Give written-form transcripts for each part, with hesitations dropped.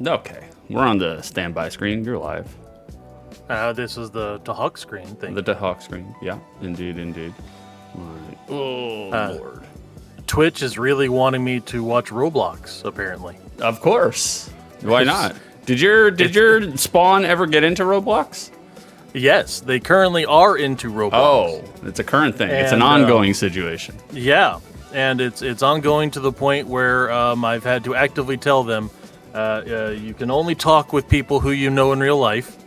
Okay, we're on the standby screen. You're live. This is the Hawk screen thing. The Hawk screen. Yeah, indeed. Right. Oh, Lord. Twitch is really wanting me to watch Roblox, apparently. Of course. Why not? Did your spawn ever get into Roblox? Yes, they currently are into Roblox. Oh, it's a current thing. It's an ongoing situation. Yeah, and it's ongoing to the point where I've had to actively tell them, you can only talk with people who you know in real life.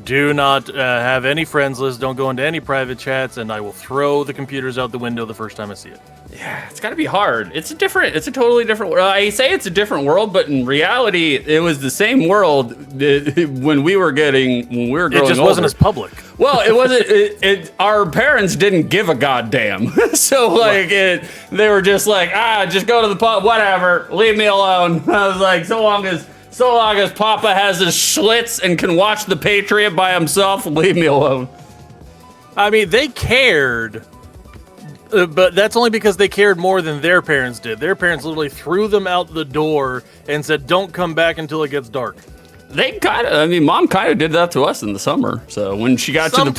Do not have any friends list. Don't go into any private chats, and I will throw the computers out the window the first time I see it. Yeah, it's got to be hard. It's a totally different world. I say it's a different world, but in reality, it was the same world when we were growing older. It just wasn't as public. Well, it wasn't. Our parents didn't give a goddamn. So they were just like, just go to the pub, whatever, leave me alone. I was like, so long as Papa has his Schlitz and can watch The Patriot by himself, leave me alone. I mean, they cared. But that's only because they cared more than their parents did. Their parents literally threw them out the door and said, don't come back until it gets dark. Mom kind of did that to us in the summer. So when she got to the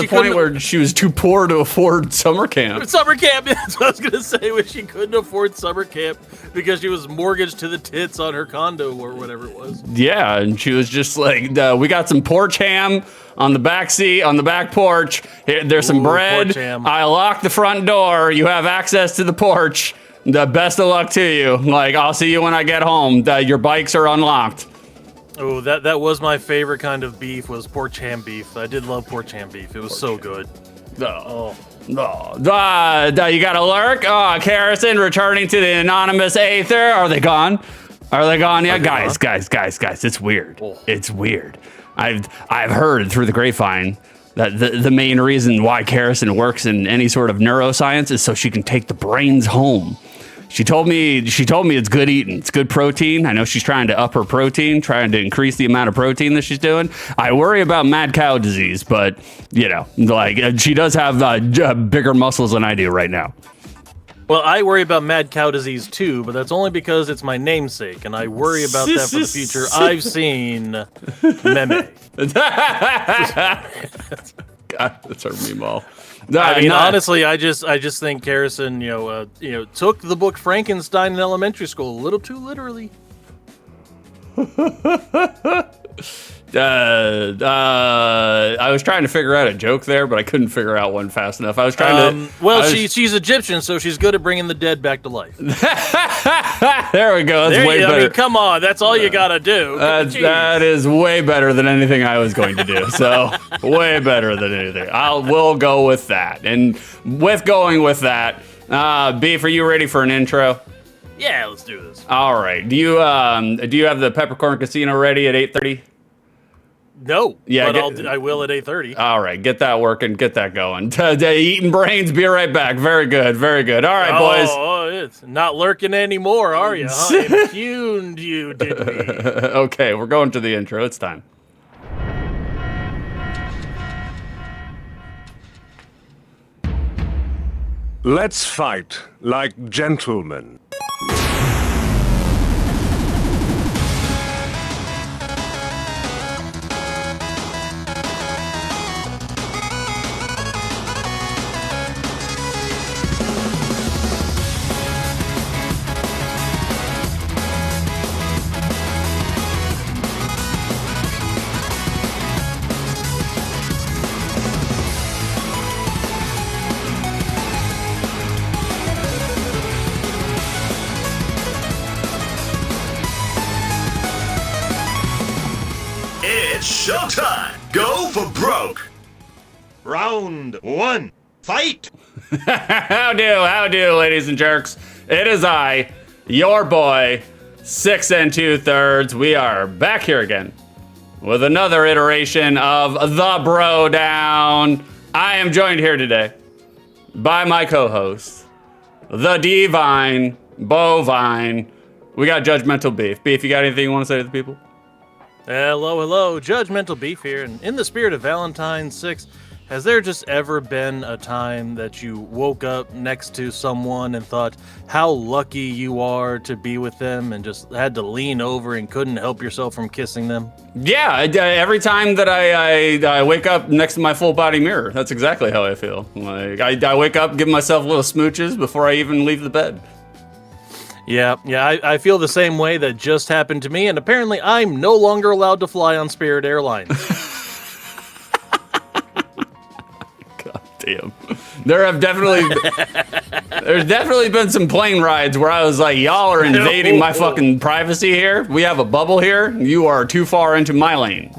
point where she was too poor to afford summer camp. Summer camp, that's what I was going to say, when she couldn't afford summer camp because she was mortgaged to the tits on her condo or whatever it was. Yeah, and she was just like, we got some porch ham on the back seat, on the back porch. There's some bread. I locked the front door. You have access to the porch. The best of luck to you. Like, I'll see you when I get home. Your bikes are unlocked. Oh, that was my favorite kind of beef, was porch ham beef. I did love porch ham beef. It was so good. No. You got a lurk? Oh, Harrison returning to the anonymous aether. Are they gone? Yeah, guys. It's weird. Oh. It's weird. I've heard through the grapevine that the main reason why Harrison works in any sort of neuroscience is so she can take the brains home. She told me it's good eating. It's good protein. I know she's trying to up her protein, trying to increase the amount of protein that she's doing. I worry about mad cow disease, but she does have bigger muscles than I do right now. Well, I worry about mad cow disease too, but that's only because it's my namesake, and I worry about that for the future. I've seen Meme. God, that's our meme all. Honestly, I just think Harrison, took the book Frankenstein in elementary school a little too literally. I was trying to figure out a joke there, but I couldn't figure out one fast enough. I was trying to. She's Egyptian, so she's good at bringing the dead back to life. There we go. That's way better. I mean, come on, that's all you gotta do. That is way better than anything I was going to do. So way better than anything. We'll go with that. And going with that, Beef, are you ready for an intro? Yeah, let's do this. All right. Do you have the Peppercorn Casino ready at 8:30? No, yeah, but I will at 8:30. All right, get that working, get that going. Eating brains, be right back. Very good, very good. All right, boys. Oh, it's not lurking anymore, are you? Huh? Impugned you, did we? Okay, we're going to the intro. It's time. Let's fight like gentlemen. Showtime! Go for broke! Round one, fight! How do, ladies and jerks? It is I, your boy, 6 2/3. We are back here again with another iteration of the BroDown. I am joined here today by my co-host, the divine bovine. We got Judgmental Beef. Beef, you got anything you want to say to the people? Hello, Judgmental Beef here, and in the spirit of Valentine 6, Has there just ever been a time that you woke up next to someone and thought how lucky you are to be with them and just had to lean over and couldn't help yourself from kissing them? Yeah, every time that I wake up next to my full body mirror, that's exactly how I feel. Like I wake up, give myself little smooches before I even leave the bed. Yeah, I feel the same way. That just happened to me, and apparently I'm no longer allowed to fly on Spirit Airlines. Damn. There's definitely been some plane rides where I was like, y'all are invading my fucking privacy here. We have a bubble here. You are too far into my lane.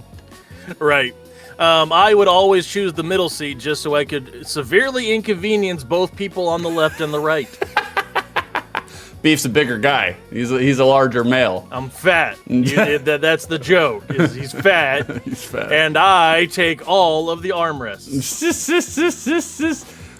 Right. I would always choose the middle seat just so I could severely inconvenience both people on the left and the right. Beef's a bigger guy. He's a larger male. I'm fat. That's the joke. He's fat. He's fat. And I take all of the armrests.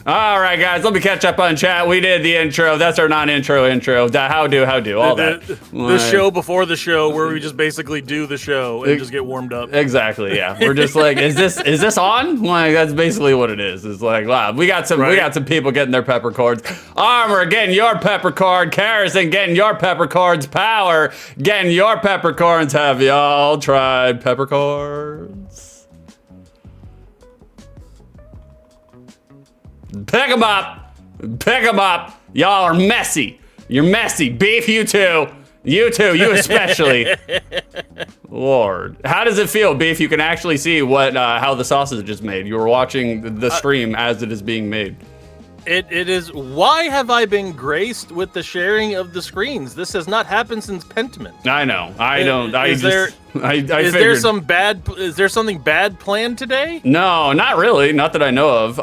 All right, guys, let me catch up on chat. We did the intro. That's our non-intro intro. How do, all that. The show before the show where we just basically do the show and just get warmed up. Exactly, yeah. We're just like, is this on? Like, that's basically what it is. It's like, wow, we got some people getting their pepper cords. Armor getting your pepper cord. Carrison getting your pepper cords. Power getting your pepper cords. Have y'all tried pepper cords? Pick 'em up. Pick 'em up. Y'all are messy. You're messy. Beef, you too. You too. You especially. Lord. How does it feel, Beef? You can actually see how the sausage is made. You were watching the stream as it is being made. It is. Why have I been graced with the sharing of the screens? This has not happened since Pentiment. I know. I don't. Is there something bad planned today? No, not really. Not that I know of.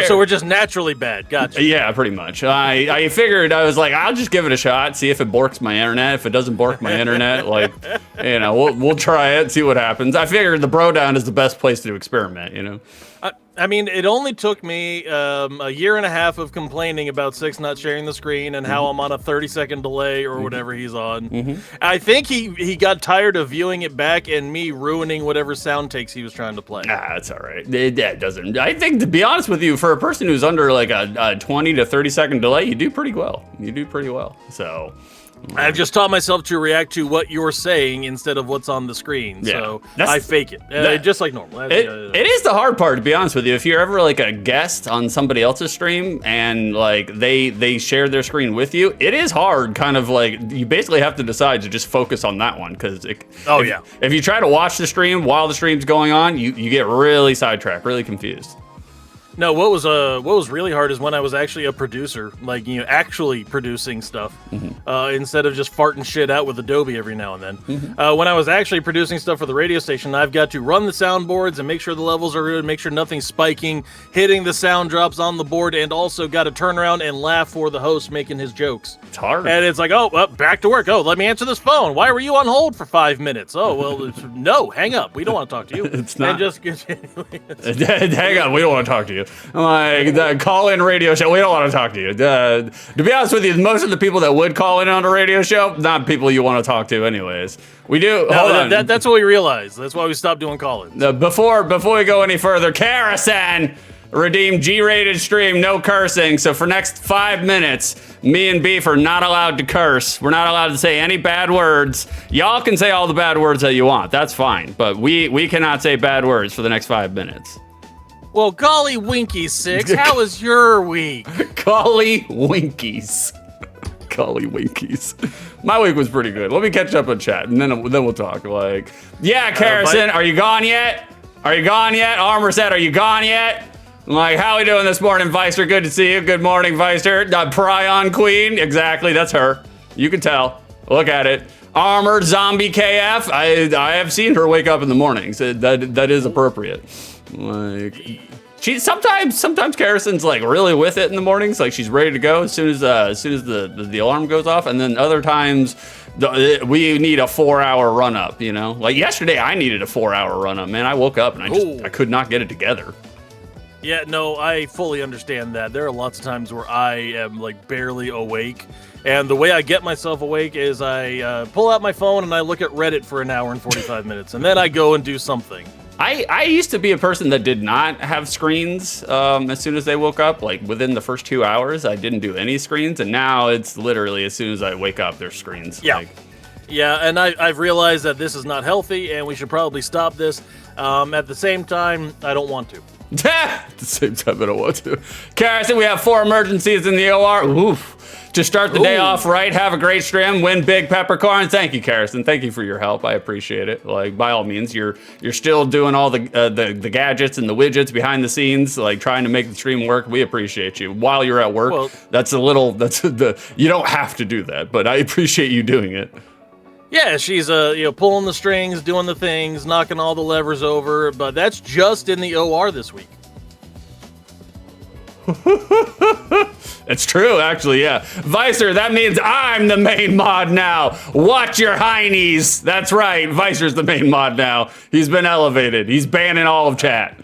So we're just naturally bad. Gotcha. Yeah, pretty much. I figured, I was like, I'll just give it a shot, see if it borks my internet. If it doesn't bork my internet, we'll try it, see what happens. I figured the BroDown is the best place to experiment. I mean, it only took me a year and a half of complaining about Six not sharing the screen and how I'm on a 30-second delay or whatever he's on. I think he got tired of viewing it back and me ruining whatever sound takes he was trying to play. That's all right. That doesn't. I think, to be honest with you, for a person who's under like a 20 to 30-second delay, you do pretty well. So I've just taught myself to react to what you're saying instead of what's on the screen. Yeah, so I fake it, just like normal. It is the hard part, to be honest with you. If you're ever like a guest on somebody else's stream and like they share their screen with you, it is hard. Kind of like you basically have to decide to just focus on that one because if you try to watch the stream while the stream's going on, you get really sidetracked, really confused. No, what was really hard is when I was actually a producer, actually producing stuff, instead of just farting shit out with Adobe every now and then. When I was actually producing stuff for the radio station, I've got to run the soundboards and make sure the levels are good, make sure nothing's spiking, hitting the sound drops on the board, and also got to turn around and laugh for the host making his jokes. It's hard. And it's like, back to work. Oh, let me answer this phone. Why were you on hold for 5 minutes? Oh, well, no, hang up. We don't want to talk to you. It's not. And just continue. Hang on, we don't want to talk to you. Like the call-in radio show, we don't want to talk to you. To be honest with you, most of the people that would call in on a radio show, not people you want to talk to, anyways. We do. Hold on. That's what we realized. That's why we stopped doing call-ins. Before we go any further, Karasan redeemed G-rated stream, no cursing. So for next 5 minutes, me and Beef are not allowed to curse. We're not allowed to say any bad words. Y'all can say all the bad words that you want. That's fine. But we cannot say bad words for the next 5 minutes. Well, golly winkies, Six. How was your week? Golly winkies. Golly winkies. My week was pretty good. Let me catch up on chat, and then we'll talk. Carrison, are you gone yet? Are you gone yet? Armor said, are you gone yet? I'm like, how we doing this morning, Vicer? Good to see you. Good morning, Vicer. Pryon Queen. Exactly, that's her. You can tell. Look at it. Armored Zombie KF. I have seen her wake up in the mornings. That is appropriate. She sometimes Karison's like really with it in the mornings, like she's ready to go as soon as the alarm goes off, and then other times we need a 4-hour run up. Like yesterday, I needed a 4-hour run up. Man, I woke up and I could not get it together. Yeah, no, I fully understand that. There are lots of times where I am like barely awake. And the way I get myself awake is I pull out my phone and I look at Reddit for an hour and 45 minutes, and then I go and do something. I used to be a person that did not have screens as soon as they woke up. Like within the first 2 hours, I didn't do any screens, and now it's literally as soon as I wake up, there's screens. Yeah. Like, Yeah, and I've realized that this is not healthy, and we should probably stop this. At the same time, I don't want to. at the same time, I don't want to. Carson, we have 4 emergencies in the OR. Oof. To start the day off right, have a great stream, win big peppercorns. Thank you, Carson. Thank you for your help. I appreciate it. Like, by all means, you're still doing all the gadgets and the widgets behind the scenes, like trying to make the stream work. We appreciate you. While you're at work, Well, you don't have to do that, but I appreciate you doing it. Yeah, she's pulling the strings, doing the things, knocking all the levers over, but that's just in the OR this week. It's true, actually, yeah. Vicer, that means I'm the main mod now. Watch your heinies. That's right, Vicer's the main mod now. He's been elevated. He's banning all of chat.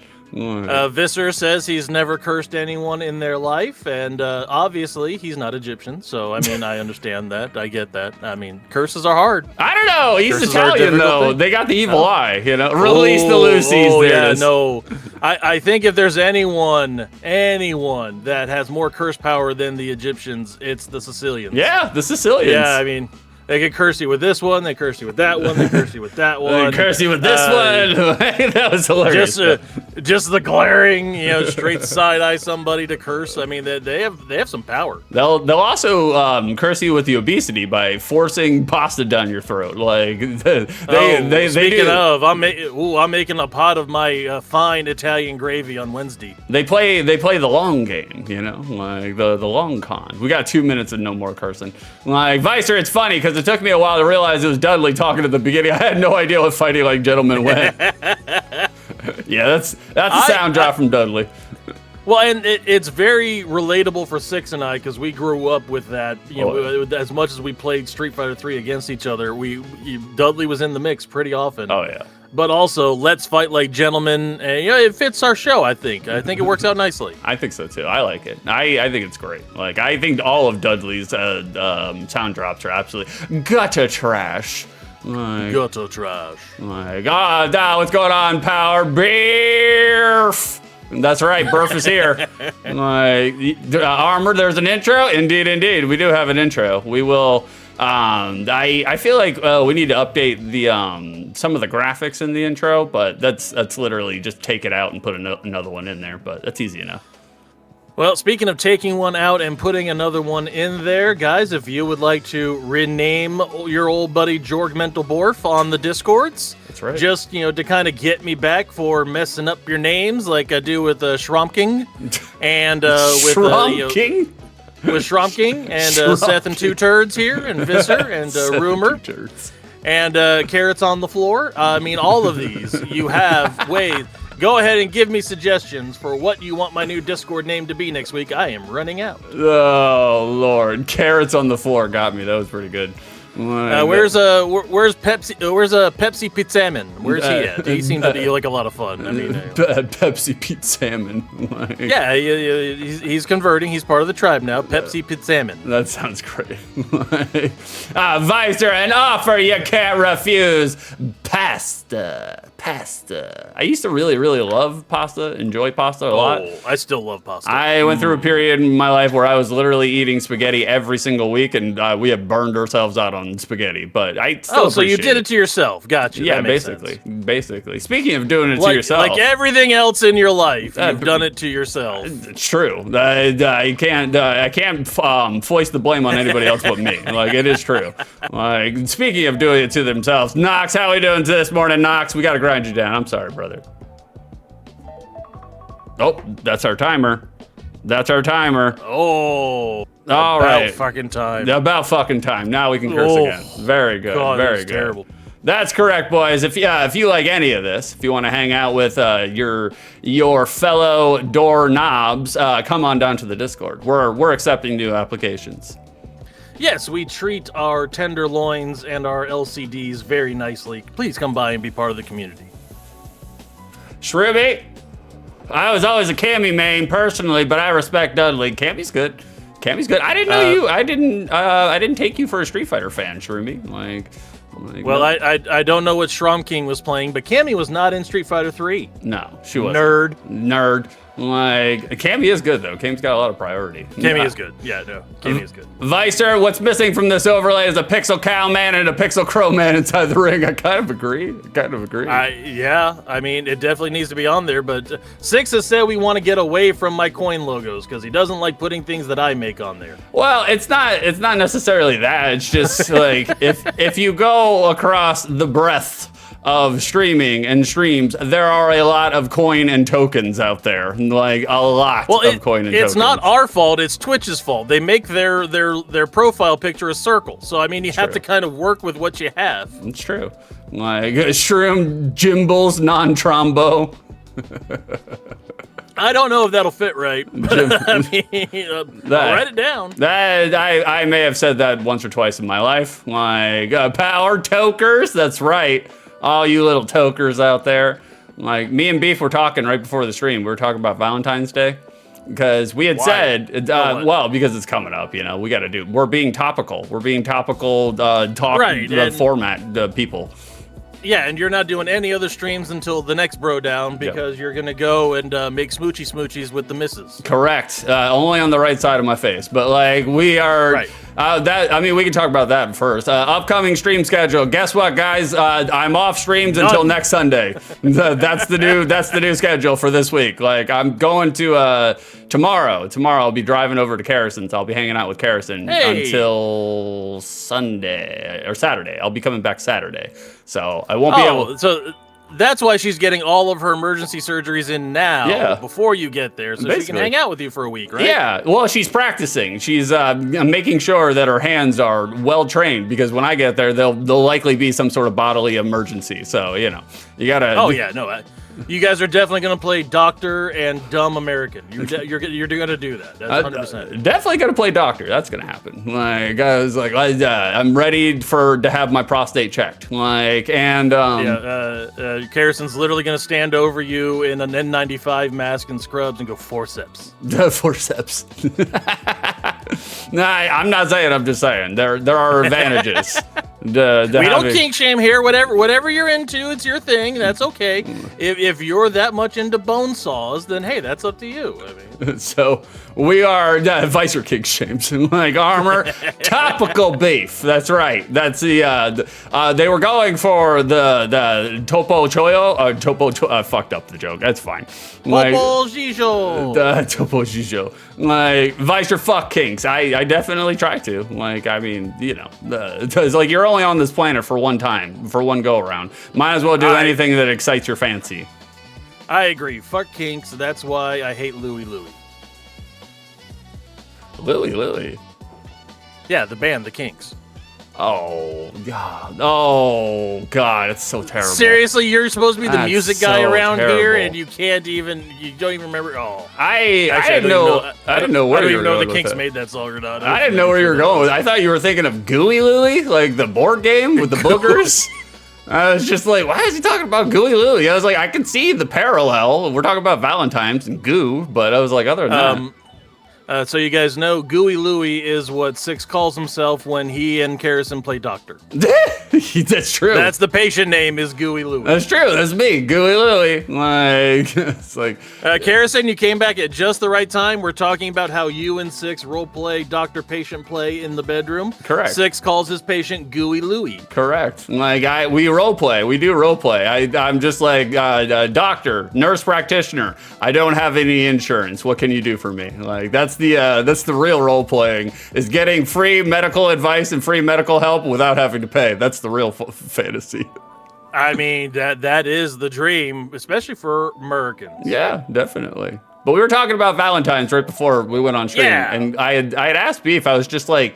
Visser says he's never cursed anyone in their life, and obviously he's not Egyptian, so I mean, I understand that. I get that. I mean, curses are hard. I don't know. He's Curses are a Italian, difficult though. thing. They got the evil eye, you know? Release the Lucy's. Oh, there yeah, it is. no. I think if there's anyone that has more curse power than the Egyptians, it's the Sicilians. Yeah, the Sicilians. Yeah, I mean, they could curse you with this one, they curse you with that one, they curse you with that one. They curse you with this one. That was hilarious. Just the glaring, straight side eye somebody to curse. I mean, they have some power. They'll also curse you with the obesity by forcing pasta down your throat. Like they Speaking do. of, I'm making a pot of my fine Italian gravy on Wednesday. They play the long game, like the long con. We got 2 minutes and no more cursing. Like Vicer, it's funny because it took me a while to realize it was Dudley talking at the beginning. I had no idea what Fighting Like Gentlemen went. Yeah, that's a sound drop from Dudley. Well, and it's very relatable for Six and I because we grew up with that. As much as we played Street Fighter 3 against each other, Dudley was in the mix pretty often. Oh yeah. But also, let's fight like gentlemen. It fits our show. I think it works out nicely. I think so too. I like it. I think it's great. Like I think all of Dudley's sound drops are absolutely gutter trash. Gutter trash. What's going on, Power Beef? That's right, Burf is here. Armor, there's an intro? Indeed. We do have an intro. We will. I feel like we need to update the some of the graphics in the intro, but that's literally just take it out and put another one in there. But that's easy enough. Well, speaking of taking one out and putting another one in there, guys, if you would like to rename your old buddy Jorg Mental Borf on the Discords, that's right. Just to kind of get me back for messing up your names like I do with Shrompking and with Shrompking? With Shrompking and Seth and Two Turds here and Visser and Rumor and Carrots on the Floor. I mean, all of these you have ways. Go ahead and give me suggestions for what you want my new Discord name to be next week. I am running out. Oh Lord, Carrots on the Floor got me. That was pretty good. Where's Pepsi? Where's Pepsi Pete Salmon? Where's he at? He seemed to be like a lot of fun. I mean, Pepsi Pete Salmon. Yeah, he's converting. He's part of the tribe now. Pepsi Pete Salmon. That sounds great. Vicer, an offer you can't refuse. Pasta. I used to really, really love pasta. Enjoy pasta a lot. Oh, I still love pasta. I went through a period in my life where I was literally eating spaghetti every single week, and we have burned ourselves out on spaghetti. But I still so you did it to yourself. Gotcha. Yeah, that makes basically. Speaking of doing it to yourself, like everything else in your life, you've done it to yourself. It's true. I can't foist the blame on anybody else but me. Like it is true. Like speaking of doing it to themselves, Knox, how we doing this morning, Knox? We gotta grind you down. I'm sorry, brother. Oh, that's our timer. Oh. All right. About fucking time. About fucking time. Now we can curse again. Very good. God, very good. Terrible. That's correct, boys. If you like any of this, if you want to hang out with your fellow door knobs, come on down to the Discord. We're accepting new applications. Yes, we treat our tenderloins and our LCDs very nicely. Please come by and be part of the community. Shruby, I was always a Cammy main personally, but I respect Dudley. Cammy's good. Cammy's good. I didn't know you. I didn't take you for a Street Fighter fan, Shroomy. Well, no. I don't know what Shrom King was playing, but Cammy was not in Street Fighter 3. No, she was Nerd. Like, Cammy is good though. Cammy's got a lot of priority. Cammy is good. Yeah, no, Cammy is good. Vicer, what's missing from this overlay is a Pixel Cow Man and a Pixel Crow Man inside the ring. I kind of agree. Yeah, I mean, it definitely needs to be on there, but Six has said we want to get away from my coin logos because he doesn't like putting things that I make on there. Well, it's not necessarily that. It's just like if you go across the breadth of streaming and streams, there are a lot of coin and tokens out there. Like a lot of coin and tokens. It's not our fault, it's Twitch's fault. They make their profile picture a circle. So I mean you have to kind of work with what you have. It's true. Like Shroom Jimbles non-trombo. I don't know if that'll fit right, but I mean, I'll write it down. I may have said that once or twice in my life. Like, power tokers, that's right. All you little tokers out there. Like, me and Beef were talking right before the stream. We were talking about Valentine's Day. Because we had said, well, because it's coming up, we got to we're being topical. We're being topical, format people. Yeah, and you're not doing any other streams until the next BroDown because you're going to go and make smoochy smoochies with the missus. Correct. Only on the right side of my face. But, like, we are... Right. We can talk about that first. Upcoming stream schedule. Guess what, guys? I'm off streams until next Sunday. That's the new schedule for this week. Like, I'm going to tomorrow. Tomorrow I'll be driving over to Carrison's. I'll be hanging out with Carrison until Sunday or Saturday. I'll be coming back Saturday, so I won't be able. So that's why she's getting all of her emergency surgeries in now before you get there, so she can hang out with you for a week, right? Yeah, well, she's practicing. She's making sure that her hands are well trained because when I get there, there'll likely be some sort of bodily emergency. So, you gotta. Oh, yeah, no. You guys are definitely going to play Doctor and Dumb American. You're going to do that. That's 100%. Definitely going to play Doctor. That's going to happen. Like, I was like, I'm ready to have my prostate checked. Like, and Carrison's literally going to stand over you in an N95 mask and scrubs and go forceps. Forceps. Nah, I'm not saying. I'm just saying there are advantages. We don't kink shame here. Whatever you're into, it's your thing. That's okay. If you're that much into bone saws, then hey, that's up to you. I mean. So we are Vicer kink shames like armor, topical beef. That's right. That's the they were going for the topo choyo. Fucked up the joke. That's fine. Topo Jijo. Topo Jijo. Like Vicer fuck kinks. I definitely try to. Like, I mean, because like you're only on this planet for one time, for one go around. Might as well do anything that excites your fancy. I agree. Fuck kinks. That's why I hate Louie. Louie. Yeah, the band, the Kinks. Oh God, it's so terrible. Seriously, you're supposed to be the music guy around terrible. Here, and you don't even remember. Oh, I didn't know. I didn't know where you were going. I don't even know if the Kinks made that song or not. I didn't know where you were going with. I thought you were thinking of Gooey Louie, like the board game with the boogers. I was just like, why is he talking about Gooey Louie? I was like, I can see the parallel. We're talking about Valentine's and goo, but I was like, other than that. So you guys know, Gooey Louie is what Six calls himself when he and Carrison play doctor. That's true. That's the patient name is Gooey Louie. That's true. That's me, Gooey Louie. Like, it's like... Carrison, you came back at just the right time. We're talking about how you and Six role play doctor-patient play in the bedroom. Correct. Six calls his patient Gooey Louie. Correct. Like, we role play. We do role play. I'm just like, doctor, nurse practitioner. I don't have any insurance. What can you do for me? Like, that's the real role playing, is getting free medical advice and free medical help without having to pay. That's the real fantasy. I mean, that is the dream, especially for Americans. Yeah, definitely. But we were talking about Valentine's right before we went on stream, and I had asked Beef. I was just like,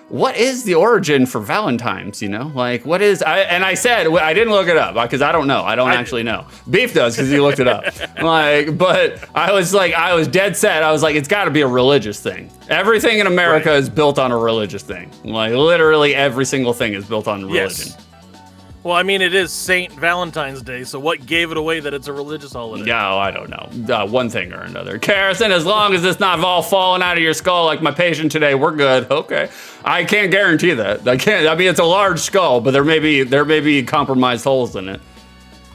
what is the origin for Valentine's, Like, what is... I said, I didn't look it up, because I don't know. I don't actually know. Beef does, because he looked it up. Like, but I was dead set. I was like, it's got to be a religious thing. Everything in America is built on a religious thing. Like, literally every single thing is built on religion. Yes. Well, I mean, it is Saint Valentine's Day, so what gave it away that it's a religious holiday? No, I don't know. One thing or another. Carrison, as long as it's not all falling out of your skull like my patient today, we're good. Okay. I can't guarantee that. I can't. I mean, it's a large skull, but there may be compromised holes in it.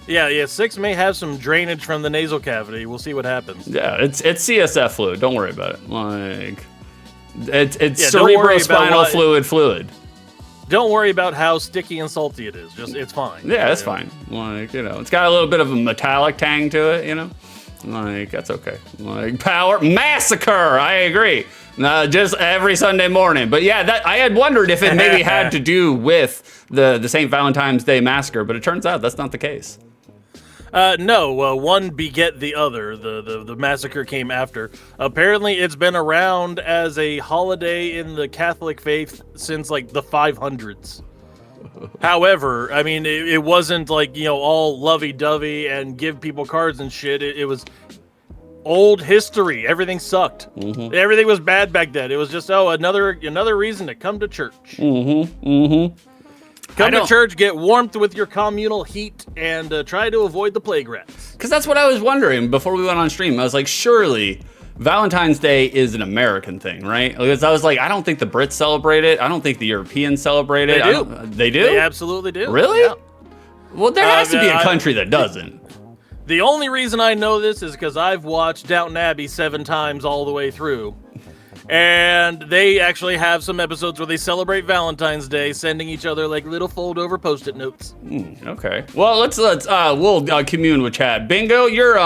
Yeah, 6 may have some drainage from the nasal cavity. We'll see what happens. Yeah, it's CSF fluid. Don't worry about it. Like, it's Yeah, don't worry about cerebrospinal fluid. Don't worry about how sticky and salty it is. Just it's fine. Yeah, it's fine. Like, you know, it's got a little bit of a metallic tang to it, you know? Like, that's okay. Like, power massacre, I agree. Just every Sunday morning. But yeah, that I had wondered if it maybe had to do with the St. Valentine's Day massacre, but it turns out that's not the case. No, one beget the other. The massacre came after. Apparently, it's been around as a holiday in the Catholic faith since like the 500s. However, I mean, it wasn't like, you know, all lovey-dovey and give people cards and shit. It was old history. Everything sucked. Mm-hmm. Everything was bad back then. It was just, another reason to come to church. Mm-hmm. Mm-hmm. Come to church, get warmth with your communal heat, and try to avoid the plague rats. Because that's what I was wondering before we went on stream. I was like, surely Valentine's Day is an American thing, right? Because I was like, I don't think the Brits celebrate it. I don't think the Europeans celebrate it. They do. They do? They absolutely do. Really? Yeah. Well, there has to be a country that doesn't. The only reason I know this is because I've watched Downton Abbey 7 times all the way through. And they actually have some episodes where they celebrate Valentine's Day, sending each other like little fold-over Post-it notes. Okay. Well, we'll commune with chat. Bingo, you're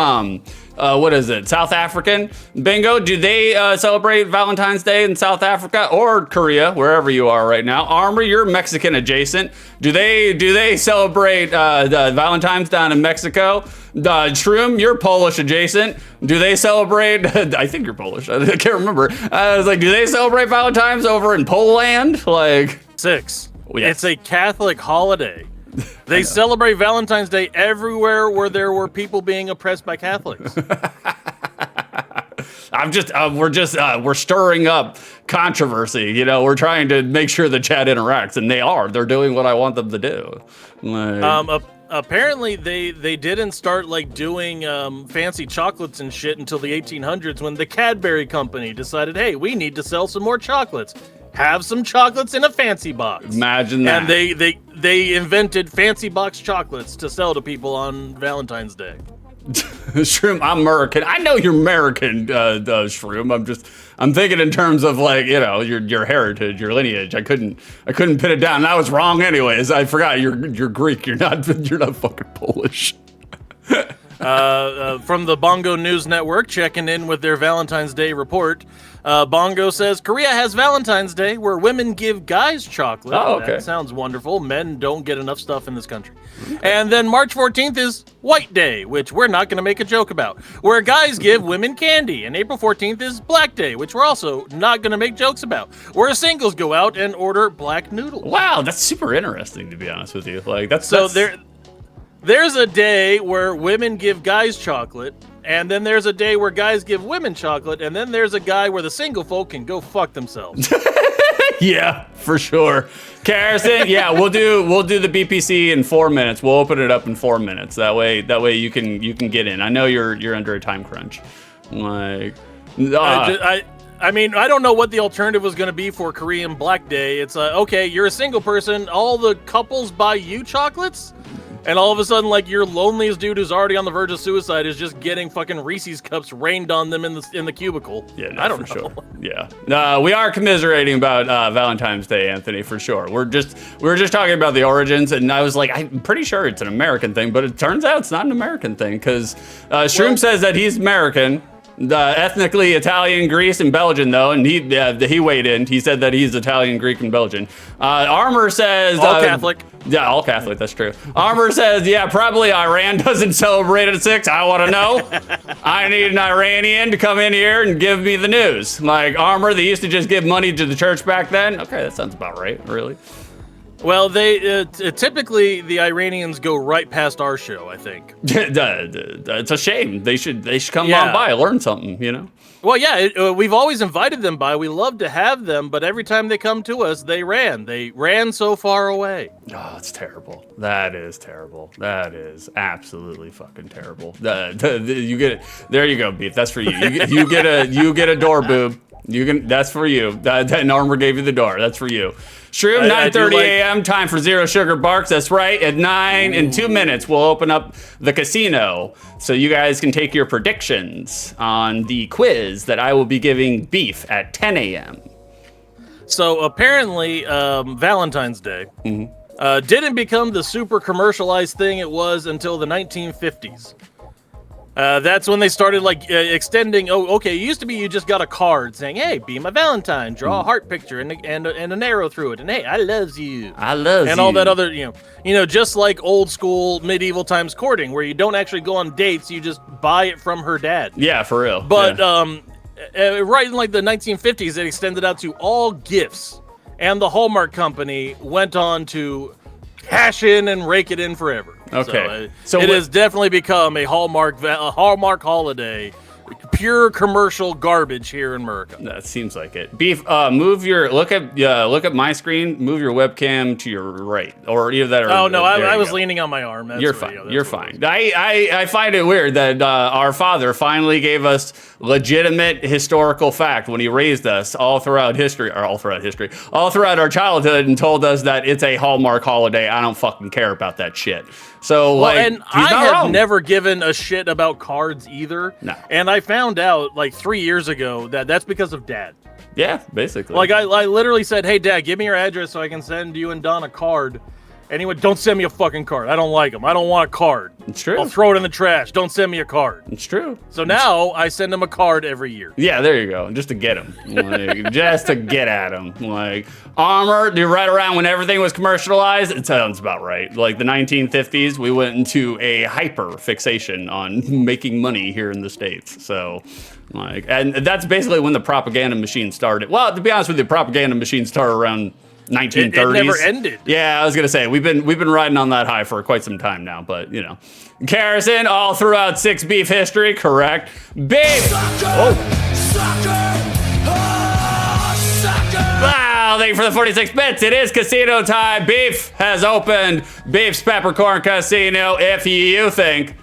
what is it? South African. Bingo, do they celebrate Valentine's Day in South Africa or Korea, wherever you are right now? Armor, you're Mexican adjacent. Do they celebrate Valentine's down in Mexico? Shroom, you're Polish adjacent. Do they celebrate? I think you're Polish. I can't remember. I was like, do they celebrate Valentine's over in Poland? Like 6. Yes. It's a Catholic holiday. They celebrate Valentine's Day everywhere where there were people being oppressed by Catholics. We're stirring up controversy. You know, we're trying to make sure the chat interacts, and they're doing what I want them to do. Like, Apparently, they didn't start like doing fancy chocolates and shit until the 1800s when the Cadbury Company decided, hey, we need to sell some more chocolates. Have some chocolates in a fancy box. Imagine that. And they invented fancy box chocolates to sell to people on Valentine's Day. Shroom, I'm American. I know you're American, Shroom. I'm thinking in terms of like, you know, your heritage, your lineage. I couldn't pin it down. And I was wrong anyways. I forgot you're Greek. You're not fucking Polish. From the Bongo News Network, checking in with their Valentine's Day report. Bongo says, Korea has Valentine's Day where women give guys chocolate. Oh, okay. That sounds wonderful. Men don't get enough stuff in this country. And then March 14th is White Day, which we're not going to make a joke about, where guys give women candy. And April 14th is Black Day, which we're also not going to make jokes about, where singles go out and order black noodles. Wow, that's super interesting, to be honest with you. Like that's There's a day where women give guys chocolate, and then there's a day where guys give women chocolate, and then there's a guy where the single folk can go fuck themselves. Yeah, for sure. Carrison, yeah, we'll do the BPC in 4 minutes. We'll open it up in 4 minutes. That way you can get in. I know you're under a time crunch. Like, I mean, I don't know what the alternative was going to be for Korean Black Day. It's okay, you're a single person. All the couples buy you chocolates. And all of a sudden, like, your loneliest dude who's already on the verge of suicide is just getting fucking Reese's cups rained on them in the cubicle. Yeah, no, I don't for know. Sure. Yeah, we are commiserating about Valentine's Day, Anthony, for sure. We were just talking about the origins, and I was like, I'm pretty sure it's an American thing, but it turns out it's not an American thing because Shroom says that he's American. Ethnically Italian, Greece, and Belgian, though, and he weighed in. He said that he's Italian, Greek, and Belgian. Armor says all Catholic. Yeah, all Catholic. That's true. Armor says, yeah, probably Iran doesn't celebrate at 6. I want to know. I need an Iranian to come in here and give me the news. Like Armor, they used to just give money to the church back then. Okay, that sounds about right. Really. Well, they typically the Iranians go right past our show, I think. It's a shame. They should come Yeah. on by, learn something, you know? Well, yeah, we've always invited them by. We love to have them, but every time they come to us, they ran. They ran so far away. Oh, it's terrible. That is terrible. That is absolutely fucking terrible. You get it. There you go, Beef. That's for you. You get a door, boob. That's for you. That Normer gave you the door. That's for you. Shroom, 9:30 a.m. Time for Zero Sugar Barks. That's right. At 9 in 2 minutes, we'll open up the casino so you guys can take your predictions on the quiz that I will be giving Beef at 10 a.m. So apparently, Valentine's Day didn't become the super commercialized thing it was until the 1950s. That's when they started extending. Oh, okay. It used to be you just got a card saying, "Hey, be my Valentine." Draw a heart picture and an arrow through it, and hey, I loves you. I love you. And all that other, just like old school medieval times courting, where you don't actually go on dates, you just buy it from her dad. Yeah, for real. But yeah. right in the 1950s, it extended out to all gifts, and the Hallmark Company went on to cash in and rake it in forever. Okay, so it has definitely become a Hallmark holiday, pure commercial garbage here in America. That seems like it. Beef, look at my screen. Move your webcam to your right, or either that. Or, oh no, I was go. leaning on my arm. You're fine. You're fine. I find it weird that our father finally gave us legitimate historical fact when he raised us all throughout our childhood, and told us that it's a Hallmark holiday. I don't fucking care about that shit. So and he's not have wrong. never given a shit about cards either. No. And I found out 3 years ago that that's because of Dad. Yeah, basically. I literally said, "Hey, Dad, give me your address so I can send you and Don a card." And he went, "Don't send me a fucking card. I don't like them. I don't want a card. It's true. I'll throw it in the trash. Don't send me a card." It's true. So now I send him a card every year. Yeah, there you go. Just to get him. Just to get at him. Armor, right around when everything was commercialized, it sounds about right. The 1950s, we went into a hyper fixation on making money here in the States. So, and that's basically when the propaganda machine started. Well, to be honest with you, the propaganda machine started around 1930s. It never ended. Yeah, I was gonna say we've been riding on that high for quite some time now, but Carrison all throughout 6 Beef history, correct? Beef. Wow, thank you for the 46 bits. It is casino time. Beef has opened Beef's Peppercorn Casino. If you think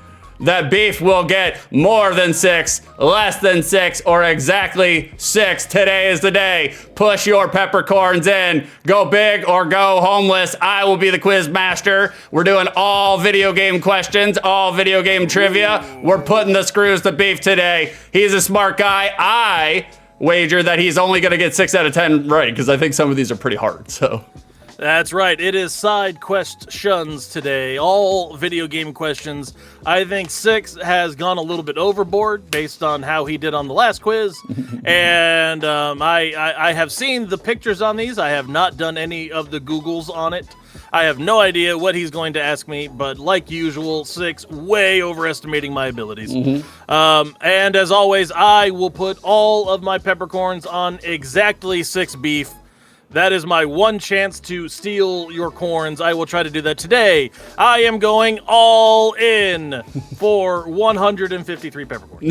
that Beef will get more than 6, less than 6, or exactly 6, today is the day. Push your peppercorns in. Go big or go homeless. I will be the quiz master. We're doing all video game questions, all video game trivia. We're putting the screws to Beef today. He's a smart guy. I wager that he's only going to get 6 out of 10 right, because I think some of these are pretty hard, so... That's right. It is side questions today. All video game questions. I think 6 has gone a little bit overboard based on how he did on the last quiz. And I have seen the pictures on these. I have not done any of the Googles on it. I have no idea what he's going to ask me, but like usual, 6 way overestimating my abilities. And as always, I will put all of my peppercorns on exactly 6 Beef. That is my one chance to steal your corns. I will try to do that today. I am going all in for 153 peppercorns.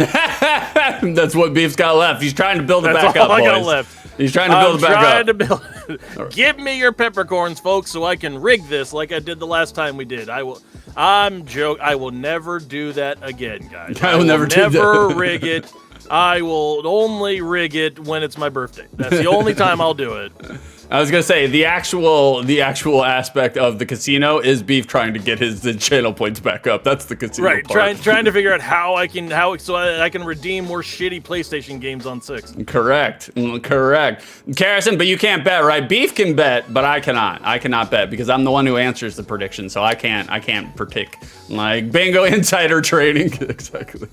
That's what Beef's got left. He's trying to build it back up, boys. That's all I got left. He's trying to build it back up. Give me your peppercorns, folks, so I can rig this like I did the last time we did. I will never do that again, guys. I will never rig it. I will only rig it when it's my birthday. That's the only time I'll do it. I was gonna say the actual aspect of the casino is Beef trying to get his channel points back up. That's the casino part. Trying to figure out how I can redeem more shitty PlayStation games on 6. Correct. Carrison, but you can't bet, right? Beef can bet, but I cannot. I cannot bet because I'm the one who answers the prediction, so I can't predict. Bingo insider trading. Exactly.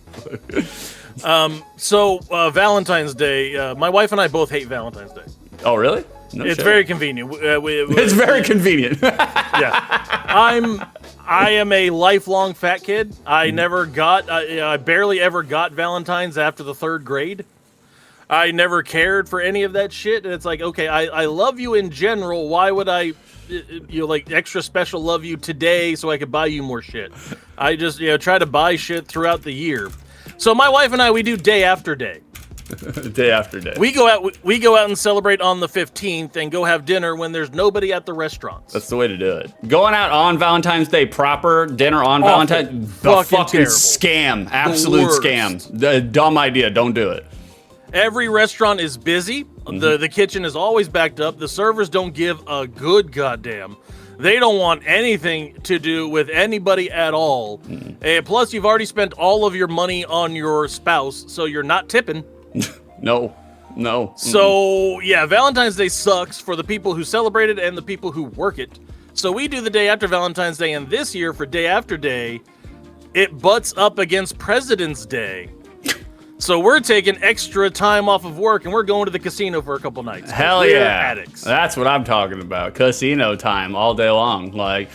So Valentine's Day, my wife and I both hate Valentine's Day. Oh, really? No it's shit. very convenient. It's very convenient. Yeah. I am a lifelong fat kid. I barely ever got Valentine's after the 3rd grade. I never cared for any of that shit. And it's like, okay, I love you in general. Why would I like extra special love you today so I could buy you more shit. I just try to buy shit throughout the year. So my wife and I, we do day after day. Day after day. We go out and celebrate on the 15th and go have dinner when there's nobody at the restaurants. That's the way to do it. Going out on Valentine's Day proper, dinner on Valentine's, the fucking terrible. Scam. Absolute scam. The dumb idea. Don't do it. Every restaurant is busy. The kitchen is always backed up. The servers don't give a good goddamn. They don't want anything to do with anybody at all. Plus, you've already spent all of your money on your spouse, so you're not tipping. No. So, yeah, Valentine's Day sucks for the people who celebrate it and the people who work it. So we do the day after Valentine's Day, and this year, for day after day, it butts up against President's Day. So we're taking extra time off of work, and we're going to the casino for a couple nights. Hell We're yeah. addicts. That's what I'm talking about. Casino time all day long. Like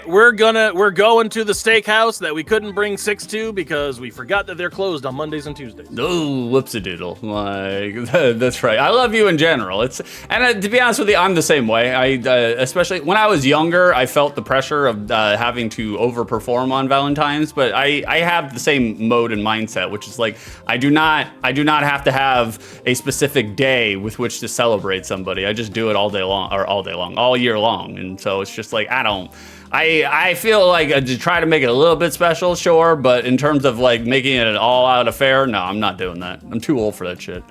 We're going to the steakhouse that we couldn't bring Six to because we forgot that they're closed on Mondays and Tuesdays. Oh, whoopsie-doodle. Like, that's right. I love you in general. To be honest with you, I'm the same way. Especially when I was younger, I felt the pressure of having to overperform on Valentine's, but I have the same mode and mindset, which is like, I do not have to have a specific day with which to celebrate somebody. I just do it all year long. And so it's just like, I feel like to try to make it a little bit special, sure, but in terms of like making it an all-out affair, no, I'm not doing that. I'm too old for that shit.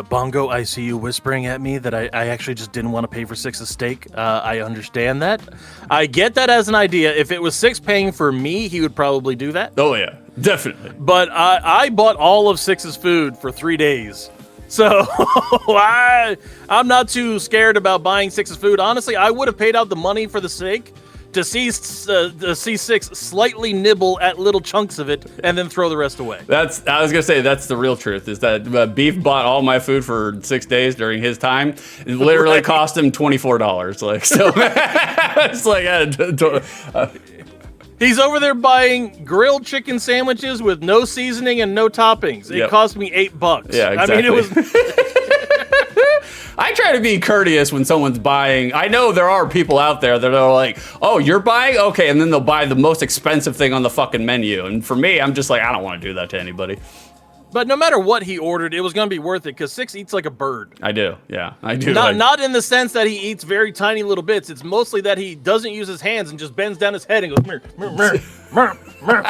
Bongo, I see you whispering at me that I actually just didn't want to pay for Six's steak. I understand that. I get that as an idea. If it was Six paying for me, he would probably do that. Oh, yeah, definitely. But I bought all of Six's food for 3 days. So I'm not too scared about buying Six's food. Honestly, I would have paid out the money for the steak to see Six slightly nibble at little chunks of it and then throw the rest away. I was gonna say that's the real truth. Is that Beef bought all my food for 6 days during his time. It literally cost him $24. Like so, it's like he's over there buying grilled chicken sandwiches with no seasoning and no toppings. It cost me $8. Yeah, exactly. I mean, it was. I try to be courteous when someone's buying. I know there are people out there that are like, oh, you're buying? Okay. And then they'll buy the most expensive thing on the fucking menu. And for me, I'm just like, I don't want to do that to anybody. But no matter what he ordered, it was going to be worth it because Six eats like a bird. I do. Yeah, I do. Not in the sense that he eats very tiny little bits. It's mostly that he doesn't use his hands and just bends down his head and goes, mer, mer, mer, mer,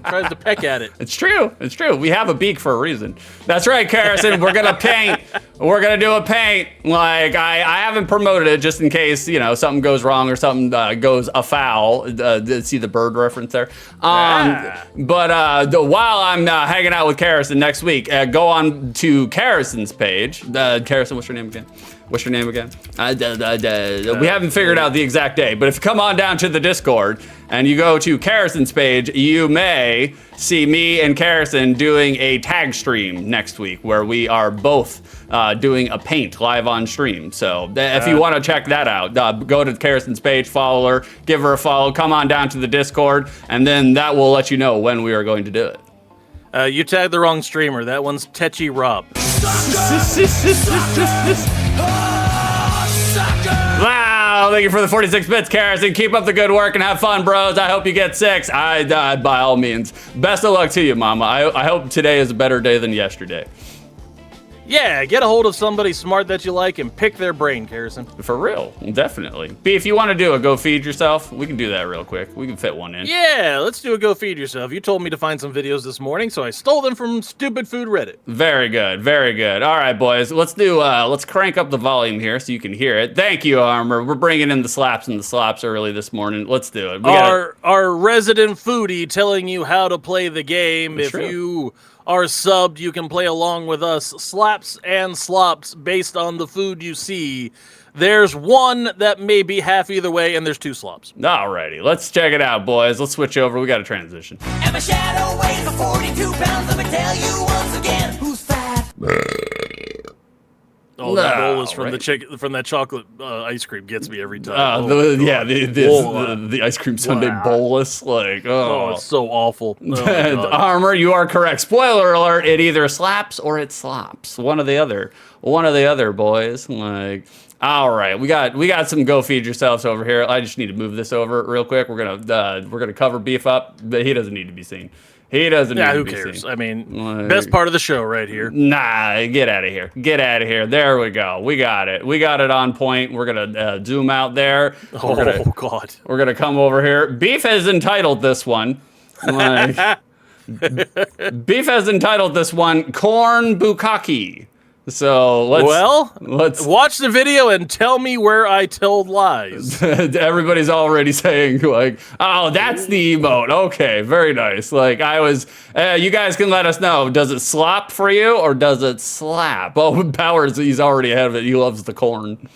tries to peck at it. It's true. It's true. We have a beak for a reason. That's right, Carrison. We're going to paint. We're going to do a paint. Like, I haven't promoted it just in case, something goes wrong or something goes afoul. See the bird reference there? But while I'm hanging out with Carrison next week, go on to Carrison's page. Carrison, what's your name again? We haven't figured out the exact day, but if you come on down to the Discord and you go to Carrison's page, you may see me and Carrison doing a tag stream next week where we are both doing a paint live on stream. So if you want to check that out, go to Carrison's page, follow her, give her a follow, come on down to the Discord, and then that will let you know when we are going to do it. You tagged the wrong streamer. That one's Tetchy Rob. Wow, thank you for the 46 bits, Carrison. Keep up the good work and have fun, bros. I hope you get 6. By all means. Best of luck to you, Mama. I hope today is a better day than yesterday. Yeah, get a hold of somebody smart that you like and pick their brain, Carrison. For real, definitely. B, if you want to do a go feed yourself, we can do that real quick. We can fit one in. Yeah, let's do a go feed yourself. You told me to find some videos this morning, so I stole them from Stupid Food Reddit. Very good, very good. All right, boys, let's crank up the volume here so you can hear it. Thank you, Armor. We're bringing in the slaps and the slops early this morning. Let's do it. Our resident foodie telling you how to play the game. That's if true. you are subbed, you can play along with us. Slaps and slops based on the food you see. There's one that may be half either way, and there's 2 slops. Alrighty, let's check it out, boys. Let's switch over. We got a transition. And my shadow weighs 42 pounds. Let me tell you once again, who's fat? Oh, that bolus from right. from that chocolate ice cream gets me every time. The ice cream sundae bolus, like it's so awful. Oh, God. Armor, you are correct. Spoiler alert: it either slaps or it slops. One or the other. Boys. Like All right, we got some go feed yourselves over here. I just need to move this over real quick. We're gonna cover Beef up, but he doesn't need to be seen. He doesn't need to be cares? seen. I mean, best part of the show right here. Nah, get out of here. Get out of here. There we go. We got it. We got it on point. We're gonna zoom out there. God. We're gonna come over here. Beef has entitled this one. Beef has entitled this one "Corn Bukkake." So let's watch the video and tell me where I told lies. Everybody's already saying like, "Oh, that's the emote." Okay, very nice. Like I was, you guys can let us know. Does it slop for you or does it slap? Oh, Powers, he's already ahead of it. He loves the corn.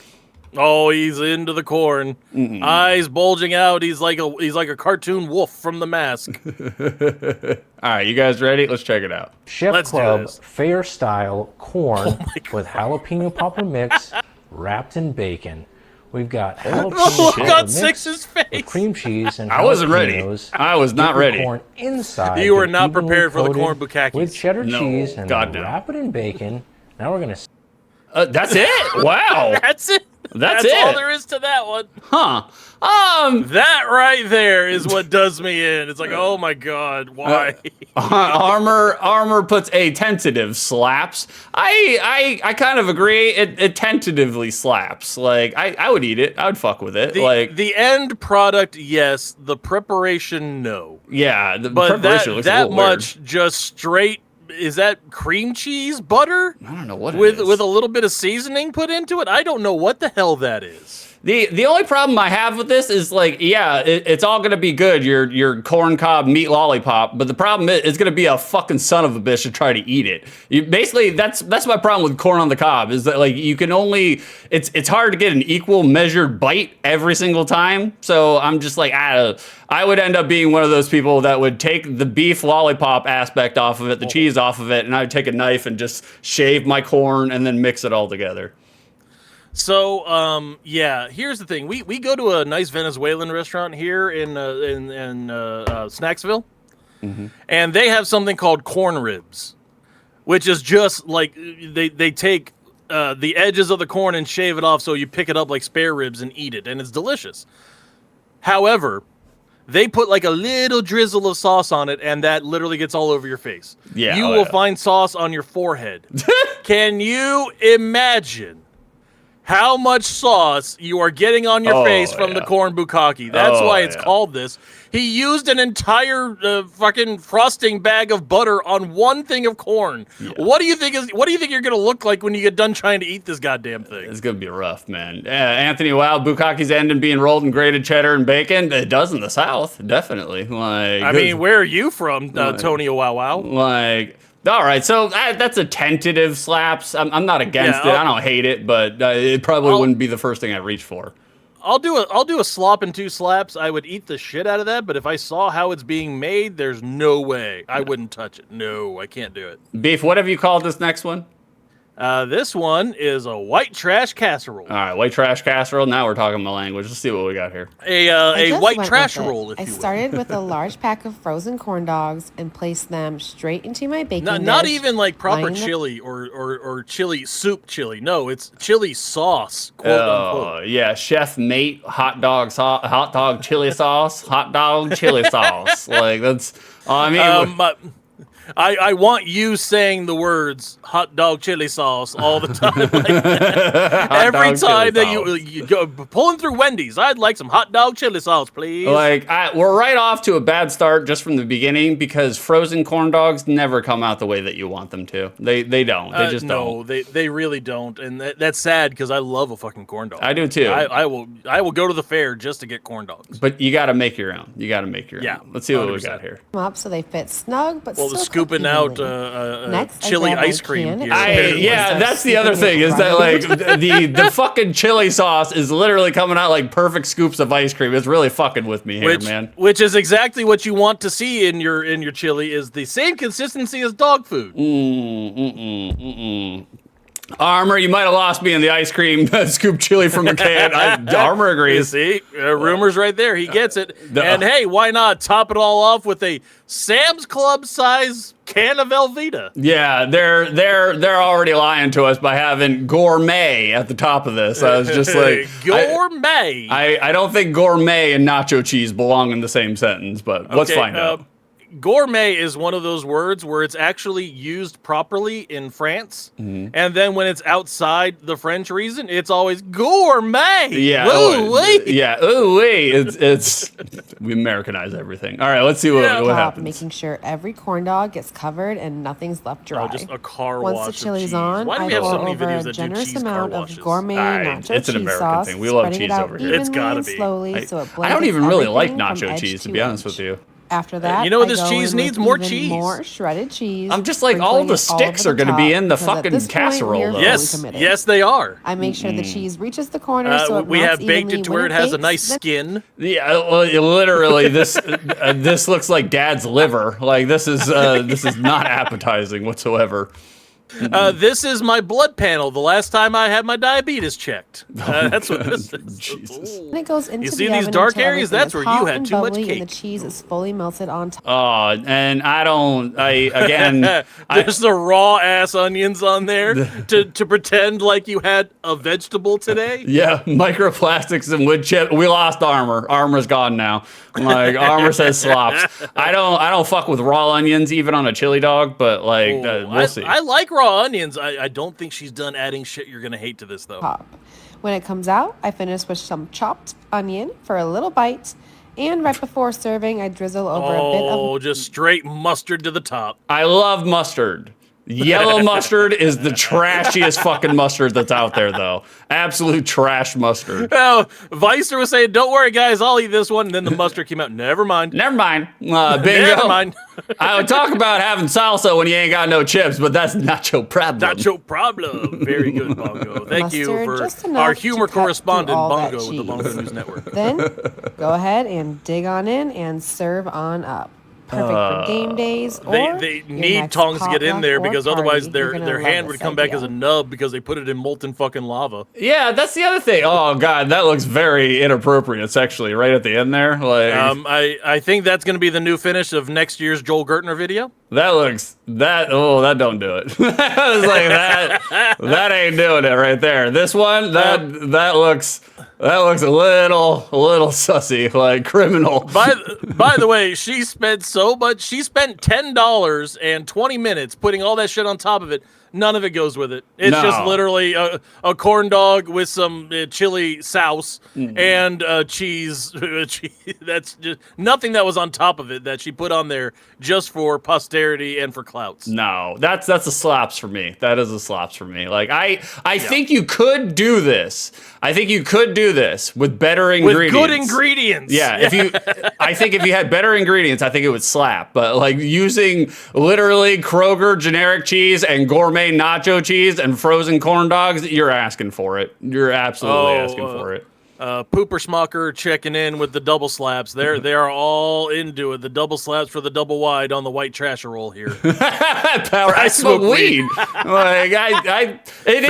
Oh, he's into the corn. Eyes bulging out. He's like a cartoon wolf from The Mask. All right, you guys ready? Let's check it out. Chef Let's do Club this. Fair Style corn with jalapeno popper mix wrapped in bacon. We've got jalapeno popper God, mix Six's face. with cream cheese and I wasn't ready. jalapenos. I was not Dip the ready. Corn inside. You were get not evenly prepared for the coated corn bukkake. with cheddar No, cheese and God, then no. wrap it in bacon. Now we're gonna. That's it. Wow. That's it. That's all it. there is to that one. Huh. That right there is what does me in. It's like, oh my God, why? Armor puts a tentative slaps. I kind of agree. It tentatively slaps. Like I would eat it. I would fuck with it. The end product, yes. The preparation, no. Yeah, the But preparation looks a that little weird. much just straight. Is that cream cheese butter? I don't know what it with is. with a little bit of seasoning put into it. I don't know what the hell that is. The only problem I have with this is like, yeah, it's all gonna be good, your corn cob meat lollipop, but the problem is it's gonna be a fucking son of a bitch to try to eat it. Basically, that's my problem with corn on the cob is that like you can only it's hard to get an equal measured bite every single time. So I'm just like, I would end up being one of those people that would take the beef lollipop aspect off of it, the cheese off of it, and I would take a knife and just shave my corn and then mix it all together. So, yeah, here's the thing. We go to a nice Venezuelan restaurant here in Snacksville, and they have something called corn ribs, which is just like they take the edges of the corn and shave it off so you pick it up like spare ribs and eat it, and it's delicious. However, they put like a little drizzle of sauce on it, and that literally gets all over your face. Yeah, you will find sauce on your forehead. Can you imagine how much sauce you are getting on your face from the corn bukkake? That's why it's called this. He used an entire fucking frosting bag of butter on one thing of corn. Yeah. What do you think you're gonna look like when you get done trying to eat this goddamn thing? It's gonna be rough, man. Anthony, wow, bukkake's end in being rolled in grated cheddar and bacon. It does in the South, definitely. Like, I mean, where are you from, Tony Wow Wow? Like, all right, so that's a tentative slaps. I'm not against it. I don't hate it, but it probably wouldn't be the first thing I reach for. I'll do a slop and two slaps. I would eat the shit out of that, but if I saw how it's being made, there's no way I wouldn't touch it. No, I can't do it. Beef, what have you called this next one? This one is a white trash casserole. All right, white trash casserole. Now we're talking my language. Let's see what we got here. A white trash roll, if I you will. started with a large pack of frozen corn dogs and placed them straight into my baking Not dish, even like proper lining them- chili or chili soup chili. No, it's chili sauce, quote Oh, unquote. yeah, Chef Mate hot dog chili sauce, hot dog chili sauce. Like that's. I mean, I want you saying the words hot dog chili sauce all the time. Like that. Every time that you go pulling through Wendy's, I'd like some hot dog chili sauce, please. like we're right off to a bad start just from the beginning because frozen corn dogs never come out the way that you want them to. They don't. They just don't. No, they really don't, and that's sad because I love a fucking corn dog. I do too. I will go to the fair just to get corn dogs. But you got to make your own. Yeah, own. Let's see what we 100%. got here. them up so they fit snug, but Well, still scooping cook out evenly. Next, I chili grab my ice cream can here. and start Yeah, that's the other scooping thing it is that right like the fucking chili sauce is literally coming out like perfect scoops of ice cream. It's really fucking with me here, man. Which is exactly what you want to see in your chili is the same consistency as dog food. Armor, you might have lost me in the ice cream scoop chili from a can. Armor You agrees. see, rumors right there. He gets it. And hey, why not top it all off with a Sam's Club size can of Velveeta? Yeah, they're already lying to us by having gourmet at the top of this. I was just like gourmet. I don't think gourmet and nacho cheese belong in the same sentence, but let's find out. Gourmet is one of those words where it's actually used properly in France, and then when it's outside the French region, it's always gourmet. Yeah, It's we Americanize everything. All right, let's see what happens. Making sure every corn dog gets covered and nothing's left dry. Oh, just a car Once wash the chili's of cheese. on, Why do I we have so pour many over videos a that do generous cheese car amount washes? of gourmet nacho It's an cheese American sauce, thing. We love spreading cheese it out over here. It's evenly gotta and be. slowly so it I don't blends even really like everything from nacho edge cheese, to to be honest edge. with you. After that, You know what I this go cheese in needs? with More even cheese. More shredded cheese. I'm just like, all sprinkling the it all over sticks are the gonna be top, in the because at fucking this point, casserole, we're though. fully Yes, committed. yes, they are. I make sure the cheese reaches the corner so it We melts have baked evenly it to when where it has a bakes, nice then skin. Yeah, well, literally, this looks like Dad's liver. Like this is not appetizing whatsoever. This is my blood panel. The last time I had my diabetes checked. That's what this is. Jesus. Then it goes into see the these oven dark until areas? everything That's is where you hot had and too much bubbly cake. And the cheese is fully melted on top. Oh, and There's the raw ass onions on there to pretend like you had a vegetable today. yeah, microplastics and wood chip. We lost Armor. Armor's gone now. Like Armor says slops. I don't fuck with raw onions even on a chili dog, but like we'll see. I like raw onions. I don't think she's done adding shit you're gonna hate to this though. Top. When it comes out, I finish with some chopped onion for a little bite. And right before serving, I drizzle over a bit of just straight mustard to the top. I love mustard. Yellow mustard is the trashiest fucking mustard that's out there, though. Absolute trash mustard. Oh, Weiser was saying, "Don't worry, guys, I'll eat this one." And then the mustard came out. Never mind. Never mind. Bingo. Never mind. I would talk about having salsa when you ain't got no chips, but that's not your problem. Not your problem. Very good, Bongo. Thank you Mustard, just for enough our to humor cut through correspondent, all that Bongo, with the cheese. Bongo News Network. Then go ahead and dig on in and serve on up. Perfect for game days or They your need next tongs to get in potluck there or because party. otherwise You're gonna their love hand this would come back idea. as a nub because they put it in molten fucking lava. Yeah, that's the other thing. Oh god, that looks very inappropriate sexually right at the end there. Like I think that's going to be the new finish of next year's Joel Gertner video. that don't do it. I was like that ain't doing it right there. This one that looks a little sussy, like criminal. By the way, she spent so much. She spent $10 and 20 minutes putting all that shit on top of it. None of it goes with it. It's just No. literally a corn dog with some chili sauce and cheese. That's just nothing that was on top of it that she put on there just for posterity and for clouts. No, that's a slaps for me. That is a slaps for me. Like I think you could do this. I think you could do this with better ingredients. With good ingredients. Yeah, I think if you had better ingredients, I think it would slap. But like using literally Kroger generic cheese and gourmet nacho cheese and frozen corn dogs, you're asking for it. You're absolutely asking for it. Pooper Smocker checking in with the double slaps. They are all into it. The double slaps for the double wide on the white trash roll here. Power. I smoke weed. Like it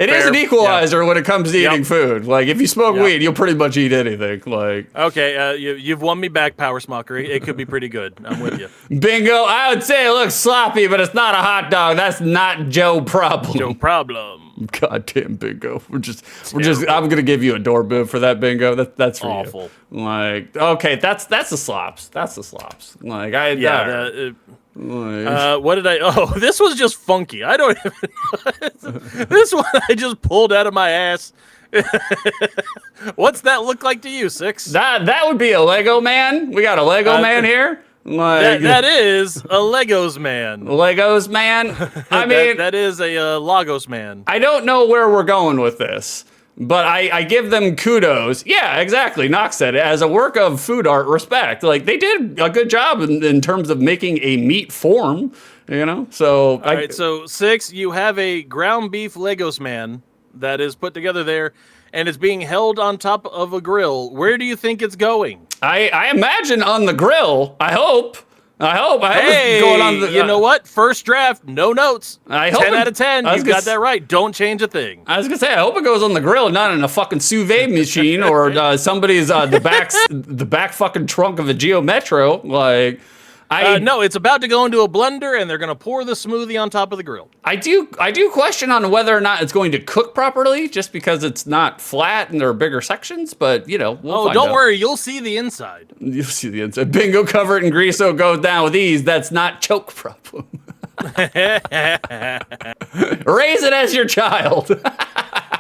is an equalizer when it comes to eating food. Like if you smoke weed, you'll pretty much eat anything. Like okay, you've won me back, Power Smocker. It could be pretty good. I'm with you. Bingo. I would say it looks sloppy, but it's not a hot dog. That's not Joe problem. No problem. Goddamn Bingo. We're just. I'm gonna give you a door boo for that, Bingo. That's for awful. You. Like okay, that's the slops. That's the slops. Like what did I? Oh, this was just funky. I don't even. This one I just pulled out of my ass. What's that look like to you, Six? That would be a Lego man. We got a Lego man here. Like that is a Legos man. Legos man. I mean, that is a Lagos man. I don't know where we're going with this, but I give them kudos. Yeah, exactly. Knox said it as a work of food art respect. Like they did a good job in terms of making a meat form. You know, so all right. So Six, you have a ground beef Legos man that is put together there, and it's being held on top of a grill. Where do you think it's going? I imagine on the grill. I hope. I hope. Hey, it's going on the, you know what? First draft, no notes. I hope 10 it- out of 10. I was You gonna got that right. Don't change a thing. I was gonna say, I hope it goes on the grill, not in a fucking sous vide machine or somebody's the back fucking trunk of a Geo Metro. Like, No, it's about to go into a blender, and they're going to pour the smoothie on top of the grill. I do question on whether or not it's going to cook properly, just because it's not flat and there are bigger sections. But we'll find Don't out. worry, you'll see the inside. You'll see the inside. Bingo covered in grease, so it goes down with ease. That's not choke problem. Raise it as your child.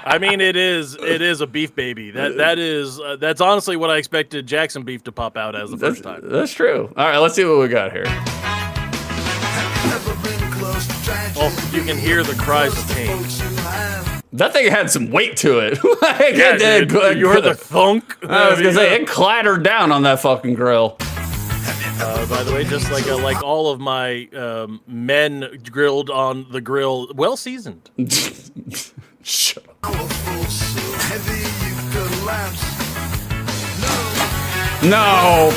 I mean, it is a beef baby. That's honestly what I expected Jackson beef to pop out as the first time. That's true. All right, let's see what we got here. Oh, you can hear the cries of pain. That thing had some weight to it. Dude, you heard the thunk. I was gonna say it clattered down on that fucking grill. By the way, just like all of my men grilled on the grill, well seasoned. Shut up. No.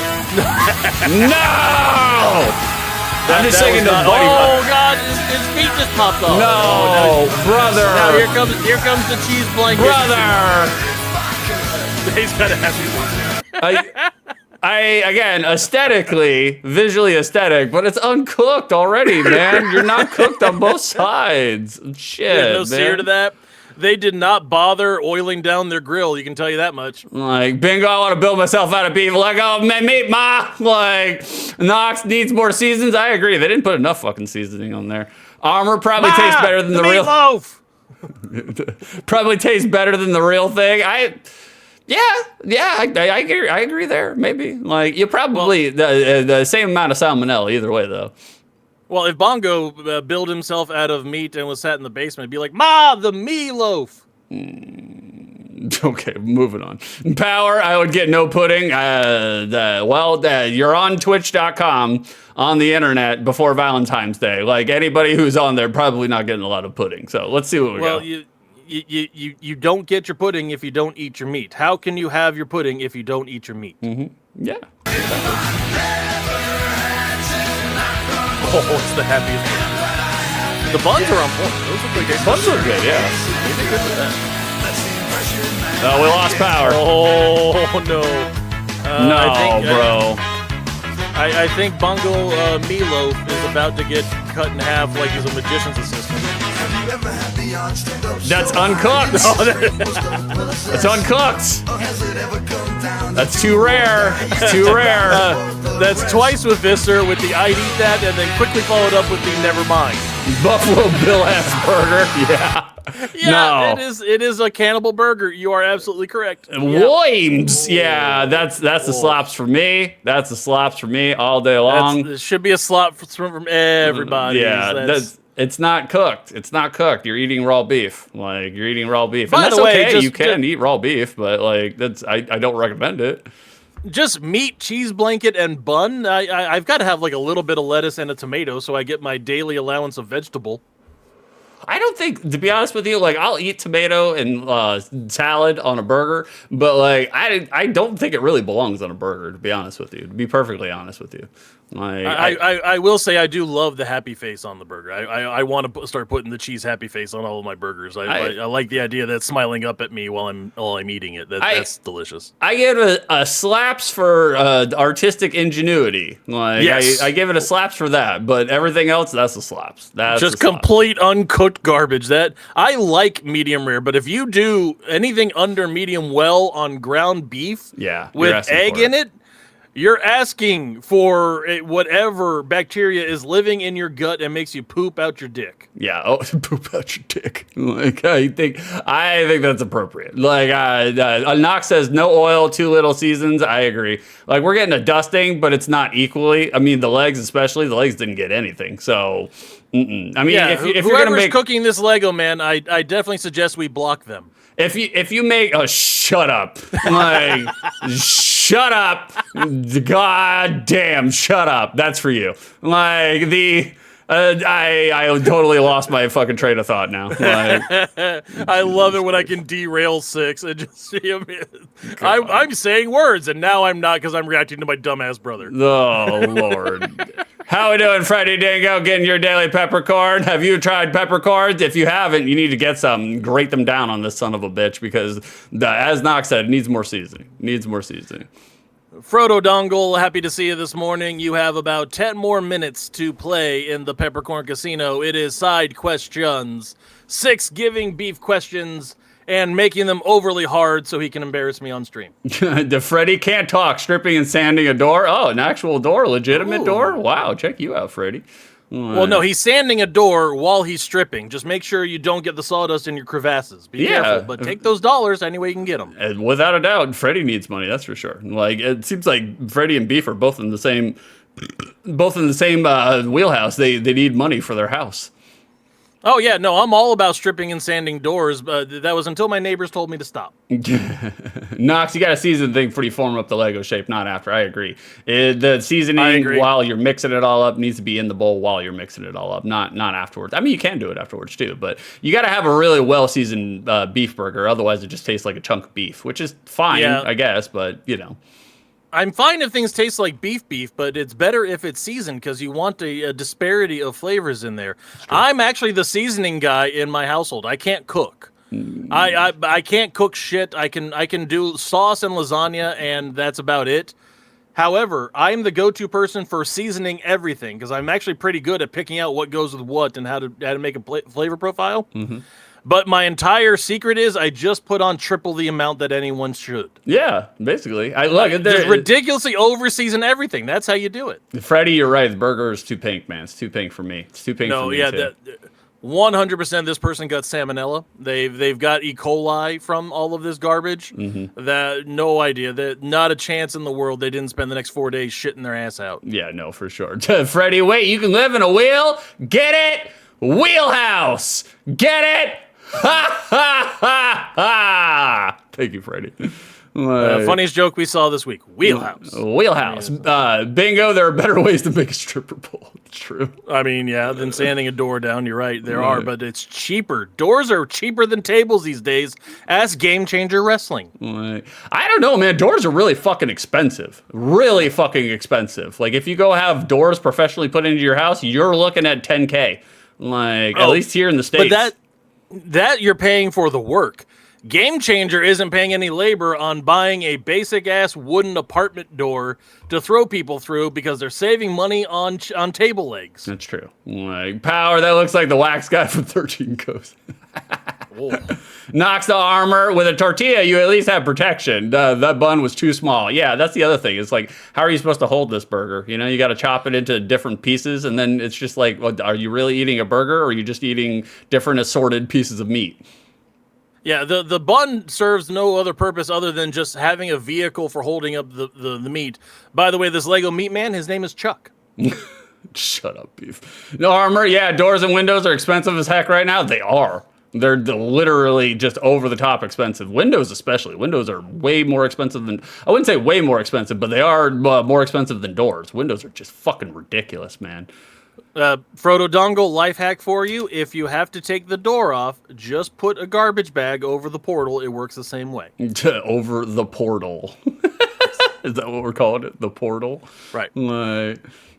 No. I'm just saying to buddy. Oh God, his feet just popped off. No, brother. Now here comes the cheese blanket. Brother. He's got a happy Again, aesthetically, visually aesthetic, but it's uncooked already, man. You're not cooked on both sides. Shit, There's no man. sear to that. They did not bother oiling down their grill. You can tell you that much. Like, bingo, I want to build myself out of beef. Like, oh, man, meat, ma. Like, Knox needs more seasons. I agree. They didn't put enough fucking seasoning on there. Armor probably tastes better than the real. Meatloaf. Probably tastes better than the real thing. I agree there. Maybe like you probably the same amount of salmonella either way though. Well, if Bongo built himself out of meat and was sat in the basement, it'd be like, Ma, the meatloaf. Okay, moving on. Power, I would get no pudding. You're on Twitch.com on the internet before Valentine's Day. Like anybody who's on there, probably not getting a lot of pudding. So let's see what we got. Well, you don't get your pudding if you don't eat your meat. How can you have your pudding if you don't eat your meat? Mm-hmm. Yeah. Oh, it's the happiest one. The buns are on point. Those look like Buns are good, yeah. They did good with that. Oh, we lost power. Oh, no. Bro. I think Bongo Meatloaf is about to get cut in half like he's a magician's assistant. That's uncooked. It's uncooked. That's too rare. It's too rare. That's twice with Visser with the I'd eat that and then quickly followed up with the never mind. Buffalo Bill ass burger. Yeah. Yeah, No. it is a cannibal burger. You are absolutely correct. Wimes. Yeah, that's the slops for me. That's the slops for me all day long. It should be a slot from everybody. Yeah, it's not cooked. It's not cooked. You're eating raw beef. Like you're eating raw beef. By And that's the way, okay. You can eat raw beef, but like I don't recommend it. Just meat, cheese blanket, and bun. I've got to have like a little bit of lettuce and a tomato so I get my daily allowance of vegetable. I don't think, to be honest with you, like I'll eat tomato and salad on a burger, but like I don't think it really belongs on a burger. To be honest with you, to be perfectly honest with you, like I will say I do love the happy face on the burger. I want to start putting the cheese happy face on all of my burgers. I like the idea that smiling up at me while I'm eating it. That's delicious. I give it a slaps for artistic ingenuity. Like Yes. I give it a slaps for that, but everything else that's a slaps. That's Just a slaps. complete uncooked garbage. That I like medium rare, but if you do anything under medium well on ground beef, Yeah, you're with asking egg for in it, you're asking for whatever bacteria is living in your gut and makes you poop out your dick. Yeah, poop out your dick. Like I think that's appropriate. Like Knox says, no oil, too little seasons. I agree. Like we're getting a dusting, but it's not equally. I mean, the legs especially. The legs didn't get anything. So, I mean, if you're gonna whoever's make cooking this Lego, man, I definitely suggest we block them. if you make shut up, like shut up, god damn, shut up. That's for you. Like I totally lost my fucking train of thought now. Like, I love it when I can derail Six and just see him. I'm saying words, and now I'm not because I'm reacting to my dumbass brother. oh, Lord. How we doing, Freddie Dingo? Getting your daily peppercorn? Have you tried peppercorns? If you haven't, you need to get some. Grate them down on this son of a bitch because, as Knox said, it needs more seasoning. Needs more seasoning. Frodo Dongle, happy to see you this morning. You have about 10 more minutes to play in the Peppercorn Casino. It is side questions, 6 giving beef questions, and making them overly hard so he can embarrass me on stream. The Freddie can't talk, stripping and sanding a door. Oh, an actual door, legitimate door? Wow, check you out, Freddie. Well, no, he's sanding a door while he's stripping. Just make sure you don't get the sawdust in your crevasses. Be careful, but take those dollars any way you can get them. And without a doubt, Freddie needs money. That's for sure. Like it seems like Freddie and Beef are both in the same wheelhouse. They need money for their house. Oh yeah, no, I'm all about stripping and sanding doors, but that was until my neighbors told me to stop. Knox, you got to season the thing before you form up the Lego shape, not after. I agree. The seasoning while you're mixing it all up needs to be in the bowl while you're mixing it all up, not afterwards. I mean, you can do it afterwards too, but you got to have a really well-seasoned beef burger. Otherwise, it just tastes like a chunk of beef, which is fine, I guess, but you know. I'm fine if things taste like beef, but it's better if it's seasoned because you want a disparity of flavors in there. I'm actually the seasoning guy in my household. I can't cook. I can't cook shit. I can do sauce and lasagna, and that's about it. However, I'm the go-to person for seasoning everything because I'm actually pretty good at picking out what goes with what and how to make a flavor profile. Mm-hmm. But my entire secret is I just put on triple the amount that anyone should. Yeah, basically. Just ridiculously over-season everything. That's how you do it. Freddie, you're right. The burger is too pink, man. It's too pink for me. It's too pink for me, too. 100% this person got salmonella. They've got E. coli from all of this garbage. Mm-hmm. No idea. Not a chance in the world they didn't spend the next 4 days shitting their ass out. Yeah, no, for sure. Freddie, wait, you can live in a wheel? Get it? Wheelhouse! Get it? Ha ha ha ha! Thank you, Freddie. Funniest joke we saw this week. Wheelhouse. Wheelhouse. Bingo, there are better ways to make a stripper pole. It's true. I mean, yeah, than sanding a door down. You're right. There are, but it's cheaper. Doors are cheaper than tables these days. Ask Game Changer Wrestling. I don't know, man. Doors are really fucking expensive. Really fucking expensive. Like, if you go have doors professionally put into your house, you're looking at $10K. At least here in the States. But that you're paying for the work. Game Changer isn't paying any labor on buying a basic-ass wooden apartment door to throw people through because they're saving money on table legs. That's true. Power, that looks like the wax guy from 13 Ghosts. Knocks the armor. With a tortilla, you at least have protection. That bun was too small. Yeah, that's the other thing. It's like, how are you supposed to hold this burger? You know, you got to chop it into different pieces, and then it's just like, well, are you really eating a burger, or are you just eating different assorted pieces of meat? Yeah, the bun serves no other purpose other than just having a vehicle for holding up the meat. By the way, this Lego meat man, his name is Chuck. Shut up, Beef. No armor. Yeah, doors and windows are expensive as heck right now. They are. They're literally just over the top expensive. Windows especially. Windows are way more expensive than... I wouldn't say way more expensive, but they are more expensive than doors. Windows are just fucking ridiculous, man. Frodo Dongle, life hack for you. If you have to take the door off, just put a garbage bag over the portal. It works the same way. Over the portal. Is that what we're calling it? The portal? Right.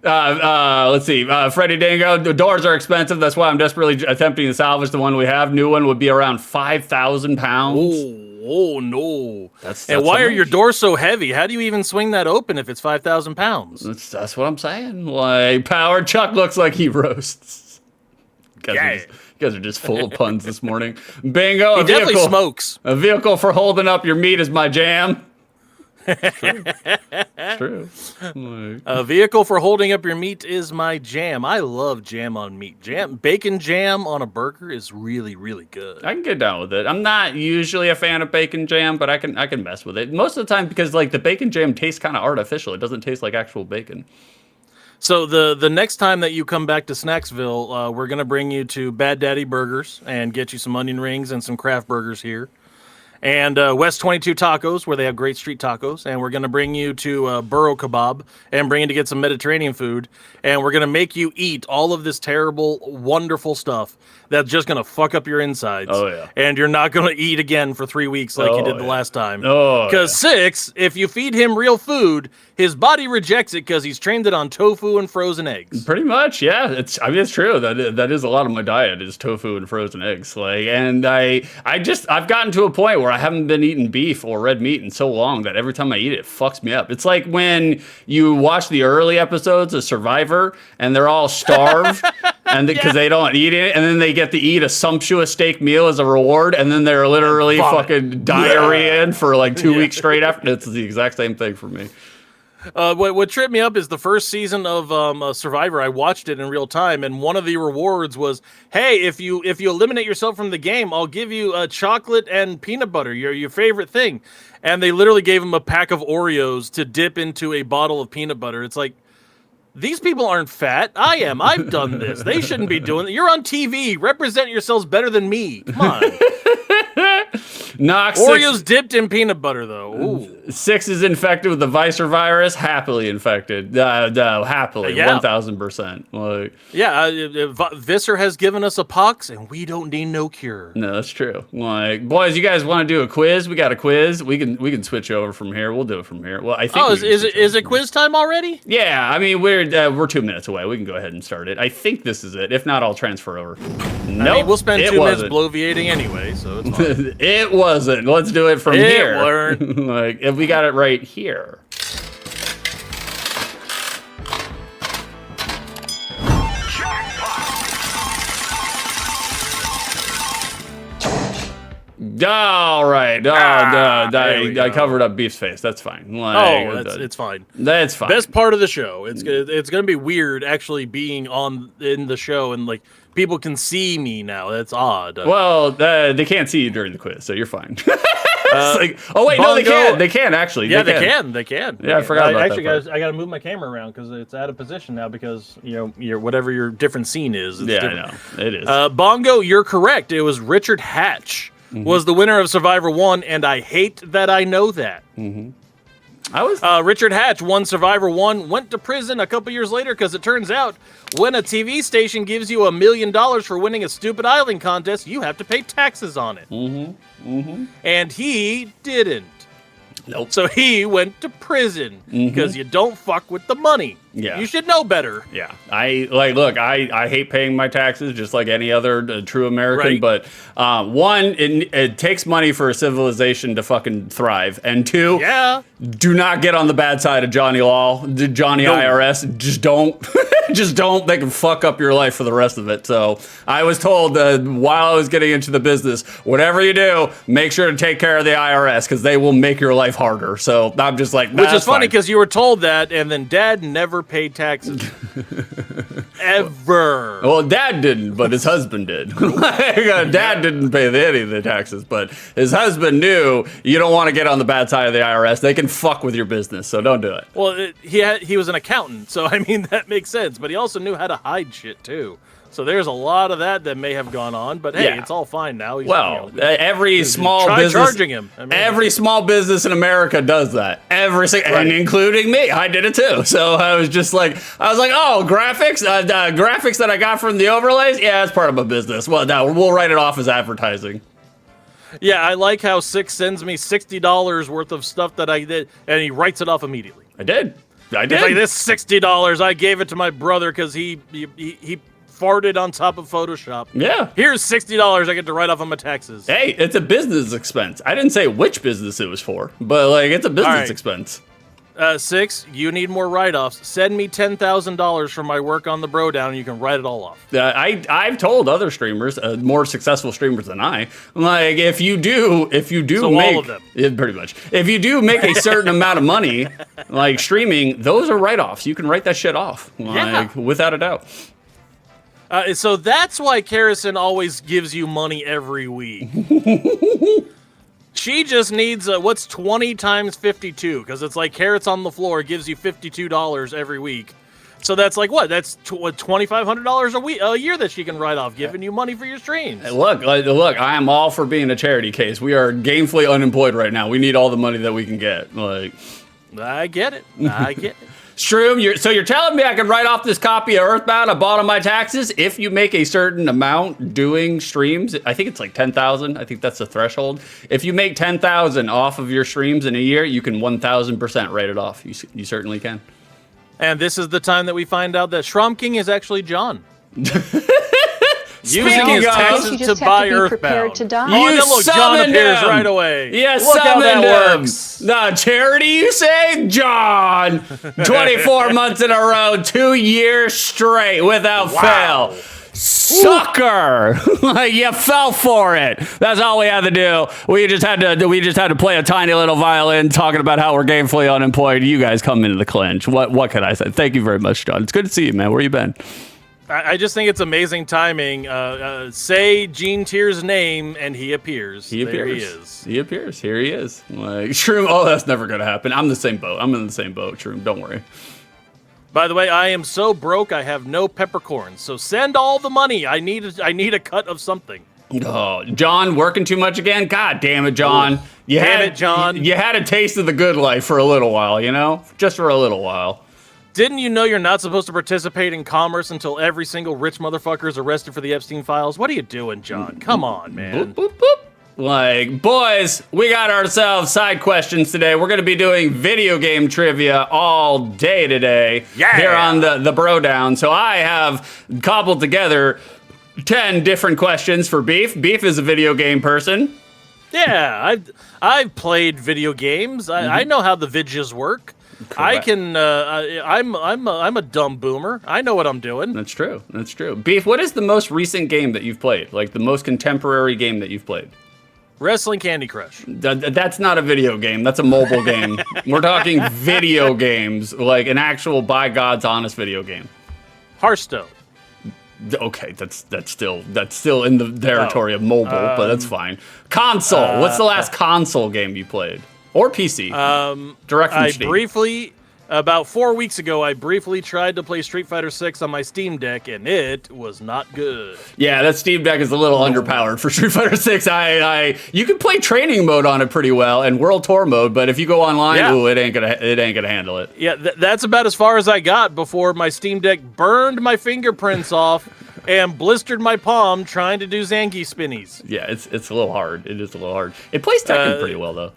Let's see. Freddie Dingo, the doors are expensive. That's why I'm desperately attempting to salvage the one we have. New one would be around 5,000 pounds. Oh no. That's and why are your doors so heavy? How do you even swing that open if it's 5,000 pounds? That's what I'm saying. Like, Power Chuck looks like he roasts. You guys are just full of puns this morning. Bingo. He definitely smokes. A vehicle for holding up your meat is my jam. It's true. It's true. A vehicle for holding up your meat is my jam. I love jam on meat. Bacon jam on a burger is really, really good. I can get down with it. I'm not usually a fan of bacon jam, but I can mess with it most of the time because like the bacon jam tastes kind of artificial. It doesn't taste like actual bacon. So the next time that you come back to Snacksville, we're gonna bring you to Bad Daddy Burgers and get you some onion rings and some craft burgers here. and West 22 Tacos, where they have great street tacos. And we're going to bring you to Burro Kebab and bring you to get some Mediterranean food. And we're going to make you eat all of this terrible, wonderful stuff that's just going to fuck up your insides. Oh, yeah. And you're not going to eat again for 3 weeks like you did the last time. Oh, Because Six, if you feed him real food, his body rejects it because he's trained it on tofu and frozen eggs. Pretty much, yeah. It's true. That is a lot of my diet is tofu and frozen eggs. And I've gotten to a point where I haven't been eating beef or red meat in so long that every time I eat it, it fucks me up. It's like when you watch the early episodes of Survivor and they're all starved and because they don't eat it, and then they get to eat a sumptuous steak meal as a reward, and then they're literally fucking diarrhea for like 2 weeks straight after. It's the exact same thing for me. What tripped me up is the first season of Survivor. I watched it in real time, and one of the rewards was, hey, if you eliminate yourself from the game, I'll give you chocolate and peanut butter, your favorite thing. And they literally gave him a pack of Oreos to dip into a bottle of peanut butter. It's like, these people aren't fat. I am. I've done this. They shouldn't be doing it. You're on TV. Represent yourselves better than me. Come on. Oreos dipped in peanut butter, though. Ooh. 6 is infected with the Vicer virus. Happily infected. Happily. Yeah. 1000%. Visser has given us a pox, and we don't need no cure. No, that's true. Boys, you guys want to do a quiz? We got a quiz. We can switch over from here. We'll do it from here. Well, I think. Oh, is it quiz time already? Yeah, I mean we're 2 minutes away. We can go ahead and start it. I think this is it. If not, I'll transfer over. No, we'll spend 2 minutes bloviating anyway, so it's fine. It wasn't. Let's do it from here. It weren't. If we got it right here. All right. I covered up Beef's face. That's fine. It's fine. That's fine. Best part of the show. It's gonna be weird actually being in the show and like people can see me now. That's odd. Well, they can't see you during the quiz, so you're fine. Oh wait, no, they can. They can actually. Yeah, they can. Yeah, I forgot about actually, that. guys, I got to move my camera around because it's out of position now because your whatever your different scene is. It's different. I know it is. Bongo, you're correct. It was Richard Hatch was the winner of Survivor 1, and I hate that I know that. Richard Hatch won Survivor 1, went to prison a couple years later because it turns out when a TV station gives you $1 million for winning a stupid island contest, you have to pay taxes on it. And he didn't. Nope. So he went to prison because you don't fuck with the money. Yeah. You should know better. Yeah. I hate paying my taxes just like any other true American, Right. but one, it takes money for a civilization to fucking thrive. And two, do not get on the bad side of Johnny Law, Johnny IRS. Just don't. Just don't. They can fuck up your life for the rest of it. So I was told while I was getting into the business, whatever you do, make sure to take care of the IRS because they will make your life harder. So I'm just like, which is funny because you were told that, and then Dad never paid taxes ever. Well, Dad didn't, but his husband did. Dad didn't pay any of the taxes, but his husband knew you don't want to get on the bad side of the IRS. They can fuck with your business, so don't do it. Well, he was an accountant, so I mean that makes sense. But he also knew how to hide shit too. So there's a lot of that may have gone on. But hey, it's all fine now. Every small business, charging him. Every small business in America does that. And including me, I did it too. So I was like, oh, graphics, graphics that I got from the overlays. Yeah, that's part of my business. Well, no, we'll write it off as advertising. Yeah, I like how Six sends me $60 worth of stuff that I did, and he writes it off immediately. I did. It's like, this $60, I gave it to my brother because he farted on top of Photoshop. Yeah. Here's $60 I get to write off on my taxes. Hey, it's a business expense. I didn't say which business it was for, but it's a business expense. Six, you need more write-offs. Send me $10,000 for my work on the BroDown, and you can write it all off. I've told other streamers, more successful streamers than I, like if you do so make all of them. Pretty much, if you do make a certain amount of money, like streaming, those are write-offs. You can write that shit off, without a doubt. So that's why Kerrison always gives you money every week. She just needs what's 20 times 52, because it's like carrots on the floor gives you $52 every week. So that's like what? That's $2,500 a year that she can write off, giving you money for your streams. Look, I am all for being a charity case. We are gainfully unemployed right now. We need all the money that we can get. Like, I get it. I get it. Shroom, so you're telling me I can write off this copy of Earthbound I bought on my taxes if you make a certain amount doing streams? I think it's like 10,000. I think that's the threshold. If you make 10,000 off of your streams in a year, you can 1,000% write it off. You certainly can. And this is the time that we find out that Shrom King is actually John. Using his taxes to buy Earthbound. To die. Oh, and then look, John appears right away. Yes, look how that works. The charity, you say? John! 24 months in a row, 2 years straight without fail. Sucker! Like, you fell for it. That's all we had to do. We just had to play a tiny little violin talking about how we're gainfully unemployed. You guys come into the clinch. What can I say? Thank you very much, John. It's good to see you, man. Where you been? I just think it's amazing timing. Say Gene Tier's name, and he appears. There he is. He appears. Here he is. Like, Shroom, oh, that's never going to happen. I'm in the same boat, Shroom. Don't worry. By the way, I am so broke, I have no peppercorns. So send all the money. I need a cut of something. Oh, John, working too much again? God damn it, John. You had a taste of the good life for a little while, you know? Just for a little while. Didn't you know you're not supposed to participate in commerce until every single rich motherfucker is arrested for the Epstein files? What are you doing, John? Come on, man. Boop, boop, boop. Like, boys, we got ourselves side questions today. We're going to be doing video game trivia all day today here on the BroDown. So I have cobbled together 10 different questions for Beef. Beef is a video game person. Yeah, I've played video games. I know how the vidges work. Correct. I can. I'm a dumb boomer. I know what I'm doing. That's true. Beef, what is the most recent game that you've played? Like the most contemporary game that you've played? Wrestling Candy Crush. That's not a video game. That's a mobile game. We're talking video games, like an actual, by God's honest video game. Hearthstone. Okay, that's still in the territory of mobile, but that's fine. Console. What's the last console game you played? Or PC. Direct from Steam. About 4 weeks ago, I briefly tried to play Street Fighter 6 on my Steam Deck, and it was not good. Yeah, that Steam Deck is a little underpowered for Street Fighter 6. You can play training mode on it pretty well and World Tour mode, but if you go online, it ain't gonna handle it. Yeah, that's about as far as I got before my Steam Deck burned my fingerprints off and blistered my palm trying to do Zangief spinnies. Yeah, it's a little hard. It is a little hard. It plays Tekken pretty well though.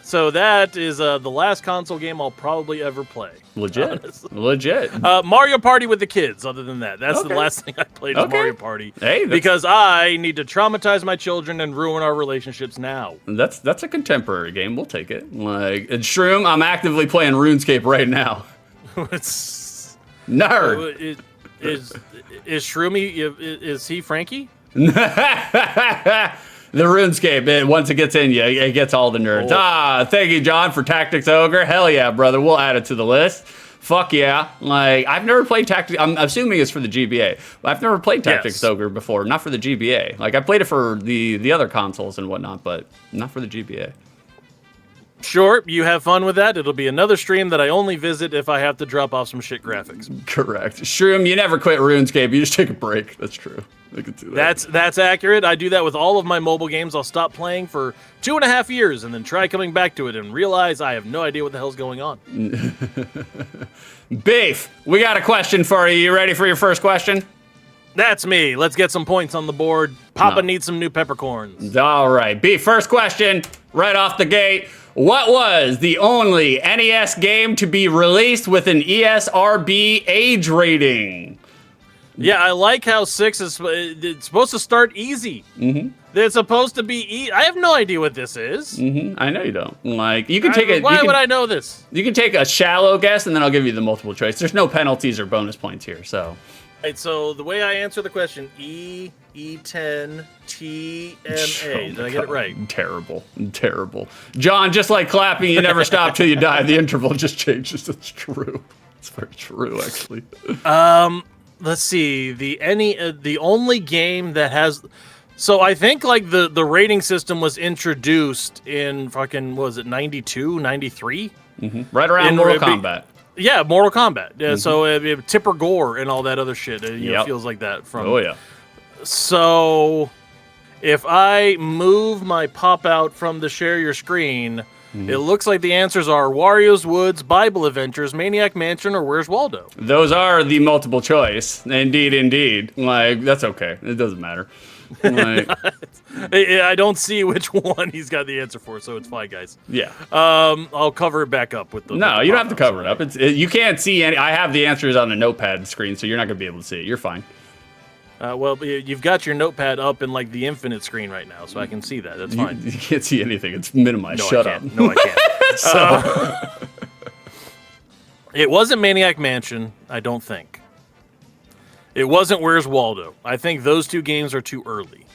So that is the last console game I'll probably ever play. Legit. Mario Party with the kids, other than that. That's the last thing I played is Mario Party. Hey, because I need to traumatize my children and ruin our relationships now. That's a contemporary game. We'll take it. Like, Shroom, I'm actively playing RuneScape right now. Nerd. Is Shroomy, is he Frankie? The RuneScape, once it gets in you, it gets all the nerds. Thank you, John, for Tactics Ogre. Hell yeah, brother. We'll add it to the list. Fuck yeah. Like, I've never played Tactics. I'm assuming it's for the GBA. I've never played Tactics Ogre before. Not for the GBA. Like, I played it for the other consoles and whatnot, but not for the GBA. Sure, you have fun with that. It'll be another stream that I only visit if I have to drop off some shit graphics. Correct. Shroom, you never quit RuneScape. You just take a break. That's true. I can see that. That's accurate. I do that with all of my mobile games. I'll stop playing for 2.5 years and then try coming back to it and realize I have no idea what the hell's going on. Beef, we got a question for you. You ready for your first question? That's me. Let's get some points on the board. Papa needs some new peppercorns. All right. Beef, first question right off the gate. What was the only NES game to be released with an ESRB age rating? Yeah, I like how 6 is it's supposed to start easy. Mm-hmm. It's supposed to be I have no idea what this is. Mm-hmm. I know you don't. Like, you can take it. Why would I know this? You can take a shallow guess, and then I'll give you the multiple choice. There's no penalties or bonus points here, so. Right, so the way I answer the question, E10 TMA. Did I get it right? Terrible. John, just like clapping, you never stop till you die. The interval just changes. It's true. It's very true, actually. Let's see. The only game that has. So I think like the rating system was introduced in fucking, what was it, 92, 93? Mm-hmm. Right around Mortal Kombat. Yeah, Mortal Kombat. Yeah, so Tipper Gore and all that other shit. Feels like that from. Oh yeah. So, if I move my pop out from the share your screen, it looks like the answers are Wario's Woods, Bible Adventures, Maniac Mansion, or Where's Waldo? Those are the multiple choice. Indeed. Like, that's okay. It doesn't matter. Like, I don't see which one he's got the answer for, so it's fine, guys. yeah. I'll cover it back up with the. No, with the you don't have to pop-outs. cover it up. You can't see any. I have the answers on the notepad screen, so you're not going to be able to see it. You're fine. Well, you've got your notepad up in like the infinite screen right now, so I can see that. That's fine. You can't see anything. It's minimized. Shut up. No, I can't. So, it wasn't Maniac Mansion, I don't think. It wasn't Where's Waldo. I think those two games are too early.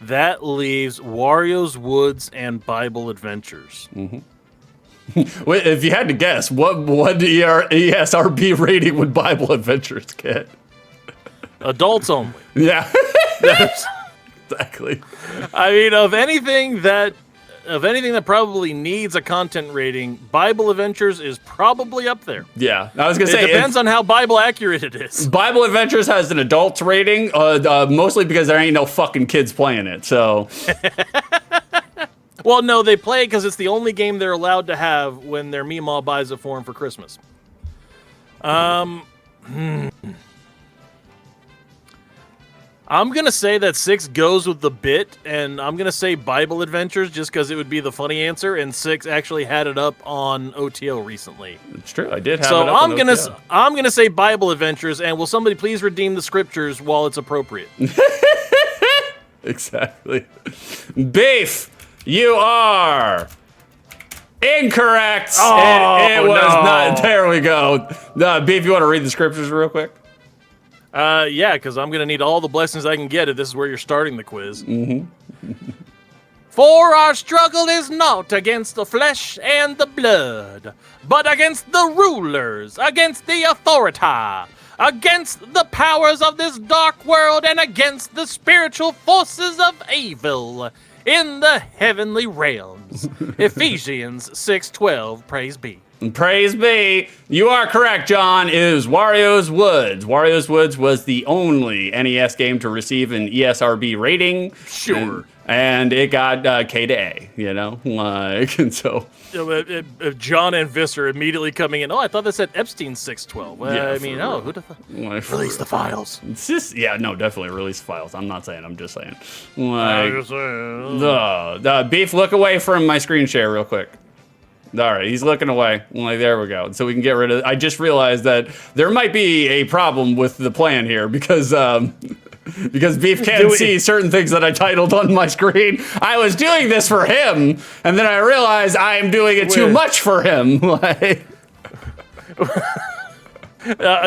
That leaves Wario's Woods and Bible Adventures. Wait, if you had to guess, what ESRB rating would Bible Adventures get? Adults only. Yeah. Exactly. I mean, of anything that probably needs a content rating, Bible Adventures is probably up there. Yeah. I was going to It say. depends on how Bible accurate it is. Bible Adventures has an adults rating, mostly because there ain't no fucking kids playing it, so. Well, no, they play it because it's the only game they're allowed to have when their Meemaw buys it for them for Christmas. I'm going to say that 6 goes with the bit, and I'm going to say Bible Adventures just because it would be the funny answer, and 6 actually had it up on OTO recently. It's true. I did have So it up I'm gonna say Bible Adventures, and will somebody please redeem the scriptures while it's appropriate? Exactly. Beef, you are incorrect. Oh, it was no. not. There we go. Beef, you want to read the scriptures real quick? Yeah, because I'm gonna need all the blessings I can get if this is where you're starting the quiz. For our struggle is not against the flesh and the blood, but against the rulers, against the authority, against the powers of this dark world, and against the spiritual forces of evil in the heavenly realms. Ephesians 6:12, praise be. Praise be. You are correct, John. It is Wario's Woods. Wario's Woods was the only NES game to receive an ESRB rating. Sure. And it got K to A, like, and so. John and Viss are immediately coming in. Oh, I thought that said Epstein 612. Yeah, I mean, for who the fuck? Like, Release the files. It's just, yeah, no, definitely release files. I'm not saying, I'm just saying. Like, Beef, look away from my screen share real quick. All right, he's looking away. Like, there we go. So we can get rid of. I just realized that there might be a problem with the plan here because Beef can't see certain things that I titled on my screen. I was doing this for him, and then I realized I am doing it too much for him. Like.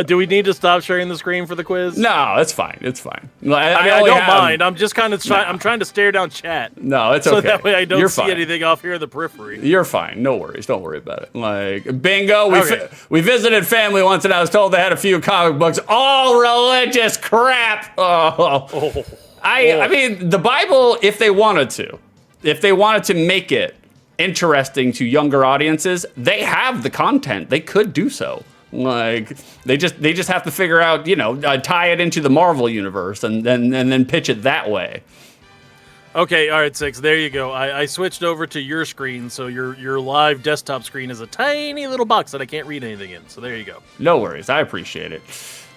Do we need to stop sharing the screen for the quiz? No, it's fine. It's fine. I don't mind. I'm just kind of trying. I'm trying to stare down chat. No, it's okay. So that way I don't You're see fine. anything off here in the periphery. You're fine. No worries. Don't worry about it. Like, bingo. Okay. We visited family once, and I was told they had a few comic books. All religious crap. Oh. I mean, the Bible, if they wanted to make it interesting to younger audiences, they have the content. They could do so. Like, they just have to figure out, tie it into the Marvel universe and then pitch it that way. Okay, all right, 6. There you go. I switched over to your screen, so your live desktop screen is a tiny little box that I can't read anything in. So there you go. No worries. I appreciate it.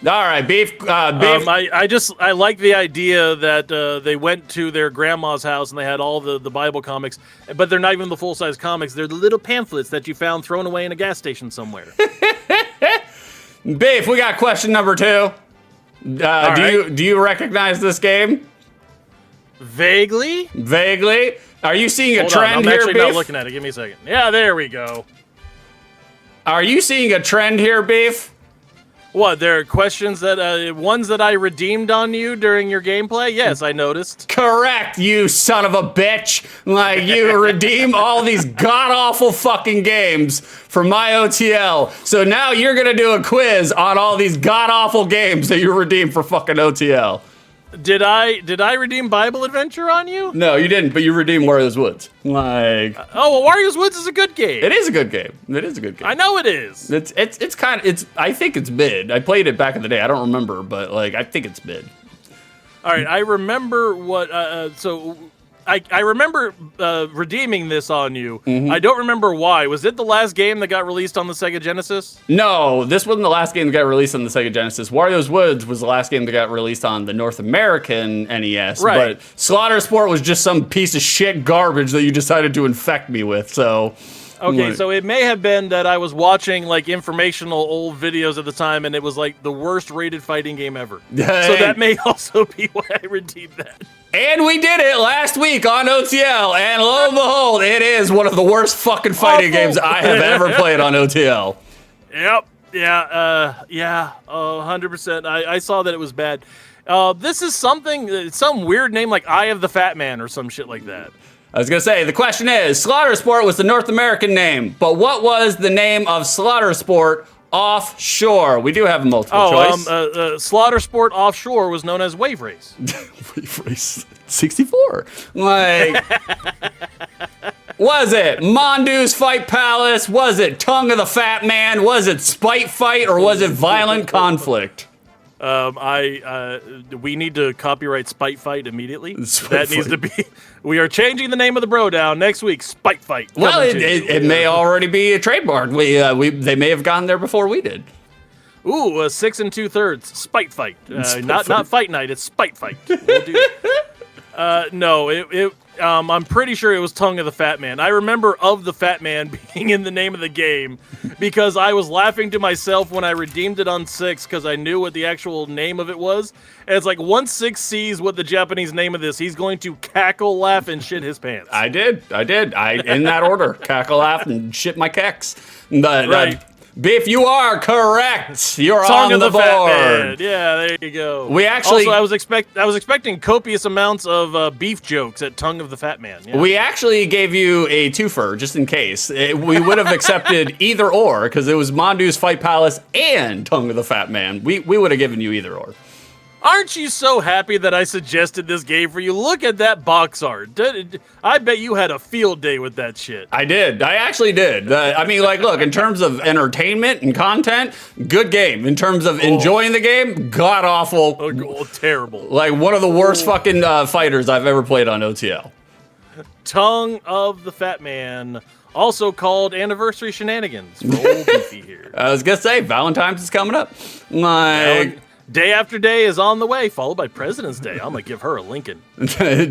All right, Beef. Beef. I like the idea that they went to their grandma's house and they had all the Bible comics, but they're not even the full-size comics. They're the little pamphlets that you found thrown away in a gas station somewhere. Beef, we got question number 2. Do you recognize this game? Vaguely? Vaguely. Are you seeing a Hold trend on, I'm here, actually Beef? not looking at it. Give me a second. Yeah, there we go. Are you seeing a trend here, Beef? What, there are questions that, ones that I redeemed on you during your gameplay? Yes, I noticed. Correct, you son of a bitch. Like, you redeem all these god-awful fucking games for my OTL. So now you're gonna do a quiz on all these god-awful games that you redeem for fucking OTL. Did I redeem Bible Adventure on you? No, you didn't, but you redeemed Wario's Woods. Like, Oh, well, Wario's Woods is a good game. it is a good game. It is a good game. I know it is. It's kind of I think it's mid. I played it back in the day. I don't remember, but like I think it's mid. All right, I remember what. I remember redeeming this on you. Mm-hmm. I don't remember why. Was it the last game that got released on the Sega Genesis? No, this wasn't the last game that got released on the Sega Genesis. Wario's Woods was the last game that got released on the North American NES. Right. But Slaughter Sport was just some piece of shit garbage that you decided to infect me with. So. Okay, so it may have been that I was watching like informational old videos at the time, and it was like the worst rated fighting game ever. So that may also be why I redeemed that. And we did it last week on OTL, and lo and behold, it is one of the worst fucking fighting games I have ever played on OTL. Yep. Yeah. 100%. I saw that it was bad. This is some weird name like Eye of the Fat Man or some shit like that. I was gonna say, the question is, Slaughter Sport was the North American name, but what was the name of Slaughter Sport offshore? We do have a multiple choice. Slaughter Sport Offshore was known as Wave Race. Wave Race 64. Like, was it Mondo's Fight Palace? Was it Tongue of the Fat Man? Was it Spite Fight? Or was it Violent Conflict? We need to copyright Spite Fight immediately. Spite Needs Fight. to be. We are changing the name of the BroDown next week. Spite Fight. Well, Coming to you. it may already be a trademark. They may have gone there before we did. Ooh, 6 2/3 Spite Fight. Not Fight Night. It's Spite Fight. We'll do it. No, I'm pretty sure it was Tongue of the Fat Man. I remember of the Fat Man being in the name of the game because I was laughing to myself when I redeemed it on 6 because I knew what the actual name of it was. And it's like once 6 sees what the Japanese name of this, he's going to cackle, laugh, and shit his pants. I did. In that order. Cackle, laugh, and shit my kecks. But, Right. Biff, you are correct. You're Tongue on of the the Fat board. Man. Yeah, there you go. We actually- Also, I was expecting copious amounts of beef jokes at Tongue of the Fat Man. Yeah. We actually gave you a twofer, just in case. We would have accepted either or, because it was Mondo's Fight Palace and Tongue of the Fat Man. We would have given you either or. Aren't you so happy that I suggested this game for you? Look at that box art. I bet you had a field day with that shit. I did. I actually did. I mean, like, look, in terms of entertainment and content, good game. In terms of enjoying the game, god awful. Oh, terrible. Like, one of the worst fucking fighters I've ever played on OTL. Tongue of the Fat Man, also called Anniversary Shenanigans for old Beefy here. I was gonna say, Valentine's is coming up. Like, Day after day is on the way, followed by President's Day. I'm gonna give her a Lincoln.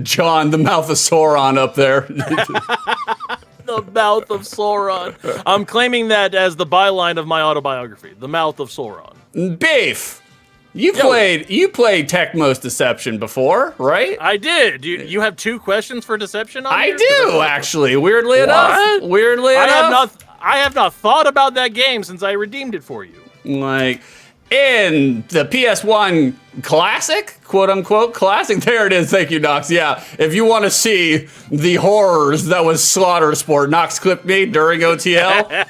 John, the mouth of Sauron up there. The Mouth of Sauron. I'm claiming that as the byline of my autobiography. The Mouth of Sauron. Beef. You played Tecmo's Deception before, right? I did. You have 2 questions for Deception on I here? do, actually. Weirdly enough. Weirdly enough. I have not thought about that game since I redeemed it for you. Like, in the PS1 classic, quote unquote classic, there it is. Thank you, Nox. Yeah, if you want to see the horrors that was Slaughter Sport, Nox clipped me during OTL.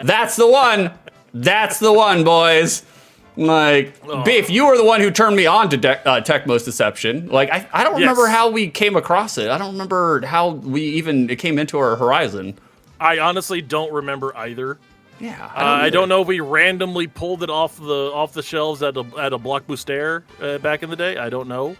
That's the one. That's the one, boys. Like, Beef, you were the one who turned me on to Tecmo's Deception. Like, I don't remember how we came across it. I don't remember how it came into our horizon. I honestly don't remember either. Yeah, I don't know if we randomly pulled it off the shelves at a Blockbuster back in the day. I don't know.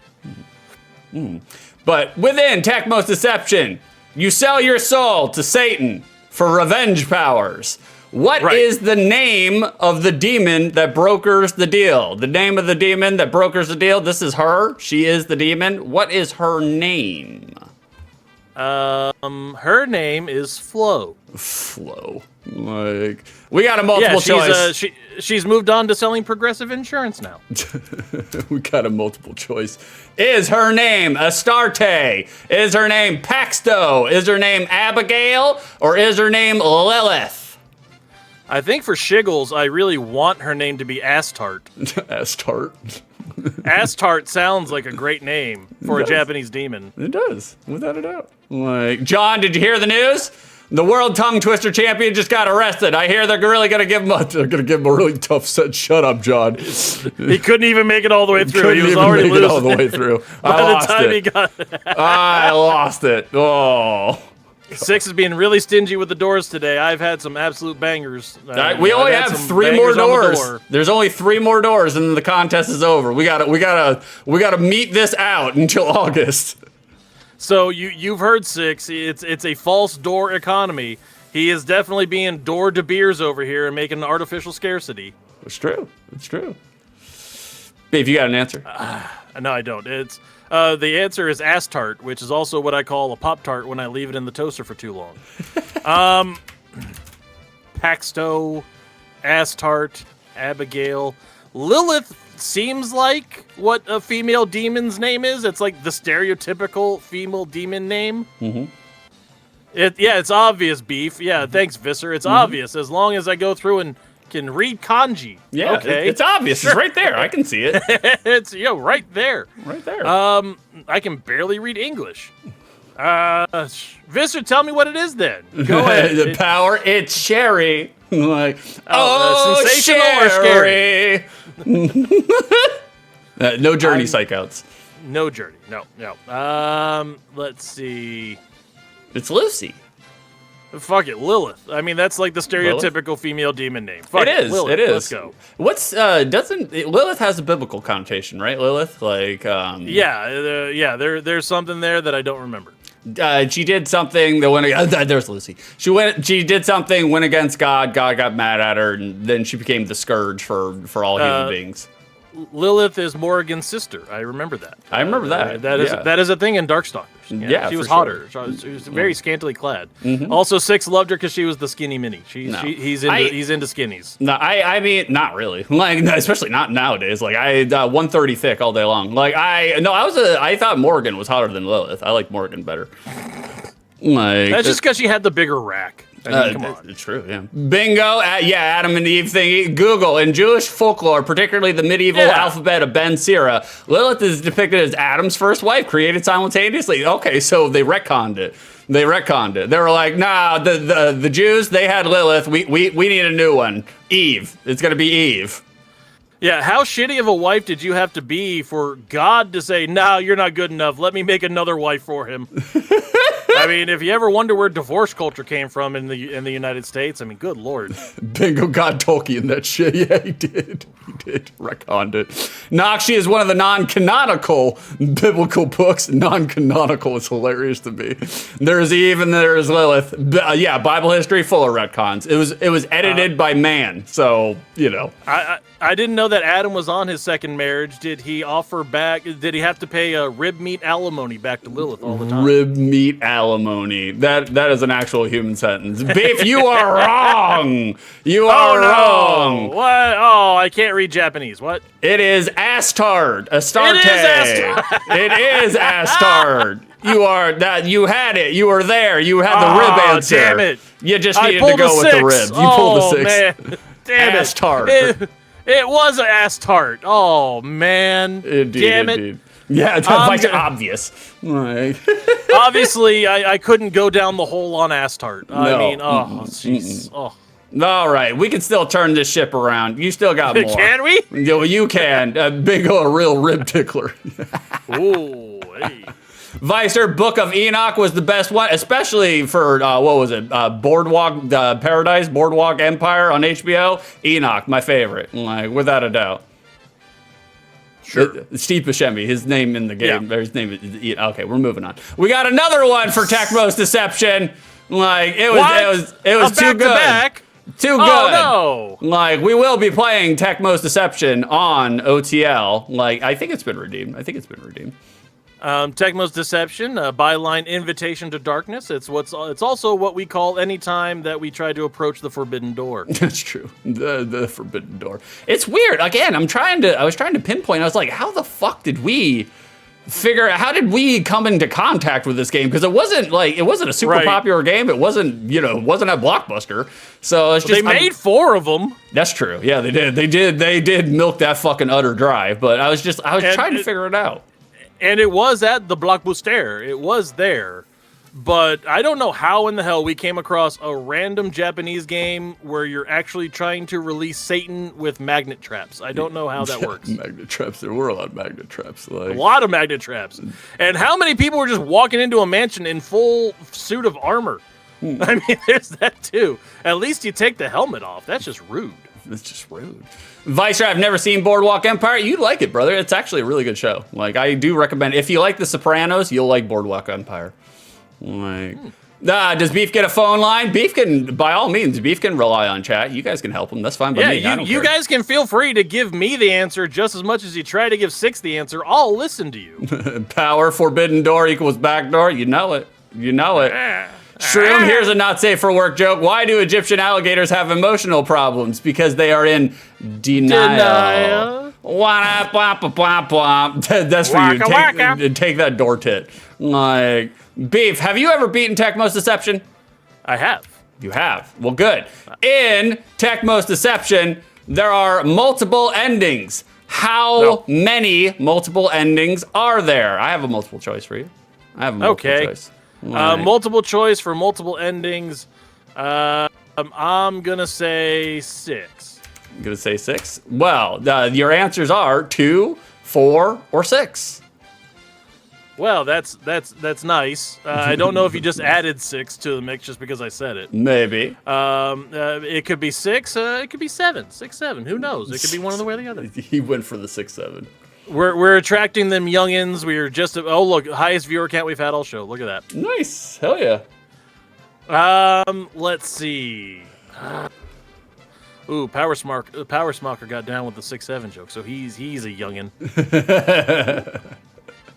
But within Tecmo's Deception, you sell your soul to Satan for revenge powers. What is the name of the demon that brokers the deal? The name of the demon that brokers the deal. This is her. She is the demon. What is her name? Her name is Flo. Flo. Like, we got a multiple choice. She's moved on to selling Progressive Insurance now. We got a multiple choice. Is her name Astarte? Is her name Paxto? Is her name Abigail? Or is her name Lilith? I think for shiggles, I really want her name to be Astart. Astart. Astart sounds like a great name for a Japanese demon. It does, without a doubt. Like, John, did you hear the news? The World Tongue Twister champion just got arrested. I hear they're really gonna give him a really tough set. Shut up, John. He couldn't even make it all the way through. He was even already make losing it all the way through. by the time he got. I lost it. Oh. Six is being really stingy with the doors today. I've had some absolute bangers. We only have 3 more doors. There's only 3 more doors, and the contest is over. We gotta meet this out until August. So you've heard Six. It's a false door economy. He is definitely being door De Beers over here and making an artificial scarcity. It's true. It's true. Babe, you got an answer? No, I don't. It's the answer is ass tart, which is also what I call a Pop Tart when I leave it in the toaster for too long. Paxto, ass tart, Abigail, Lilith seems like what a female demon's name is. It's like the stereotypical female demon name. Mm-hmm. It's obvious, Beef. Yeah, thanks, Visser. It's obvious as long as I go through and can read kanji. Yeah, okay. It's obvious. Sure. It's right there. I can see it. It's right there. Right there. I can barely read English. Visser, tell me what it is then. Go ahead. The power, it's Sherry. Like, sensational Sherry. Or scary? No Journey psychouts. No Journey. No. Let's see. It's Lucy. Fuck it, Lilith. I mean, that's like the stereotypical Lilith? Female demon name. Fuck it is. Lilith. It is. Let's go. What's Lilith has a biblical connotation, right? Lilith, like There's something there that I don't remember. She did something that went. There's Lucy. She did something, went against God. God got mad at her, and then she became the scourge for all human beings. Lilith is Morrigan's sister. I remember that. I remember that. That is a thing in Darkstalkers. Yeah, she was for hotter. Sure. She was very scantily clad. Mm-hmm. Also, Six loved her because she was the skinny mini. He's into skinnies. No, I mean, not really. Like, especially not nowadays. Like, 130 thick all day long. Like, I thought Morgan was hotter than Lilith. I like Morgan better. Like, that's just because she had the bigger rack. I mean, come on. It's true, yeah. Bingo, Adam and Eve thingy. Google, in Jewish folklore, particularly the medieval alphabet of Ben Sira, Lilith is depicted as Adam's first wife, created simultaneously. Okay, so they retconned it. They were like, nah, the Jews, they had Lilith. We need a new one. Eve. It's going to be Eve. Yeah, how shitty of a wife did you have to be for God to say, no, you're not good enough. Let me make another wife for him. I mean, if you ever wonder where divorce culture came from in the United States, I mean, good Lord. Bingo got Tolkien that shit. Yeah, he did. Retconned it. Nakshi is one of the non-canonical biblical books. Non-canonical is hilarious to me. There's Eve and there's Lilith. Bible history full of retcons. It was edited by man, so, you know. I didn't know that Adam was on his second marriage. Did he offer back? Did he have to pay rib meat alimony back to Lilith all the time? Rib meat alimony. That is an actual human sentence. Beef, you are wrong. You are wrong. What? Oh, I can't read Japanese. What? It is Astard. Astarte. It is Astard. It is Astard. You are that. You had it. You were there. You had the rib answer. Damn it! You just needed to go with the rib. You pulled the 6. Man. Damn Astard. It was an ass tart. Oh, man. Indeed, damn it. Indeed. Yeah, it's like obvious. Like. Obviously, I couldn't go down the hole on ass tart. I mean, oh, jeez. Oh. All right, we can still turn this ship around. You still got more. Can we? You can. Bingo, a real rib tickler. Ooh, hey. Vicer, Book of Enoch was the best one, especially for, what was it, Boardwalk Paradise, Boardwalk Empire on HBO. Enoch, my favorite, like, without a doubt. Sure. Steve Buscemi, his name in the game, his name is, okay, we're moving on. We got another one for Tecmo's Deception. Like, it was too good. Back? Too good. Oh, no. Like, we will be playing Tecmo's Deception on OTL. Like, I think it's been redeemed. Tecmo's Deception, byline Invitation to Darkness. It's also what we call any time that we try to approach the forbidden door. That's true. The forbidden door. It's weird. Again, I was trying to pinpoint. I was like, how the fuck did we how did we come into contact with this game? Because it wasn't a super popular game. It wasn't a Blockbuster. So it's just they made 4 of them. That's true. Yeah, they did. They did milk that fucking utter drive. But I was trying to figure it out. And it was at the Blockbuster. It was there. but I don't know how in the hell we came across a random Japanese game where you're actually trying to release Satan with magnet traps. I don't know how that works. Magnet traps. There were a lot of magnet traps. A lot of magnet traps. And how many people were just walking into a mansion in full suit of armor? I mean, there's that too. At least you take the helmet off. That's just rude. That's just rude. Vicer, I've never seen Boardwalk Empire. You'd like it, brother. It's actually a really good show. Like, I do recommend. If you like The Sopranos, you'll like Boardwalk Empire. Like, does Beef get a phone line? Beef can, by all means, Beef can rely on chat. You guys can help him. That's fine by me. You guys can feel free to give me the answer just as much as you try to give Six the answer. I'll listen to you. Power, forbidden door equals backdoor. You know it. You know it. Shroom, here's a not safe for work joke. Why do Egyptian alligators have emotional problems? Because they are in denial. Womp, womp, womp, womp. That's for you. Take that door tit. Like, Beef, have you ever beaten Tecmo's Deception? I have. You have. Well, good. In Tecmo's Deception, there are multiple endings. How many multiple endings are there? I have a multiple choice for you. I have a multiple choice. Multiple choice for multiple endings. I'm gonna say 6. I'm gonna say 6. Well, your answers are 2, 4, or 6. Well, that's nice. I don't know if you just added 6 to the mix just because I said it. Maybe. It could be 6. It could be 7. 6, 7. Who knows? It could be one of the way or the other. He went for the 6, 7. We're attracting them youngins. We're just look, highest viewer count we've had all show. Look at that. Nice. Hell yeah. Let's see. Ooh, Power Smoker got down with the 6, 7 joke, so he's a youngin.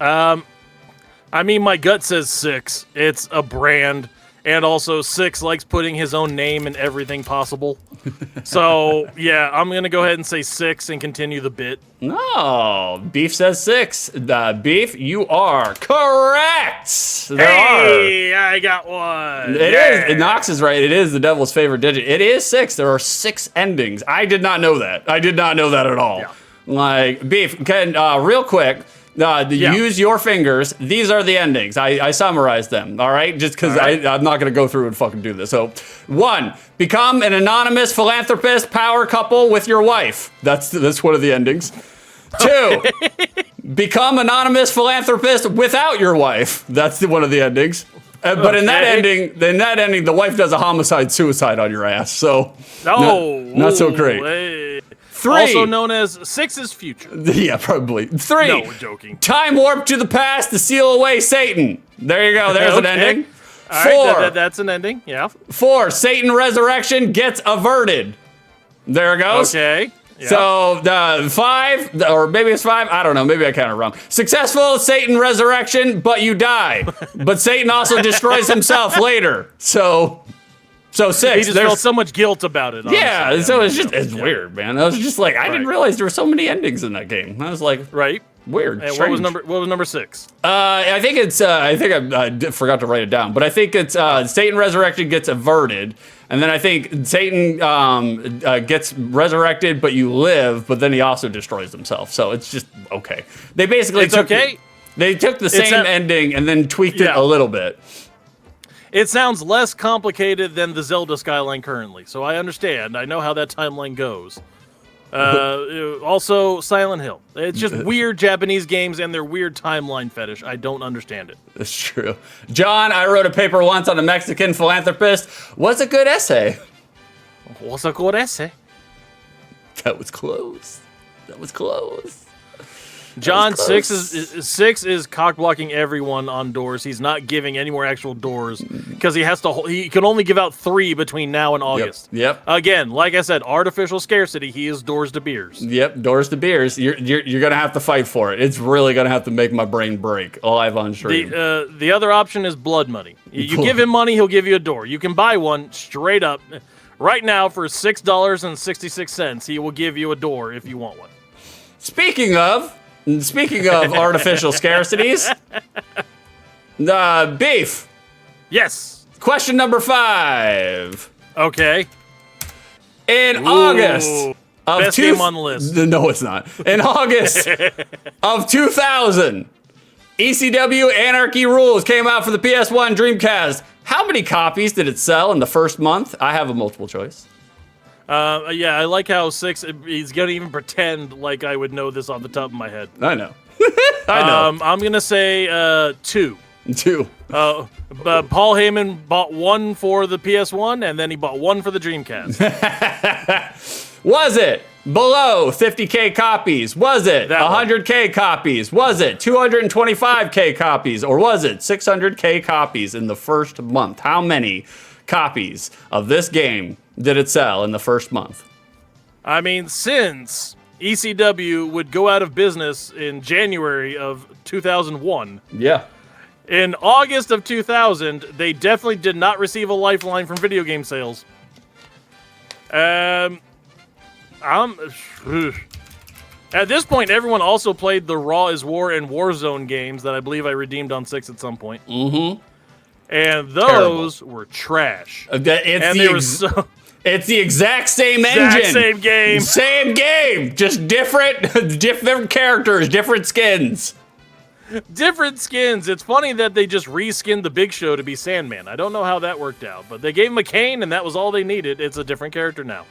I mean, my gut says 6. It's a brand, and also 6 likes putting his own name in everything possible. So, yeah, I'm going to go ahead and say 6 and continue the bit. No, Beef says 6. Beef, you are correct. I got one. It is. Nox is right. It is the devil's favorite digit. It is 6. There are 6 endings. I did not know that. I did not know that at all. Yeah. Like, Beef, can real quick. Use your fingers. These are the endings. I summarized them, all right? Just because I'm not going to go through and fucking do this. So, 1, become an anonymous philanthropist power couple with your wife. That's one of the endings. 2, become anonymous philanthropist without your wife. That's one of the endings. But in that ending, the wife does a homicide-suicide on your ass. So, not so great. Hey. 3. Also known as 6's future. Yeah, probably. 3. No, we're joking. Time warp to the past to seal away Satan. There you go. There's an ending. 4. Right, that's an ending. Yeah. 4. Satan resurrection gets averted. There it goes. Okay. Yep. So 5, or maybe it's 5. I don't know. Maybe I counted wrong. Successful Satan resurrection, but you die. But Satan also destroys himself later. So 6. He just felt so much guilt about it. Honestly. Yeah, so it's weird, man. I was just like, I didn't realize there were so many endings in that game. I was like, weird. And what was number 6? I think it's. I forgot to write it down, but I think it's Satan resurrection gets averted, and then I think Satan gets resurrected, but you live, but then he also destroys himself. So it's just okay. They basically They took the same ending and then tweaked it a little bit. It sounds less complicated than the Zelda Skyline currently, so I understand. I know how that timeline goes. Also, Silent Hill. It's just weird Japanese games and their weird timeline fetish. I don't understand it. That's true. John, I wrote a paper once on a Mexican philanthropist. What's a good essay? What's a good essay? That was close. John, 6 is cock blocking everyone on doors. He's not giving any more actual doors because he can only give out 3 between now and August. Yep. Again, like I said, artificial scarcity. He is doors to beers. Yep, doors to beers. You're gonna have to fight for it. It's really gonna have to make my brain break live on stream. The other option is blood money. You give him money, he'll give you a door. You can buy one straight up. Right now, for $6.66, he will give you a door if you want one. Speaking of artificial scarcities, Beef. Yes. Question number 5. Okay. In August of best game on the list. No, it's not. In August of 2000, ECW Anarchy Rules came out for the PS1 Dreamcast. How many copies did it sell in the first month? I have a multiple choice. Yeah, I like how he's gonna even pretend like I would know this off the top of my head. I know. I know. I'm gonna say 2. 2. Paul Heyman bought 1 for the PS1, and then he bought 1 for the Dreamcast. Was it below 50K copies? Was it That one. 100K copies? Was it 225K copies? Or was it 600K copies in the first month? How many copies of this game did it sell in the first month? I mean, since ECW would go out of business in January of 2001, Yeah. in August of 2000, they definitely did not receive a lifeline from video game sales. At this point, everyone also played the Raw is War and Warzone games that I believe I redeemed on 6 at some point. Mm-hmm. And those were trash. It's the exact same Exact engine. same game. Same game. Just different characters, different skins. Different skins. It's funny that they just reskinned the Big Show to be Sandman. I don't know how that worked out, but they gave him a cane, and that was all they needed. It's a different character now.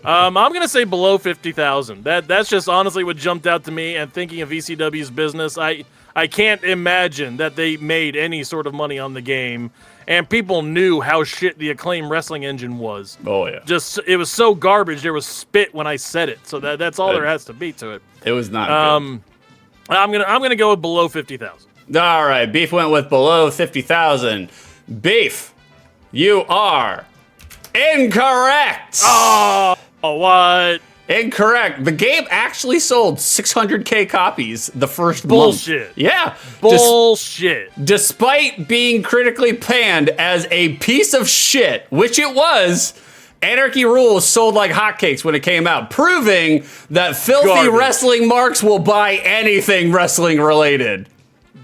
I'm gonna say below 50,000. That's just honestly what jumped out to me. And thinking of ECW's business, I can't imagine that they made any sort of money on the game. And people knew how shit the Acclaim wrestling engine was. Oh yeah. Just it was so garbage. There was spit when I said it. So that's all there has to be to it. It was not good. I'm gonna go with below 50,000. All right, Beef went with below 50,000. Beef, you are incorrect. Oh, what? Incorrect. The game actually sold 600K copies the first Bullshit. month. Yeah. Bullshit. Despite being critically panned as a piece of shit, which it was, Anarchy Rules sold like hotcakes when it came out, proving that filthy Garbage. wrestling marks will buy anything wrestling related.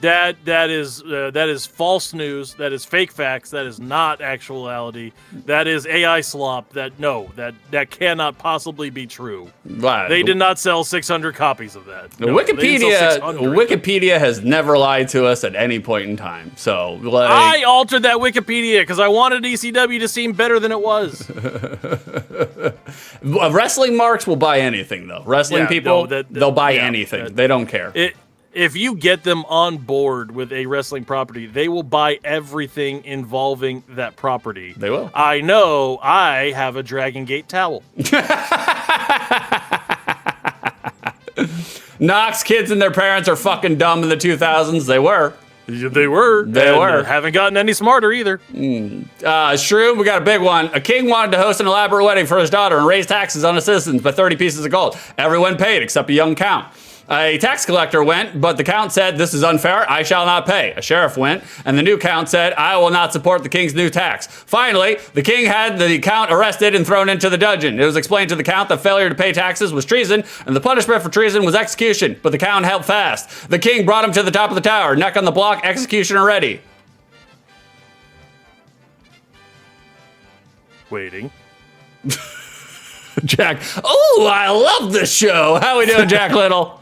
That is false news. That is fake facts. That is not actuality. That is AI slop. That cannot possibly be true. Right. They did not sell 600 copies of that. No, they didn't sell 600. Wikipedia has never lied to us at any point in time. So I altered that Wikipedia because I wanted ECW to seem better than it was. Wrestling marks will buy anything, though. Wrestling people, they'll buy anything. They don't care. If you get them on board with a wrestling property, they will buy everything involving that property. They will. I know. I have a Dragon Gate towel. Knox kids and their parents are fucking dumb in the 2000s. They were. They were. They were. Haven't gotten any smarter either. Shroom, we got a big one. A king wanted to host an elaborate wedding for his daughter and raise taxes on his citizens by 30 pieces of gold. Everyone paid except a young count. A tax collector went, but the count said, "This is unfair, I shall not pay." A sheriff went, and the new count said, "I will not support the king's new tax." Finally, the king had the count arrested and thrown into the dungeon. It was explained to the count that failure to pay taxes was treason, and the punishment for treason was execution, but the count held fast. The king brought him to the top of the tower, neck on the block, executioner ready. Waiting. Jack, oh, I love this show. How we doing, Jack Little?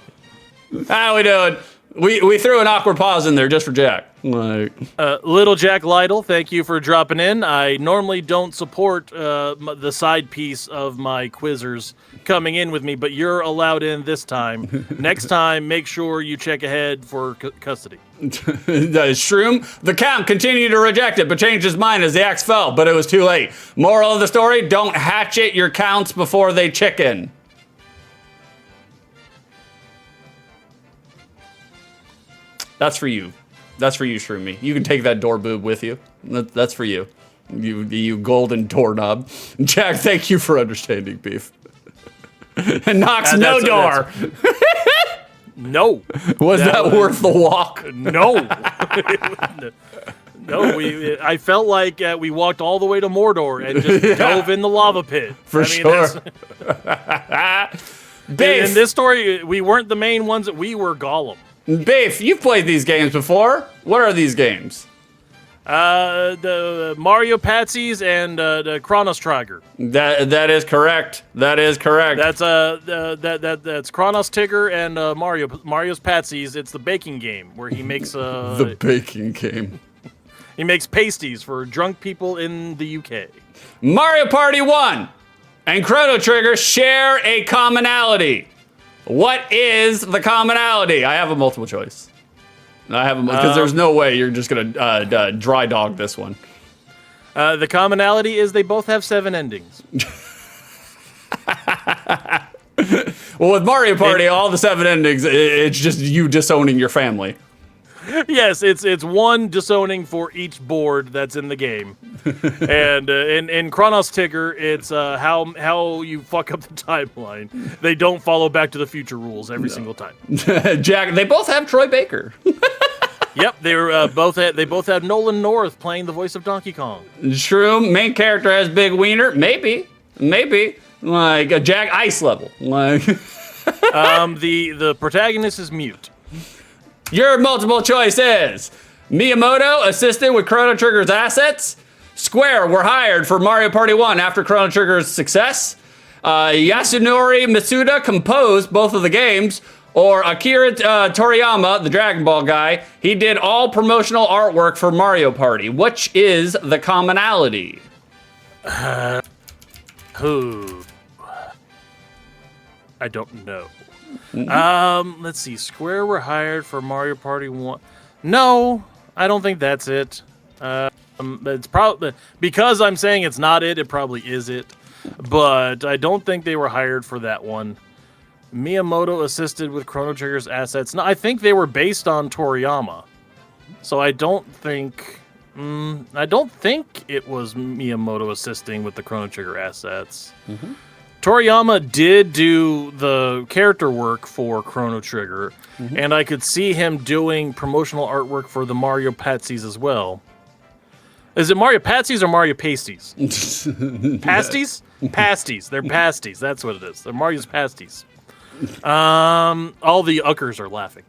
How we doing? We threw an awkward pause in there just for Jack. Little Jack Lytle, thank you for dropping in. I normally don't support the side piece of my quizzers coming in with me, but you're allowed in this time. Next time, make sure you check ahead for custody. Shroom, the count continued to reject it, but changed his mind as the axe fell, but it was too late. Moral of the story, don't hatchet your counts before they chicken. That's for you. That's for you, Shroomy. You can take that door boob with you. That's for you. You golden doorknob. Jack, thank you for understanding, Beef. And Knox, no door. No. Was that worth the walk? No. No, I felt like we walked all the way to Mordor and just dove in the lava pit. For sure. In this story, we weren't the main ones. We were Gollum. Beef, you've played these games before. What are these games? The Mario Patsy's and the Kronos Trigger. That is correct. That is correct. That's that's Kronos Tigger and Mario's Patsy's. It's the baking game where he makes the baking game. He makes pasties for drunk people in the UK. Mario Party 1 and Chrono Trigger share a commonality. What is the commonality? I have a multiple choice. I have because there's no way you're just gonna dry dog this one. The commonality is they both have 7 endings. Well, with Mario Party, all the 7 endings, it's just you disowning your family. Yes, it's one disowning for each board that's in the game, and in Kronos Tigger, it's how you fuck up the timeline. They don't follow Back to the Future rules every single time. Jack, they both have Troy Baker. Yep, they both have Nolan North playing the voice of Donkey Kong. Shroom, main character has big wiener, maybe like a Jack Ice level. Like the protagonist is mute. Your multiple choice is Miyamoto assisted with Chrono Trigger's assets. Square were hired for Mario Party 1 after Chrono Trigger's success. Yasunori Mitsuda composed both of the games. Or Akira Toriyama, the Dragon Ball guy, he did all promotional artwork for Mario Party. Which is the commonality? Who? I don't know. Let's see. Square were hired for Mario Party 1. No, I don't think that's it. It's probably because I'm saying it's not it. It probably is it, but I don't think they were hired for that one. Miyamoto assisted with Chrono Trigger's assets. No, I think they were based on Toriyama, so I don't think it was Miyamoto assisting with the Chrono Trigger assets. Mm-hmm. Toriyama did do the character work for Chrono Trigger, and I could see him doing promotional artwork for the Mario Patsy's as well. Is it Mario Patsy's or Mario Pasties? Pasties? Pasties. They're pasties. That's what it is. They're Mario's pasties. All the uckers are laughing.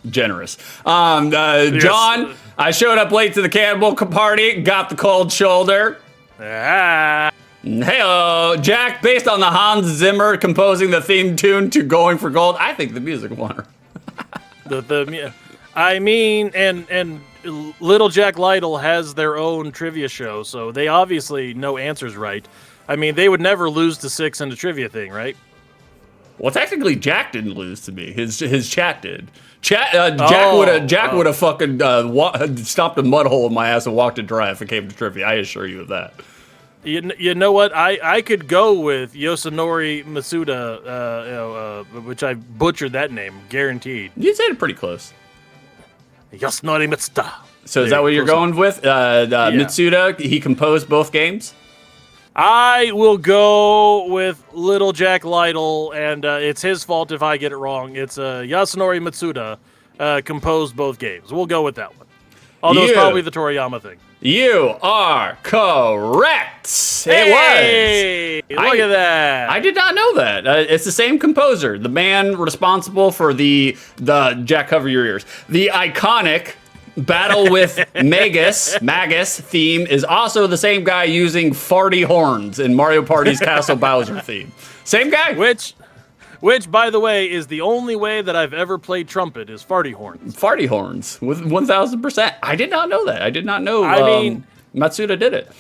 Generous. John, I showed up late to the cannibal party, got the cold shoulder. Hey, Jack, based on the Hans Zimmer composing the theme tune to Going for Gold, I think the music won. I mean, and Little Jack Lytle has their own trivia show, so they obviously know answers right. I mean, they would never lose to 6 in a trivia thing, right? Well, technically, Jack didn't lose to me. His chat did. Jack would have fucking stopped a mud hole in my ass and walked it dry if it came to trivia. I assure you of that. You know what? I could go with Yasunori Mitsuda, which I butchered that name, guaranteed. You said it pretty close. Yasunori Mitsuda. So is that what you're going with? Mitsuda, he composed both games? I will go with Little Jack Lytle, and it's his fault if I get it wrong. It's Yasunori Mitsuda composed both games. We'll go with that one. Although it's probably the Toriyama thing. You are correct. Hey, it was. Look at that. I did not know that. It's the same composer. The man responsible for the Jack, cover your ears. The iconic Battle with Magus theme is also the same guy using farty horns in Mario Party's Castle Bowser theme. Same guy. Which, by the way, is the only way that I've ever played trumpet is farty horns. Farty horns with 1,000%. I did not know that. I did not know. Matsuda did it.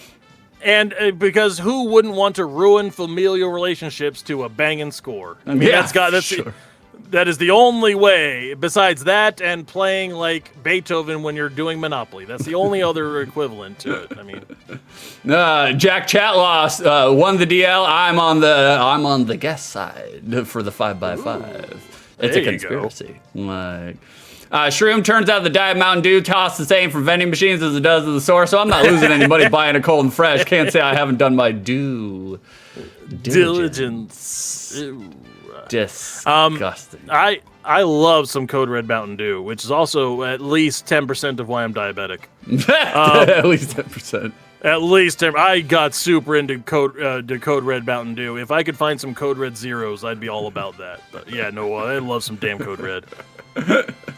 And because who wouldn't want to ruin familial relationships to a banging score? I mean, that is the only way. Besides that, and playing like Beethoven when you're doing Monopoly. That's the only other equivalent to it. I mean, Jack Chatloss won the DL. I'm on the guest side for the 5x5. It's a conspiracy. Shroom, turns out the Diet Mountain Dew costs the same from vending machines as it does at the source, so I'm not losing any money buying a cold and fresh. Can't say I haven't done my due diligence. Disgusting. I love some Code Red Mountain Dew, which is also at least 10% of why I'm diabetic. At least 10%. At least 10%. I got super into Code Red Mountain Dew. If I could find some Code Red Zeros, I'd be all about that. But yeah, no, I love some damn Code Red.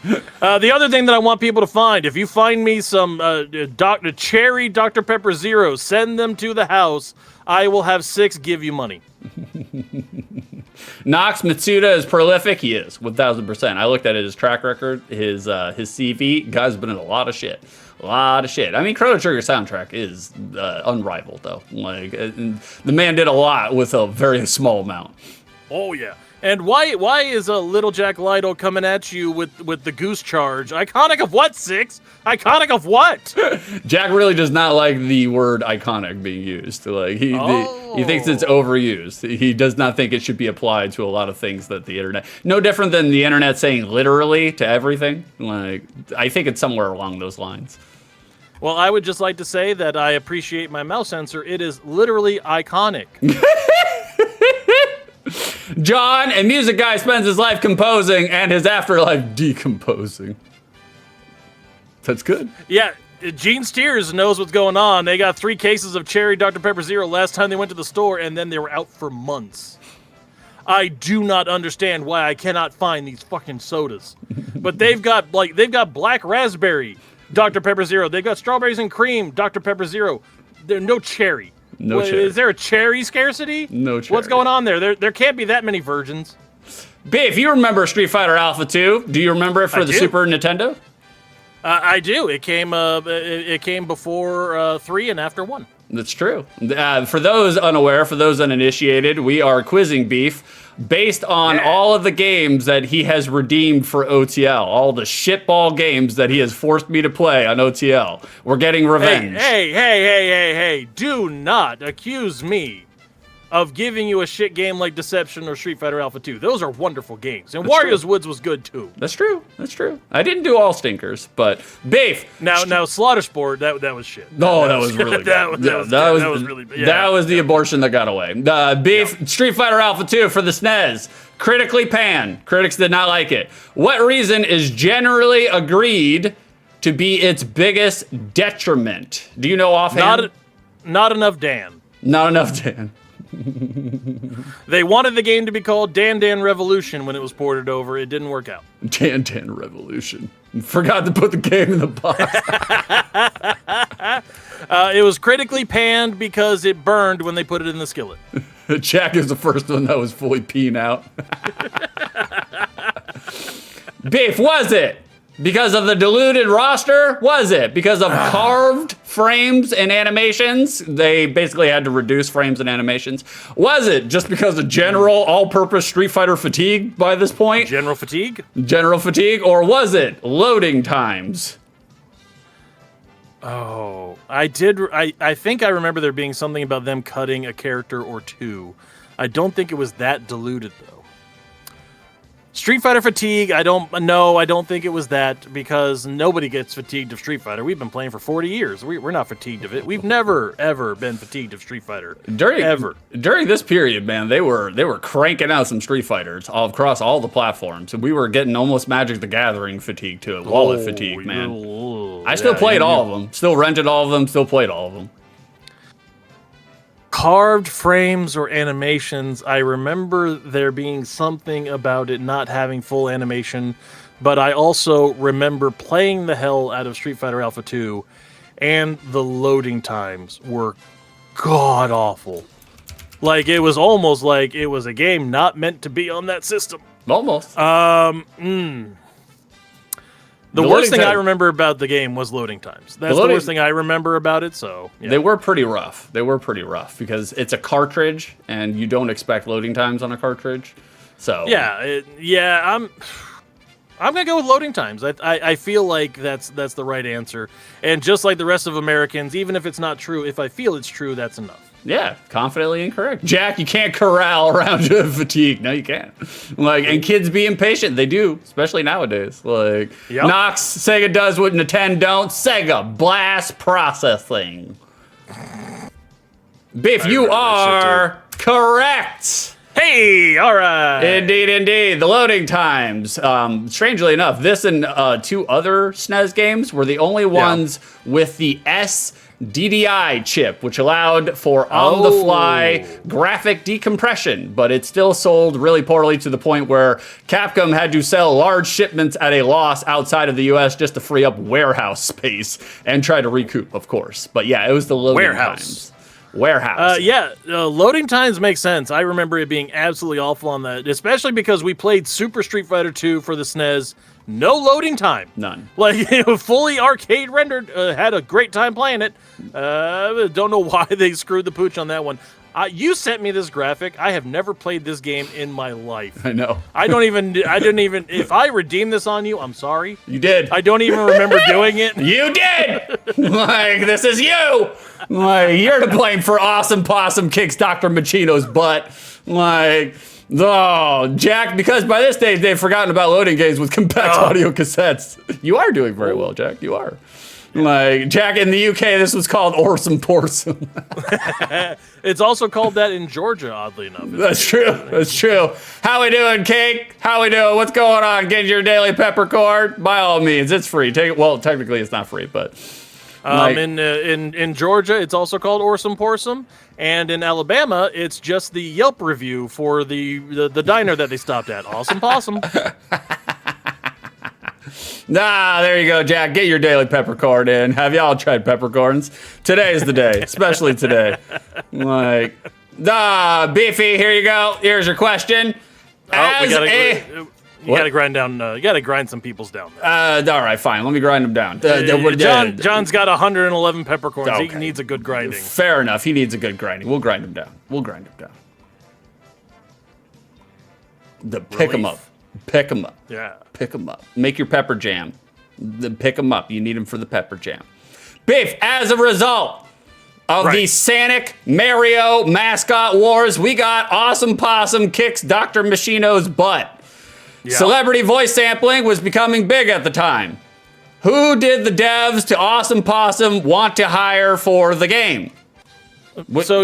The other thing that I want people to find, if you find me some cherry Dr. Pepper Zero, send them to the house. I will have 6 give you money. Nox Mitsuda is prolific. He is 1,000%. I looked at his track record, his CV. Guy's been in a lot of shit. A lot of shit. I mean, Chrono Trigger soundtrack is unrivaled, though. Like, the man did a lot with a very small amount. Oh yeah. And why is a little Jack Lytle coming at you with the goose charge? Iconic of what, Six? Iconic of what? Jack really does not like the word iconic being used. Like he thinks it's overused. He does not think it should be applied to a lot of things that the internet. No different than the internet saying literally to everything. Like I think it's somewhere along those lines. Well, I would just like to say that I appreciate my mouse sensor. It is literally iconic. John, a music guy, spends his life composing and his afterlife decomposing. That's good. Yeah, Gene Steers knows what's going on. They got 3 cases of cherry Dr. Pepper Zero last time they went to the store, and then they were out for months. I do not understand why I cannot find these fucking sodas. But they've got black raspberry Dr. Pepper Zero. They've got strawberries and cream Dr. Pepper Zero. There's no cherry. No cherry. Is there a cherry scarcity? No cherry. What's going on there? There can't be that many virgins. B, if you remember Street Fighter Alpha 2, do you remember it for the Super Nintendo? I do. It came before 3 and after 1. That's true. For those unaware, for those uninitiated, we are quizzing Beef based on all of the games that he has redeemed for OTL, all the shitball games that he has forced me to play on OTL. We're getting revenge. Hey, do not accuse me of giving you a shit game like Deception or Street Fighter Alpha 2. Those are wonderful games. And Wario's Woods was good too. That's true. I didn't do all stinkers, but Beef. Now Slaughter Sport, that was shit. No, that was really good. that was really bad. That was the abortion that got away. Beef, Street Fighter Alpha 2 for the SNES. Critically panned. Critics did not like it. What reason is generally agreed to be its biggest detriment? Do you know offhand? Not enough Dan. Not enough Dan. They wanted the game to be called Dan Dan Revolution when it was ported over. It didn't work out. Dan Dan Revolution. Forgot to put the game in the box. It was critically panned because it burned when they put it in the skillet. Jack is the first one that was fully peeing out. Beef, was it because of the diluted roster? Was it because of carved frames and animations? They basically had to reduce frames and animations. Was it just because of general all-purpose Street Fighter fatigue by this point? General fatigue? General fatigue, or was it loading times? Oh, I think I remember there being something about them cutting a character or 2. I don't think it was that diluted, though. Street Fighter fatigue, I don't think it was that, because nobody gets fatigued of Street Fighter. We've been playing for 40 years. We're not fatigued of it. We've never, ever been fatigued of Street Fighter. During this period, man, they were cranking out some Street Fighters all across all the platforms. And we were getting almost Magic the Gathering fatigue to it. Wallet fatigue, man. I still played all of them. Still rented all of them. Still played all of them. Carved frames or animations, I remember there being something about it not having full animation, but I also remember playing the hell out of Street Fighter Alpha 2, and the loading times were god-awful. Like, it was almost like it was a game not meant to be on that system. Almost. The worst thing I remember about the game was loading times. That's the worst thing I remember about it, so... Yeah. They were pretty rough. Because it's a cartridge, and you don't expect loading times on a cartridge. So... I'm gonna go with loading times. I feel like that's the right answer. And just like the rest of Americans, even if it's not true, if I feel it's true, that's enough. Yeah, confidently incorrect. Jack, you can't corral around fatigue. No, you can't. And kids be impatient. They do, especially nowadays. Nox, Sega does what Nintendo don't. Sega blast processing. Biff, you are correct. Hey, all right. Indeed. The loading times. Strangely enough, this and 2 other SNES games were the only ones with the S DDI chip, which allowed for on-the-fly graphic decompression, but it still sold really poorly to the point where Capcom had to sell large shipments at a loss outside of the US just to free up warehouse space and try to recoup, of course. But yeah, it was the loading times. Warehouse. Loading times make sense. I remember it being absolutely awful on that, especially because we played Super Street Fighter 2 for the SNES. No loading time. None. Like, fully arcade rendered. Had a great time playing it. Don't know why they screwed the pooch on that one. You sent me this graphic. I have never played this game in my life. I know. I didn't even, if I redeemed this on you, I'm sorry. You did. I don't even remember doing it. You did! Like, this is you! Like, you're to blame for Awesome Possum kicks Dr. Machino's butt. Like, oh, Jack, because by this stage they've forgotten about loading games with compact audio cassettes. You are doing very well, Jack. You are. Like, Jack, in the UK, this was called Orsum Porsum. It's also called that in Georgia, oddly enough. That's true. That's true. How we doing, Cake? How we doing? What's going on? Getting your daily peppercorn? By all means, it's free. Take it. Well, technically, it's not free, but in Georgia, it's also called Orsum Porsum, and in Alabama, it's just the Yelp review for the diner that they stopped at. Awesome Possum. Nah, there you go, Jack. Get your daily peppercorn in. Have y'all tried peppercorns? Today's the day, especially today. Like, Beefy, here you go. Here's your question. You gotta grind down. You gotta grind some peoples down. All right, fine. Let me grind them down. John's got 111 peppercorns. Okay. He needs a good grinding. Fair enough. He needs a good grinding. We'll grind him down. Pick him up. Pick them up. Yeah. Pick them up. Make your pepper jam. Pick them up. You need them for the pepper jam. Beef, as a result of the Sonic Mario mascot wars, we got Awesome Possum kicks Dr. Machino's butt. Yeah. Celebrity voice sampling was becoming big at the time. Who did the devs to Awesome Possum want to hire for the game? So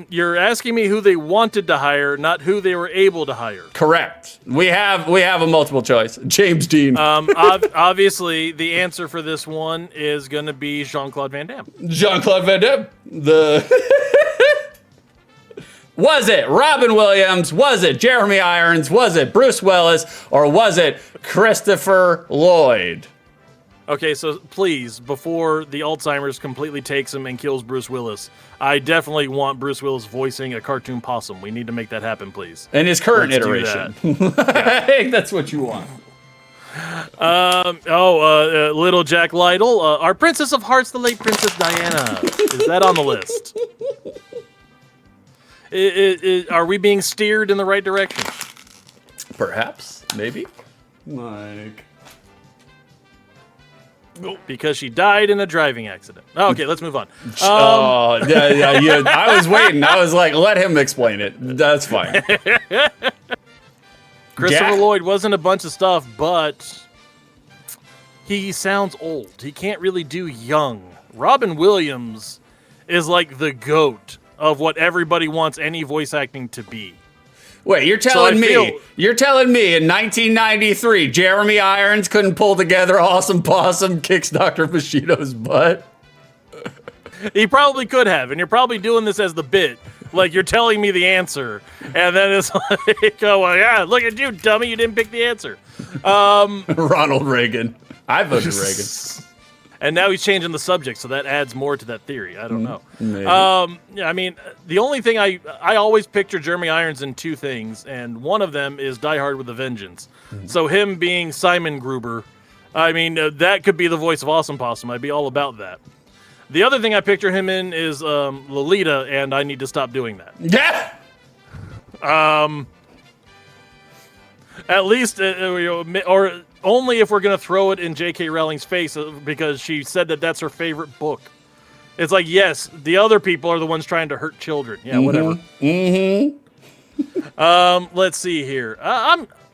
you're asking me who they wanted to hire, not who they were able to hire. Correct. We have a multiple choice. James Dean. Obviously, the answer for this one is going to be Jean-Claude Van Damme. Jean-Claude Van Damme. Was it Robin Williams? Was it Jeremy Irons? Was it Bruce Willis? Or was it Christopher Lloyd? Okay, so please, before the Alzheimer's completely takes him and kills Bruce Willis, I definitely want Bruce Willis voicing a cartoon possum. We need to make that happen, please. In his current iteration. I think that's what you want. Little Jack Lytle. Our Princess of Hearts, the late Princess Diana. Is that on the list? Are we being steered in the right direction? Perhaps. Maybe. Because she died in a driving accident. Okay, let's move on. I was waiting. I was like, let him explain it. That's fine. Christopher Lloyd wasn't a bunch of stuff, but he sounds old. He can't really do young. Robin Williams is like the GOAT of what everybody wants any voice acting to be. Wait, you're telling me in 1993 Jeremy Irons couldn't pull together Awesome Possum kicks Dr. Machino's butt? He probably could have, and you're probably doing this as the bit. Like, you're telling me the answer, and then it's like, oh, well, yeah, look at you, dummy, you didn't pick the answer. Ronald Reagan. I voted Reagan. And now he's changing the subject, so that adds more to that theory. I don't know. Maybe. I mean, the only thing I always picture Jeremy Irons in two things, and one of them is Die Hard with a Vengeance. So him being Simon Gruber, I mean, that could be the voice of Awesome Possum. I'd be all about that. The other thing I picture him in is Lolita, and I need to stop doing that. Yeah. At least, or only if we're going to throw it in J.K. Rowling's face, because she said that that's her favorite book. It's like, yes, the other people are the ones trying to hurt children. Yeah, whatever. Let's see here.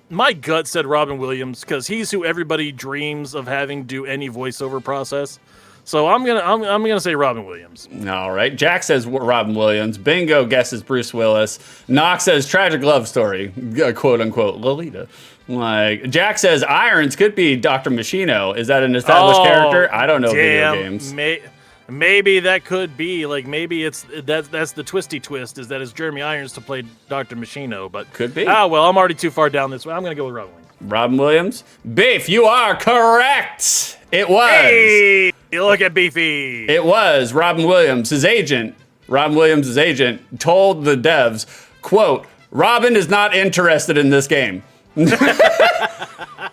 My gut said Robin Williams, because he's who everybody dreams of having do any voiceover process. So I'm gonna say Robin Williams. All right. Jack says Robin Williams. Bingo guesses Bruce Willis. Knox says tragic love story, quote unquote Lolita. Like, Jack says Irons could be Dr. Machino. Is that an established character? I don't know video games. Maybe that could be like maybe that's the twisty twist is that it's Jeremy Irons to play Dr. Machino, but Could be. Well, I'm already too far down this way. I'm gonna go with Robin Williams. Robin Williams. Beef, you are correct. It was. Hey, look at Beefy. It was Robin Williams. His agent, Robin Williams' agent, told the devs, quote, Robin is not interested in this game.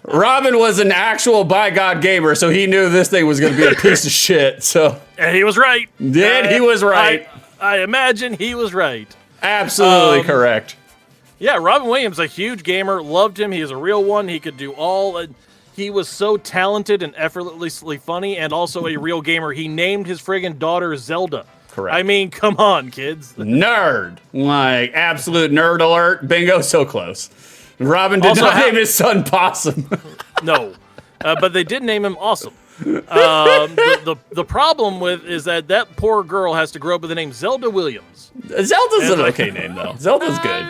Robin was an actual by God gamer, so he knew this thing was going to be a piece of shit. So, And he was right. he was right. I imagine he was right. Absolutely correct. Yeah, Robin Williams, a huge gamer, loved him. He is a real one. He could do all. He was so talented and effortlessly funny, and also a real gamer. He named his friggin' daughter Zelda. Correct. I mean, come on, kids. Nerd. Like, absolute nerd alert. Bingo, so close. Robin did not name his son Possum. No, but they did name him Awesome. The problem is that poor girl has to grow up with the name Zelda Williams. Zelda's an okay name, though. Zelda's good.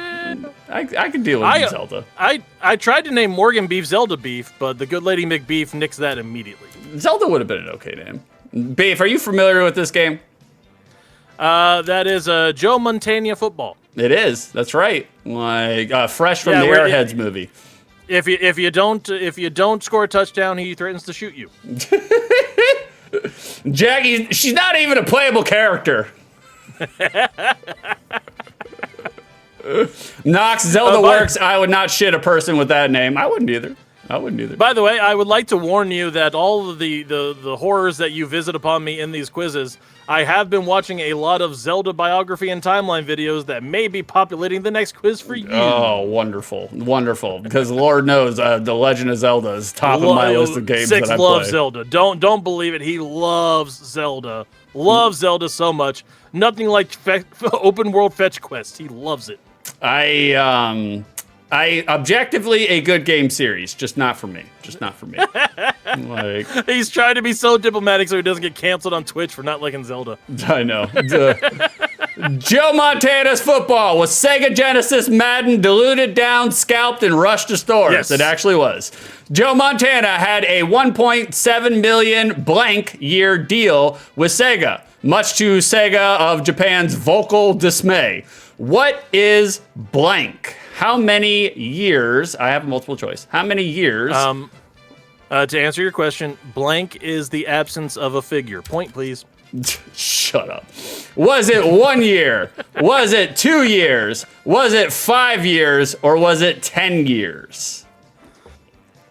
I can deal with Zelda. I tried to name Morgan Beef Zelda Beef, but the good lady McBeef nixed that immediately. Zelda would have been an okay name. Beef, are you familiar with this game? That is Joe Montana football. It is. That's right. Like fresh from the Airheads movie. If you don't score a touchdown, he threatens to shoot you. Jackie, she's not even a playable character. Knox, Zelda works. I would not shit a person with that name. I wouldn't either. By the way, I would like to warn you that all of the horrors that you visit upon me in these quizzes, I have been watching a lot of Zelda biography and timeline videos that may be populating the next quiz for you. Oh, wonderful. Wonderful. Because Lord knows The Legend of Zelda is top of my list of games that I play. Six loves Zelda. Don't believe it. He loves Zelda. Loves Zelda so much. Nothing like open world fetch quest. He loves it. I objectively a good game series, just not for me. Like, he's trying to be so diplomatic so he doesn't get canceled on Twitch for not liking Zelda. I know. Joe Montana's football was Sega Genesis Madden diluted down, scalped, and rushed to stores. Yes. It actually was. Joe Montana had a 1.7 million blank year deal with Sega, much to Sega of Japan's vocal dismay. What is blank? How many years? I have a multiple choice. How many years? To answer your question, blank is the absence of a figure. Point, please. Shut up. Was it 1 year? Was it 2 years? Was it 5 years? Or was it 10 years?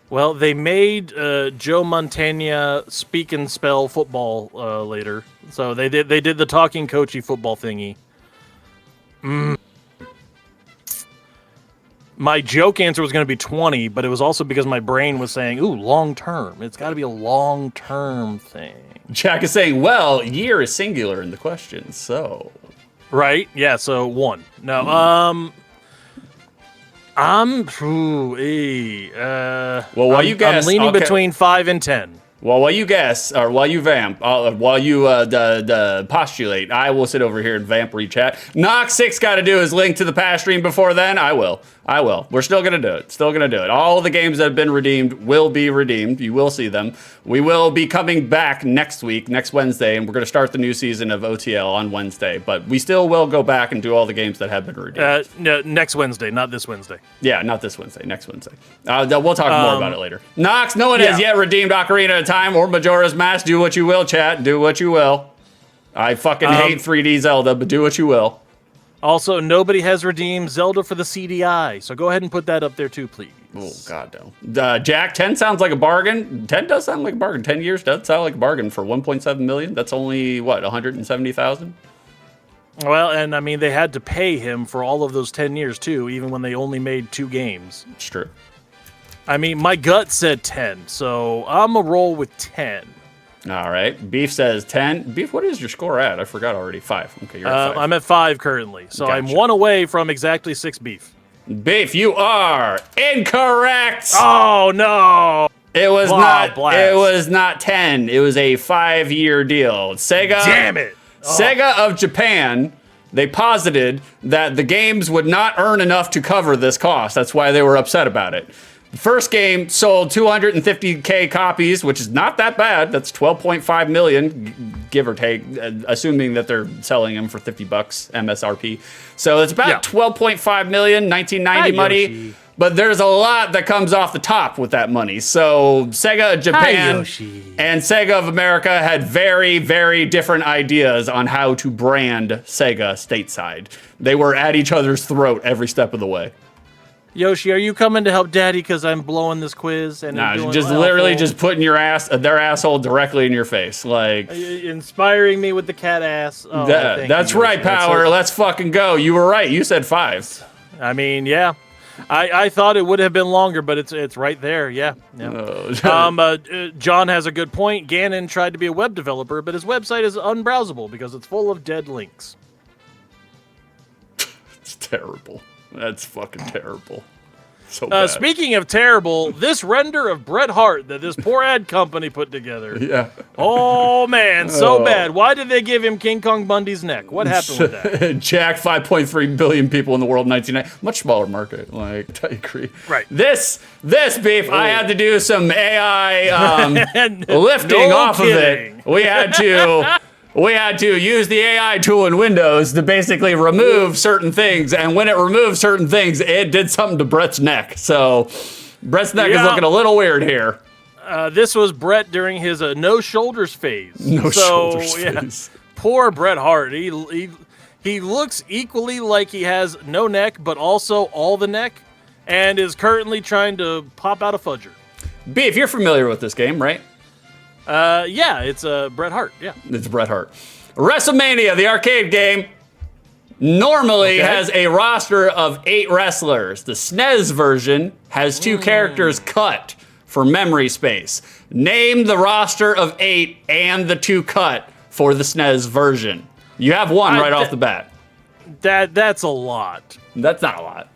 Well, they made Joe Montana speak and spell football later. So they did the talking coachy football thingy. My joke answer was going to be 20, but it was also because my brain was saying, ooh, long term. It's got to be a long term thing. Jack is saying, well, year is singular in the question, so. Right? Yeah, so 1. No, well, while you guess, I'm leaning between 5 and 10. Well, while you guess, or while you vamp, while you postulate, I will sit over here and vamp re-chat. Knox 6 got to do his link to the past stream before then. I will. We're still going to do it. All of the games that have been redeemed will be redeemed. You will see them. We will be coming back next Wednesday, and we're going to start the new season of OTL on Wednesday. But we still will go back and do all the games that have been redeemed. No, next Wednesday, not this Wednesday. Yeah, not this Wednesday. Next Wednesday. We'll talk more about it later. Knox, no one has yet redeemed Ocarina of Time or Majora's Mask. Do what you will, chat. Do what you will. I fucking hate 3D Zelda, but do what you will. Also, nobody has redeemed Zelda for the CDI, so go ahead and put that up there too, please. Oh, God, no. Jack, 10 sounds like a bargain. 10 does sound like a bargain. 10 years does sound like a bargain for 1.7 million. That's only, what, 170,000? Well, and I mean, they had to pay him for all of those 10 years, too, even when they only made 2 games. It's true. I mean, my gut said 10, so I'm going to roll with 10. All right. Beef says 10. Beef, what is your score at? I forgot already. 5. Okay, you're at 5. I'm at 5 currently, so Gotcha. I'm 1 away from exactly 6 beef. Beef, you are incorrect. Oh, no. It was Blast. It was not 10. It was a 5-year deal. Sega. Damn it. Sega of Japan, they posited that the games would not earn enough to cover this cost. That's why they were upset about it. The first game sold 250K copies, which is not that bad. That's 12.5 million, give or take, assuming that they're selling them for $50 MSRP. So it's about 12.5 million, 1990 money. Yoshi. But there's a lot that comes off the top with that money. So Sega Japan and Sega of America had very, very different ideas on how to brand Sega stateside. They were at each other's throat every step of the way. Yoshi, are you coming to help Daddy because I'm blowing this quiz? And No, just literally just putting their asshole directly in your face. Like, inspiring me with the cat ass. Oh, that's right, Power. Let's fucking go. You were right. You said 5. I mean, yeah. I thought it would have been longer, but it's right there. Yeah. John has a good point. Ganon tried to be a web developer, but his website is unbrowsable because it's full of dead links. It's terrible. That's fucking terrible. So bad. Speaking of terrible, this render of Bret Hart that this poor ad company put together. Yeah. Oh, man, so bad. Why did they give him King Kong Bundy's neck? What happened with that? Jack, 5.3 billion people in the world in 1990. Much smaller market. Like, I agree. Right. This beef, I had to do some AI lifting off of it. We had to use the AI tool in Windows to basically remove certain things, and when it removed certain things, it did something to Brett's neck. So Brett's neck is looking a little weird here. This was Bret during his no shoulders phase. No shoulders phase. Poor Bret Hart. He looks equally like he has no neck, but also all the neck, and is currently trying to pop out a fudger. Beef, you're familiar with this game, right? Yeah, it's Bret Hart. Yeah, it's Bret Hart. WrestleMania, the arcade game, normally has a roster of 8 wrestlers. The SNES version has 2 characters cut for memory space. Name the roster of 8 and the 2 cut for the SNES version. You have one right off the bat. That's a lot. That's not a lot.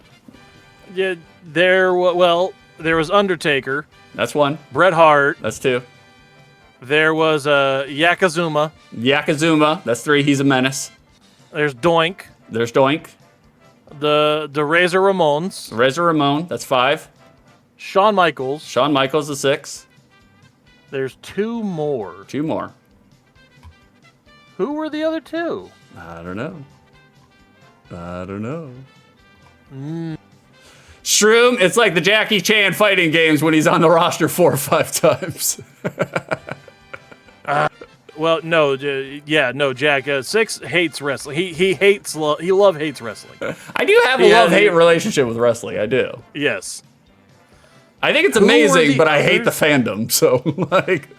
Yeah, there was Undertaker. That's 1. Bret Hart. That's 2. There was Yokozuna. Yokozuna, that's 3. He's a menace. There's Doink. There's Doink. The Razor Ramones. Razor Ramon, that's 5. Shawn Michaels. Shawn Michaels is 6. There's 2 more. 2 more. Who were the other 2? I don't know. Shroom, it's like the Jackie Chan fighting games when he's on the roster 4 or 5 times. Jack. 6 hates wrestling. He love-hates wrestling. I do have a love-hate relationship with wrestling. I do. Yes. I think it's amazing, but I hate the fandom. So, like,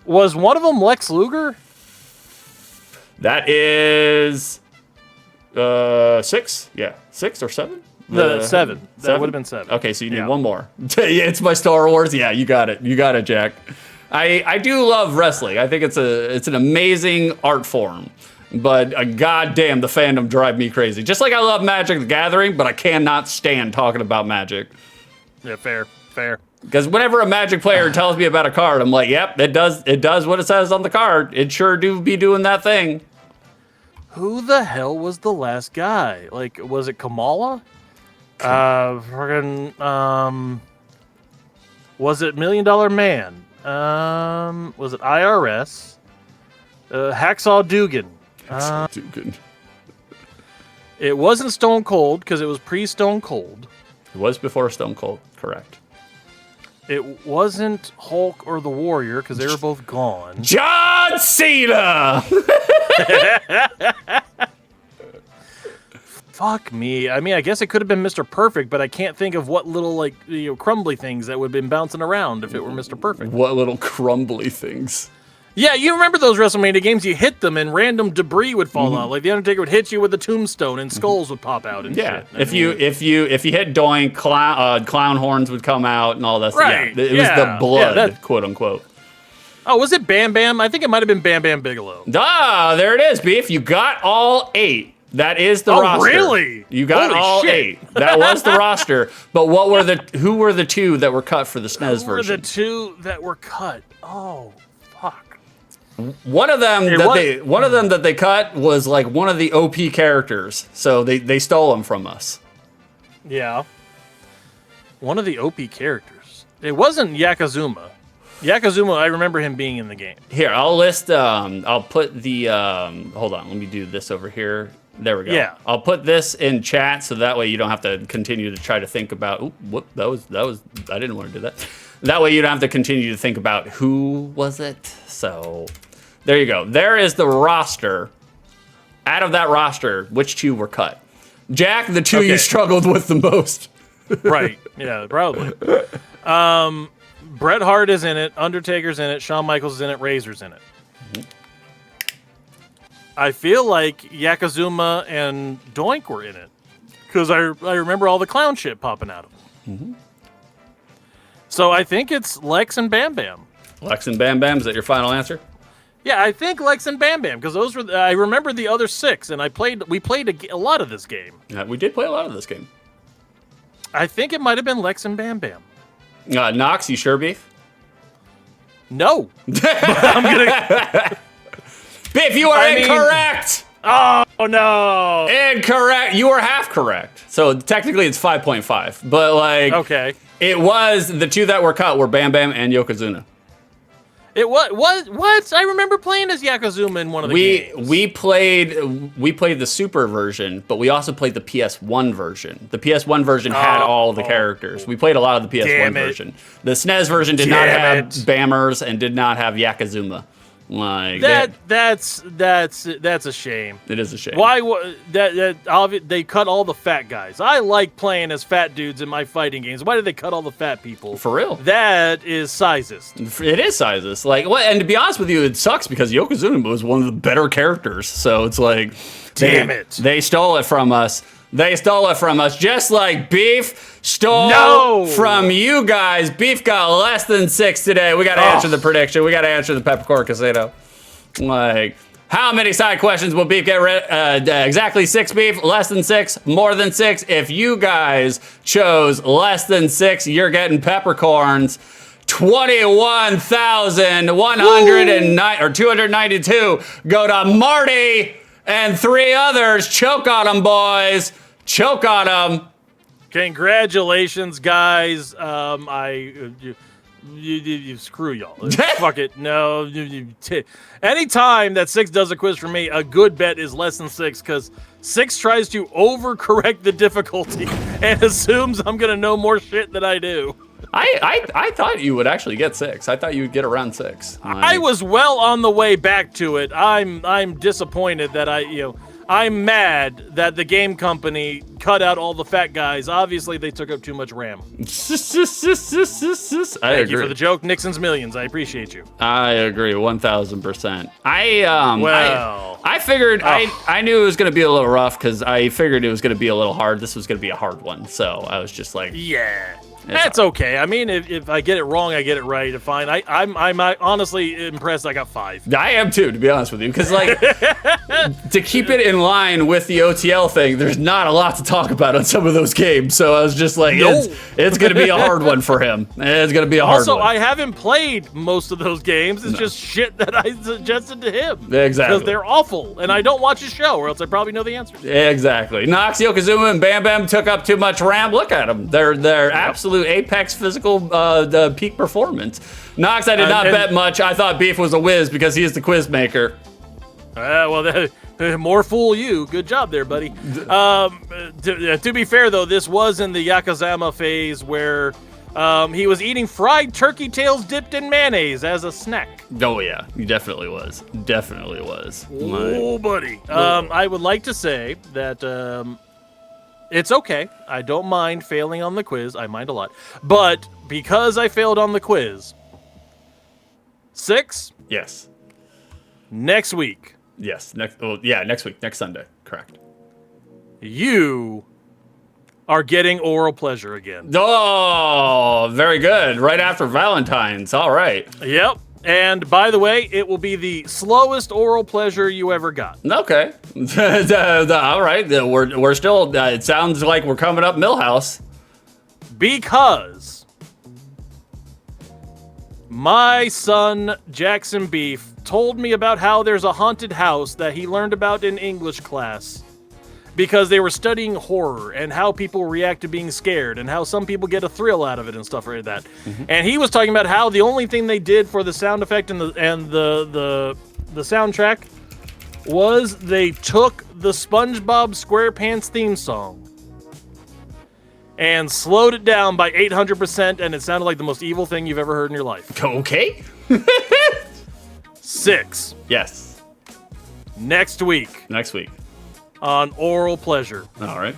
was one of them Lex Luger? That is 6. Yeah, 6 or 7. 7. That would have been 7. Okay, so you need one more. It's my Star Wars. Yeah, you got it. You got it, Jack. I do love wrestling. I think it's an amazing art form. But goddamn, the fandom drive me crazy. Just like I love Magic the Gathering, but I cannot stand talking about Magic. Yeah, fair. Because whenever a Magic player tells me about a card, I'm like, yep, it does what it says on the card. It sure do be doing that thing. Who the hell was the last guy? Like, was it Kamala? Was it $1 Million Man? Was it IRS? Hacksaw Dugan. Dugan. It wasn't Stone Cold because it was pre-Stone Cold. It was before Stone Cold, correct. It wasn't Hulk or the Warrior because they were both gone. John Cena! Fuck me. I mean, I guess it could have been Mr. Perfect, but I can't think of what little, crumbly things that would have been bouncing around if it were Mr. Perfect. What little crumbly things? Yeah, you remember those WrestleMania games? You hit them and random debris would fall out. Like the Undertaker would hit you with a tombstone and skulls would pop out and shit. If you hit Doink, clown horns would come out and all that stuff. Right. Yeah, it was the blood, quote unquote. Oh, was it Bam Bam? I think it might have been Bam Bam Bigelow. There it is, Beef. You got all 8. That is the roster. Oh, really? You got all 8. That was the roster. But who were the 2 that were cut for the SNES version? Who were the 2 that were cut? Oh, fuck. One of them that they cut was like one of the OP characters. So they stole them from us. Yeah. One of the OP characters. It wasn't Yakazuma. Yakazuma, I remember him being in the game. Here, I'll list. I'll put the. Hold on, let me do this over here. There we go. Yeah. I'll put this in chat so that way you don't have to continue to try to think about. Oop, whoop, that was. I didn't want to do that. That way you don't have to continue to think about who was it. So, there you go. There is the roster. Out of that roster, which 2 were cut? Jack, the 2 you struggled with the most. Right. Yeah, probably. Bret Hart is in it. Undertaker's in it. Shawn Michaels is in it. Razor's in it. I feel like Yakazuma and Doink were in it because I remember all the clown shit popping out of them. So I think it's Lex and Bam Bam. Lex and Bam Bam, is that your final answer? Yeah, I think Lex and Bam Bam because those were. I remember the other 6, and we played a lot of this game. Yeah, we did play a lot of this game. I think it might have been Lex and Bam Bam. Knox, you sure, Beef? No, I'm gonna. Beef, you are incorrect! Oh, no. Incorrect. You were half correct. So technically it's 5.5. But like, okay. It was the 2 that were cut were Bam Bam and Yokozuna. It what? I remember playing as Yakazuma in one of the games. We played the Super version, but we also played the PS1 version. The PS1 version had all the characters. We played a lot of the PS1 version. The SNES version did not have Bammers and did not have Yakazuma. Like that's a shame. It is a shame. Why they cut all the fat guys? I like playing as fat dudes in my fighting games. Why did they cut all the fat people? For real. That is sizist. It is sizist. Like, what? And to be honest with you, it sucks because Yokozuna was one of the better characters. So it's like, damn it, they stole it from us. They stole it from us, just like Beef stole from you guys. Beef got less than 6 today. We got to answer the prediction. We got to answer the Peppercorn Casino. Like, how many side questions will Beef get? Exactly 6, Beef. Less than 6, more than 6. If you guys chose less than 6, you're getting peppercorns. 21,109 or 292 go to Marty and 3 others. Choke on them, boys. Choke on them. Congratulations, guys. You screw y'all. Fuck it. No. Anytime that 6 does a quiz for me, a good bet is less than 6 because 6 tries to overcorrect the difficulty and assumes I'm going to know more shit than I do. I thought you would actually get 6. I thought you would get around 6. I was well on the way back to it. I'm disappointed that I'm mad that the game company cut out all the fat guys. Obviously, they took up too much RAM. Thank you for the joke, Nixon's Millions. I appreciate you. I agree, 1,000%. I figured I knew it was going to be a little rough because I figured it was going to be a little hard. This was going to be a hard one, so I was just like, yeah. That's okay. I mean, if I get it wrong, I get it right. Fine. I'm honestly impressed. I got 5. I am too, to be honest with you, because like to keep it in line with the OTL thing, there's not a lot to talk about on some of those games. So I was just like, it's going to be a hard one for him. It's going to be a hard one. Also, I haven't played most of those games. It's just shit that I suggested to him. Exactly. Because they're awful, and I don't watch his show, or else I probably know the answers. Exactly. Nox, Yokozuna, and Bam Bam took up too much RAM. Look at them. They're absolute apex physical peak performance. Nox, I did not bet much. I thought Beef was a whiz because he is the quiz maker. More fool you. Good job there, buddy. To be fair, though, this was in the Yakazama phase where he was eating fried turkey tails dipped in mayonnaise as a snack. Oh, yeah. He definitely was. Definitely was. Oh, buddy. I would like to say that it's okay. I don't mind failing on the quiz. I mind a lot. But because I failed on the quiz, 6? Yes. Next week. Yes. Next week. Next Sunday. Correct. You are getting oral pleasure again. Oh, very good. Right after Valentine's. All right. Yep. And by the way, it will be the slowest oral pleasure you ever got. Okay. All right. We're still, it sounds like we're coming up Millhouse. Because my son, Jackson Beef, told me about how there's a haunted house that he learned about in English class. because they were studying horror and how people react to being scared and how some people get a thrill out of it and stuff like that. And he was talking about how the only thing they did for the sound effect and the soundtrack was they took the SpongeBob SquarePants theme song and slowed it down by 800%, and it sounded like the most evil thing you've ever heard in your life. Okay. 6. Yes. Next week Next week. on Oral Pleasure. All right.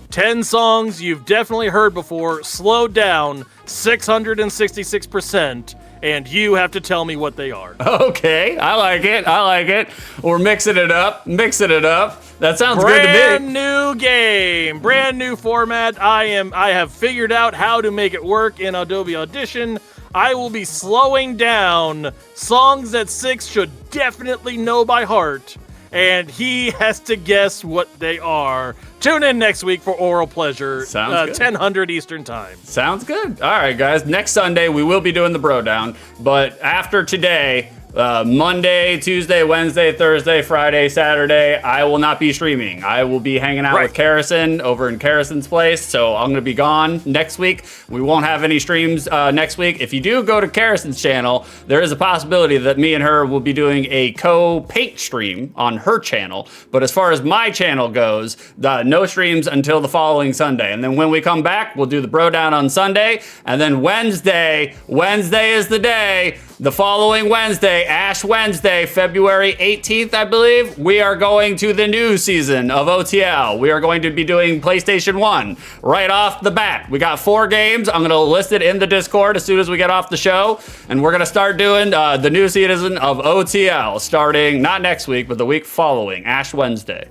10 songs you've definitely heard before, slowed down 666%, and you have to tell me what they are. Okay. I like it. I like it. We're mixing it up. Mixing it up. That sounds good to me. Brand new game, brand new format. I have figured out how to make it work in Adobe Audition. I will be slowing down songs that 6 should definitely know by heart, and he has to guess what they are. Tune in next week for Oral Pleasure, Sounds good. 10:00 Eastern Time. Sounds good. All right, guys. Next Sunday, we will be doing the BroDown. But after today, Monday, Tuesday, Wednesday, Thursday, Friday, Saturday, I will not be streaming. I will be hanging out with Karrison over in Karrison's place. So I'm going to be gone next week. We won't have any streams next week. If you do go to Karrison's channel, there is a possibility that me and her will be doing a co-paint stream on her channel. But as far as my channel goes, no streams until the following Sunday. And then when we come back, we'll do the BroDown on Sunday. And then Wednesday is the day. The following Wednesday, Ash Wednesday, February 18th, I believe, we are going to the new season of OTL. We are going to be doing PlayStation 1 right off the bat. We got 4 games. I'm going to list it in the Discord as soon as we get off the show. And we're going to start doing the new season of OTL starting not next week, but the week following, Ash Wednesday.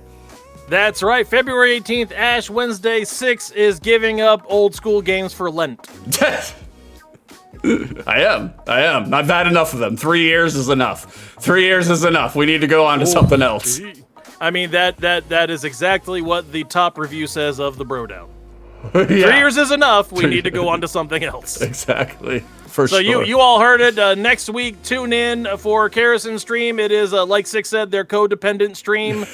That's right, February 18th, Ash Wednesday. 6 is giving up old school games for Lent. I am. I've had enough of them. 3 years is enough. 3 years is enough. We need to go on to something else. I mean, that is exactly what the top review says of the BroDown. Yeah. 3 years is enough. We need to go on to something else. Exactly. For So sure. you all heard it. Next week, tune in for Karrison's stream. It is, like Six said, their codependent stream.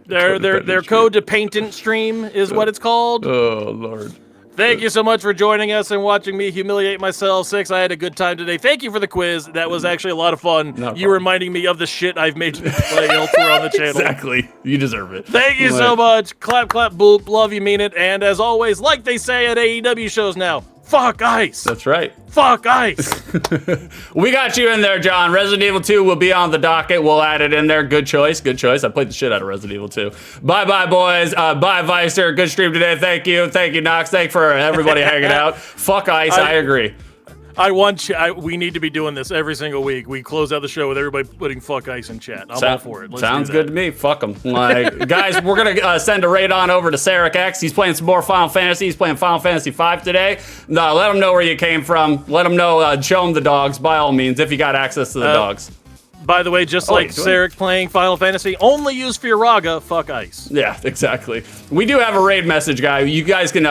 Their codependent stream is what it's called. Oh, Lord. Thank you so much for joining us and watching me humiliate myself. 6, I had a good time today. Thank you for the quiz. That was actually a lot of fun. You reminding me of the shit I've made to play elsewhere on the channel. Exactly. You deserve it. Thank you so much. Clap, clap, boop. Love you, mean it. And as always, like they say at AEW shows now, fuck ice. That's right. Fuck ice. We got you in there, John. Resident Evil 2 will be on the docket. We'll add it in there. Good choice. Good choice. I played the shit out of Resident Evil 2. Bye-bye, boys. Bye, Vicer. Good stream today. Thank you. Thank you, Knox. Thank you for everybody hanging out. Fuck ice. I agree. We need to be doing this every single week. We close out the show with everybody putting fuck ice in chat. I'm all for it. Let's sounds do that. good to me. Fuck them. Like, guys, we're going to send a raid on over to Sarek X. He's playing some more Final Fantasy. He's playing Final Fantasy V today. Let him know where you came from. Let him know. Show him the dogs, by all means, if you got access to the dogs. By the way, just like Sarek playing Final Fantasy, only use Firaga, fuck ice. Yeah, exactly. We do have a raid message, guy. You guys can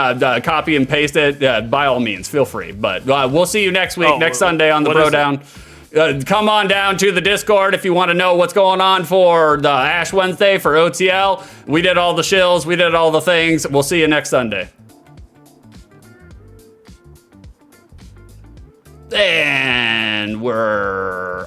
copy and paste it. By all means, feel free. But we'll see you next week, next Sunday on the BroDown. Come on down to the Discord if you want to know what's going on for the Ash Wednesday for OTL. We did all the shills. We did all the things. We'll see you next Sunday. And we're